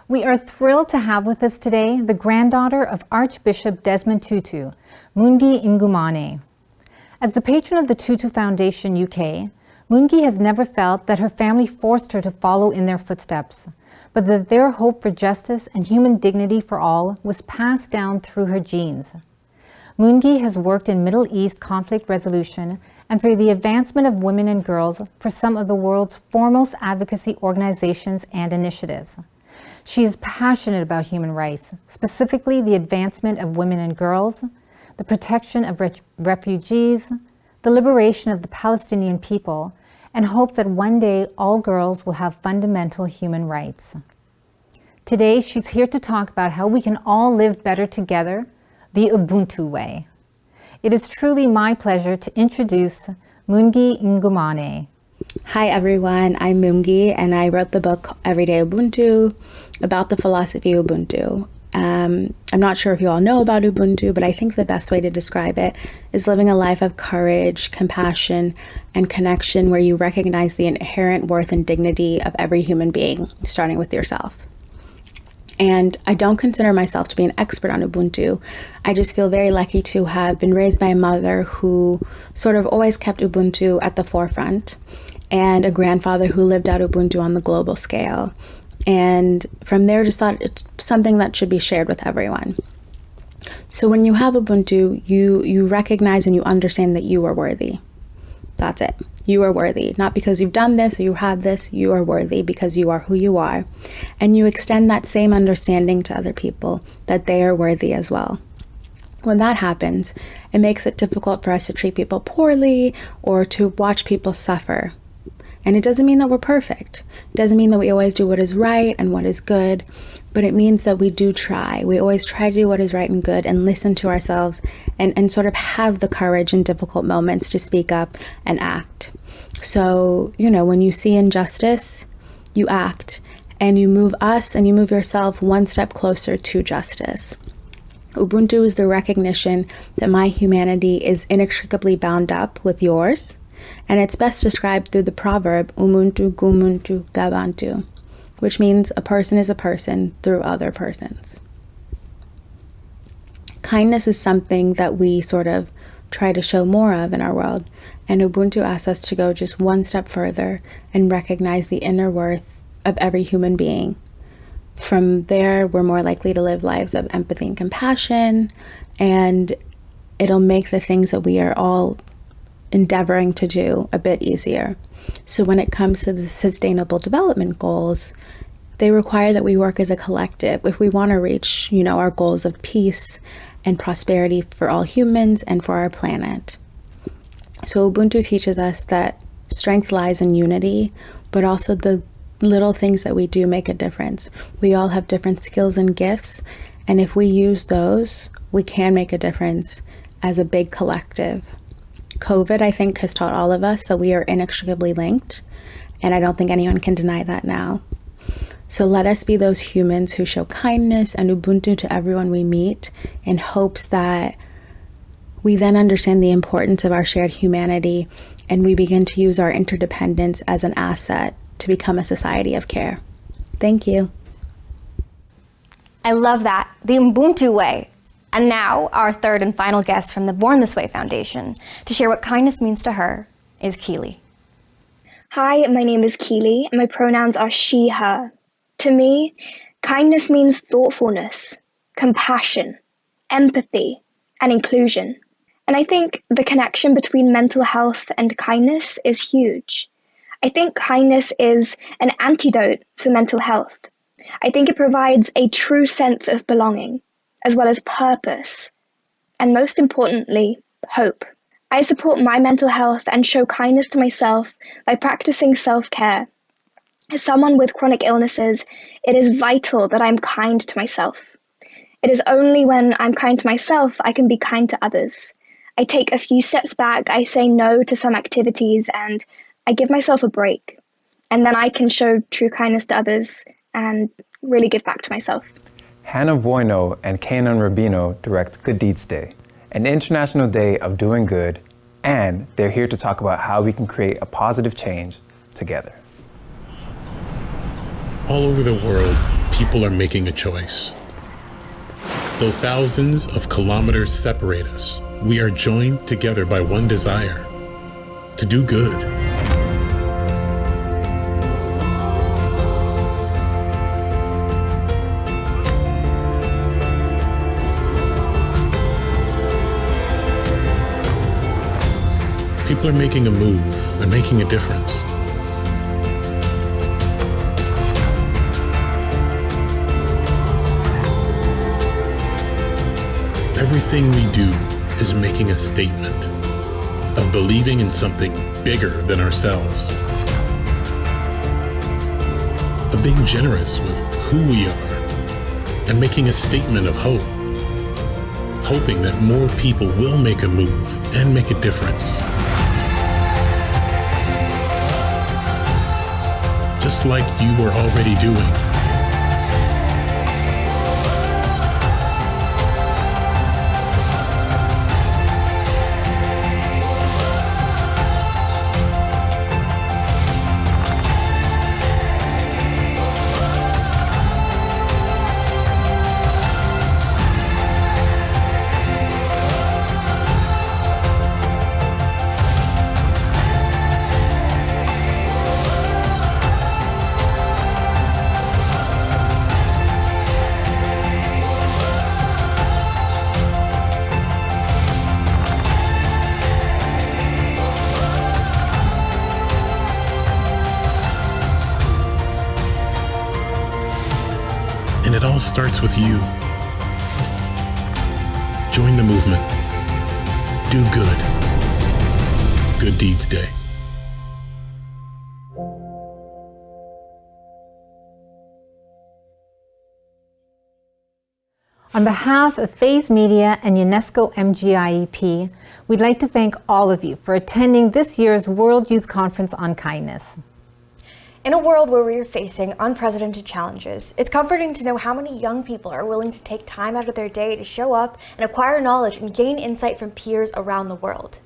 We are thrilled to have with us today the granddaughter of Archbishop Desmond Tutu, Mungi Ngumane. As the patron of the Tutu Foundation UK, Mungi has never felt that her family forced her to follow in their footsteps, but that their hope for justice and human dignity for all was passed down through her genes. Mungi has worked in Middle East conflict resolution and for the advancement of women and girls for some of the world's foremost advocacy organizations and initiatives. She is passionate about human rights, specifically the advancement of women and girls, the protection of refugees, the liberation of the Palestinian people, and hope that one day all girls will have fundamental human rights. Today, she's here to talk about how we can all live better together, the Ubuntu way. It is truly my pleasure to introduce Mungi Ngumane. Hi everyone, I'm Mungi and I wrote the book Everyday Ubuntu about the philosophy of Ubuntu. I'm not sure if you all know about Ubuntu, but I think the best way to describe it is living a life of courage, compassion, and connection where you recognize the inherent worth and dignity of every human being, starting with yourself. And I don't consider myself to be an expert on Ubuntu. I just feel very lucky to have been raised by a mother who sort of always kept Ubuntu at the forefront, and a grandfather who lived out Ubuntu on the global scale. And from there, just thought it's something that should be shared with everyone. So when you have Ubuntu, you recognize and you understand that you are worthy. That's it. You are worthy. Not because you've done this or you have this, you are worthy because you are who you are. And you extend that same understanding to other people, that they are worthy as well. When that happens, it makes it difficult for us to treat people poorly or to watch people suffer. And it doesn't mean that we're perfect. It doesn't mean that we always do what is right and what is good, but it means that we do try. We always try to do what is right and good and listen to ourselves and sort of have the courage in difficult moments to speak up and act. So, when you see injustice, you act and you move us and you move yourself one step closer to justice. Ubuntu is the recognition that my humanity is inextricably bound up with yours. And it's best described through the proverb, Umuntu gumuntu gabantu, which means a person is a person through other persons. Kindness is something that we sort of try to show more of in our world, and Ubuntu asks us to go just one step further and recognize the inner worth of every human being. From there, we're more likely to live lives of empathy and compassion, and it'll make the things that we are all endeavoring to do a bit easier. So when it comes to the Sustainable Development Goals, they require that we work as a collective if we want to reach, our goals of peace and prosperity for all humans and for our planet. So Ubuntu teaches us that strength lies in unity, but also the little things that we do make a difference. We all have different skills and gifts, and if we use those, we can make a difference as a big collective. COVID, I think, has taught all of us that we are inextricably linked, and I don't think anyone can deny that now. So let us be those humans who show kindness and Ubuntu to everyone we meet in hopes that we then understand the importance of our shared humanity and we begin to use our interdependence as an asset to become a society of care. Thank you. I love that. The Ubuntu way. And now, our third and final guest from the Born This Way Foundation to share what kindness means to her is Keely. Hi, my name is Keely, and my pronouns are she, her. To me, kindness means thoughtfulness, compassion, empathy, and inclusion. And I think the connection between mental health and kindness is huge. I think kindness is an antidote for mental health. I think it provides a true sense of belonging, as well as purpose, and most importantly, hope. I support my mental health and show kindness to myself by practicing self-care. As someone with chronic illnesses, it is vital that I'm kind to myself. It is only when I'm kind to myself I can be kind to others. I take a few steps back, I say no to some activities, and I give myself a break. And then I can show true kindness to others and really give back to myself. Hannah Voino and Kanan Rubino direct Good Deeds Day, an international day of doing good, and they're here to talk about how we can create a positive change together. All over the world, people are making a choice. Though thousands of kilometers separate us, we are joined together by one desire: to do good. People are making a move and making a difference. Everything we do is making a statement of believing in something bigger than ourselves, of being generous with who we are, and making a statement of hope, hoping that more people will make a move and make a difference. Just like you were already doing. And it all starts with you. Join the movement. Do good. Good Deeds Day. On behalf of Phase Media and UNESCO MGIEP, we'd like to thank all of you for attending this year's World Youth Conference on Kindness. In a world where we are facing unprecedented challenges, it's comforting to know how many young people are willing to take time out of their day to show up and acquire knowledge and gain insight from peers around the world.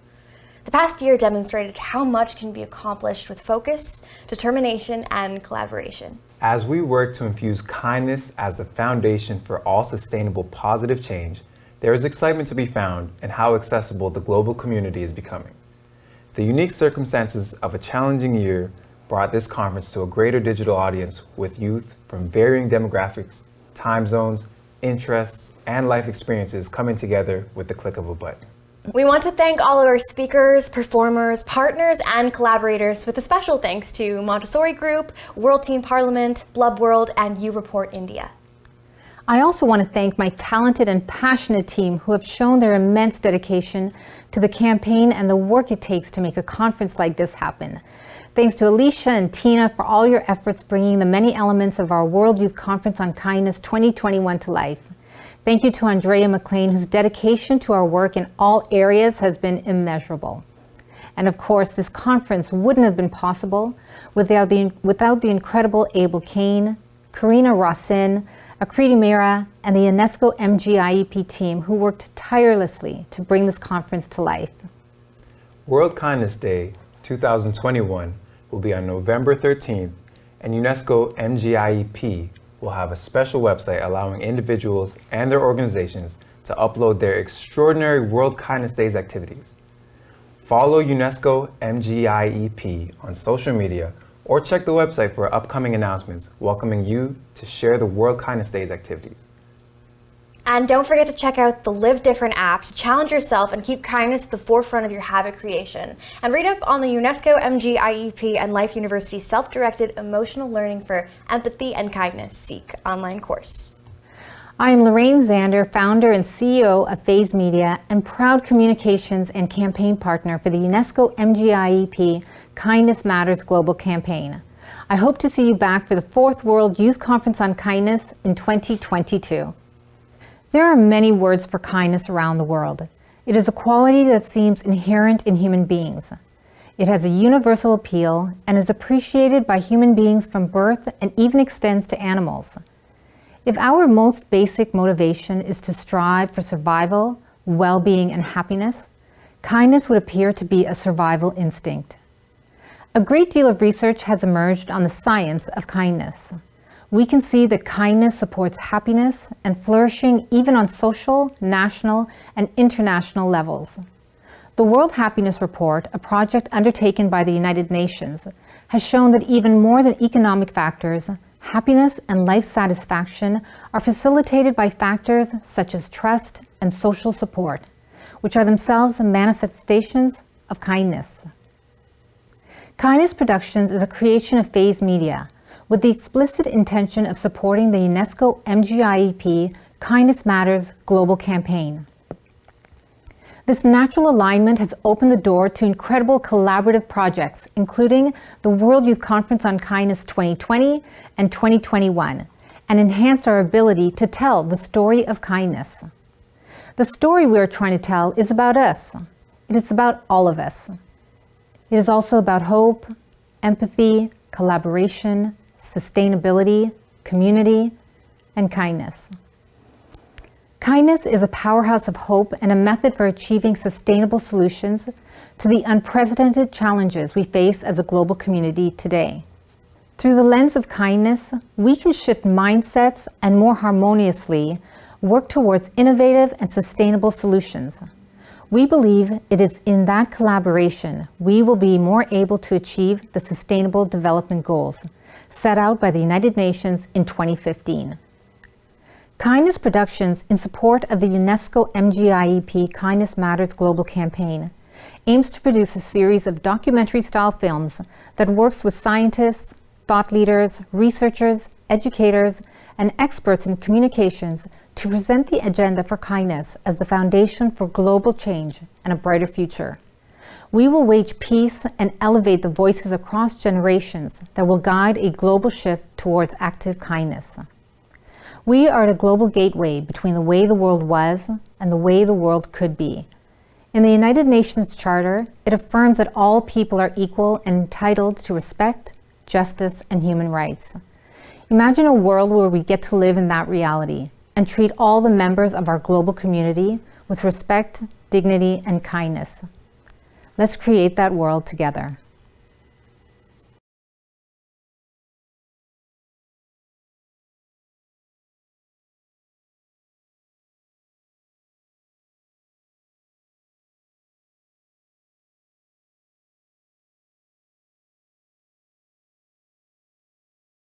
The past year demonstrated how much can be accomplished with focus, determination, and collaboration. As we work to infuse kindness as the foundation for all sustainable positive change, there is excitement to be found in how accessible the global community is becoming. The unique circumstances of a challenging year brought this conference to a greater digital audience with youth from varying demographics, time zones, interests, and life experiences coming together with the click of a button. We want to thank all of our speakers, performers, partners, and collaborators, with a special thanks to Montessori Group, World Teen Parliament, Blub World, and You Report India. I also want to thank my talented and passionate team who have shown their immense dedication to the campaign and the work it takes to make a conference like this happen. Thanks to Alicia and Tina for all your efforts bringing the many elements of our World Youth Conference on Kindness 2021 to life. Thank you to Andrea McLean, whose dedication to our work in all areas has been immeasurable. And of course, this conference wouldn't have been possible without the incredible Abel Kane, Karina Rossin, Akriti Mira, and the UNESCO MGIEP team who worked tirelessly to bring this conference to life. World Kindness Day 2021 will be on November 13th, and UNESCO MGIEP will have a special website allowing individuals and their organizations to upload their extraordinary World Kindness Days activities. Follow UNESCO MGIEP on social media or check the website for upcoming announcements welcoming you to share the World Kindness Days activities. And don't forget to check out the Live Different app to challenge yourself and keep kindness at the forefront of your habit creation. And read up on the UNESCO MGIEP and Life University's Self-Directed Emotional Learning for Empathy and Kindness SEEK online course. I am Lorraine Zander, founder and CEO of Phase Media and proud communications and campaign partner for the UNESCO MGIEP Kindness Matters Global Campaign. I hope to see you back for the 4th World Youth Conference on Kindness in 2022. There are many words for kindness around the world. It is a quality that seems inherent in human beings. It has a universal appeal and is appreciated by human beings from birth and even extends to animals. If our most basic motivation is to strive for survival, well-being, and happiness, kindness would appear to be a survival instinct. A great deal of research has emerged on the science of kindness. We can see that kindness supports happiness and flourishing even on social, national, and international levels. The World Happiness Report, a project undertaken by the United Nations, has shown that even more than economic factors, happiness and life satisfaction are facilitated by factors such as trust and social support, which are themselves manifestations of kindness. Kindness Productions is a creation of Phase Media with the explicit intention of supporting the UNESCO MGIEP Kindness Matters global campaign. This natural alignment has opened the door to incredible collaborative projects, including the World Youth Conference on Kindness 2020 and 2021, and enhanced our ability to tell the story of kindness. The story we are trying to tell is about us. It is about all of us. It is also about hope, empathy, collaboration, sustainability, community, and kindness. Kindness is a powerhouse of hope and a method for achieving sustainable solutions to the unprecedented challenges we face as a global community today. Through the lens of kindness, we can shift mindsets and more harmoniously work towards innovative and sustainable solutions. We believe it is in that collaboration we will be more able to achieve the Sustainable Development Goals set out by the United Nations in 2015. Kindness Productions, in support of the UNESCO MGIEP Kindness Matters global campaign, aims to produce a series of documentary-style films that works with scientists, thought leaders, researchers, educators, and experts in communications to present the agenda for kindness as the foundation for global change and a brighter future. We will wage peace and elevate the voices across generations that will guide a global shift towards active kindness. We are the global gateway between the way the world was and the way the world could be. In the United Nations Charter, it affirms that all people are equal and entitled to respect, justice, and human rights. Imagine a world where we get to live in that reality and treat all the members of our global community with respect, dignity, and kindness. Let's create that world together.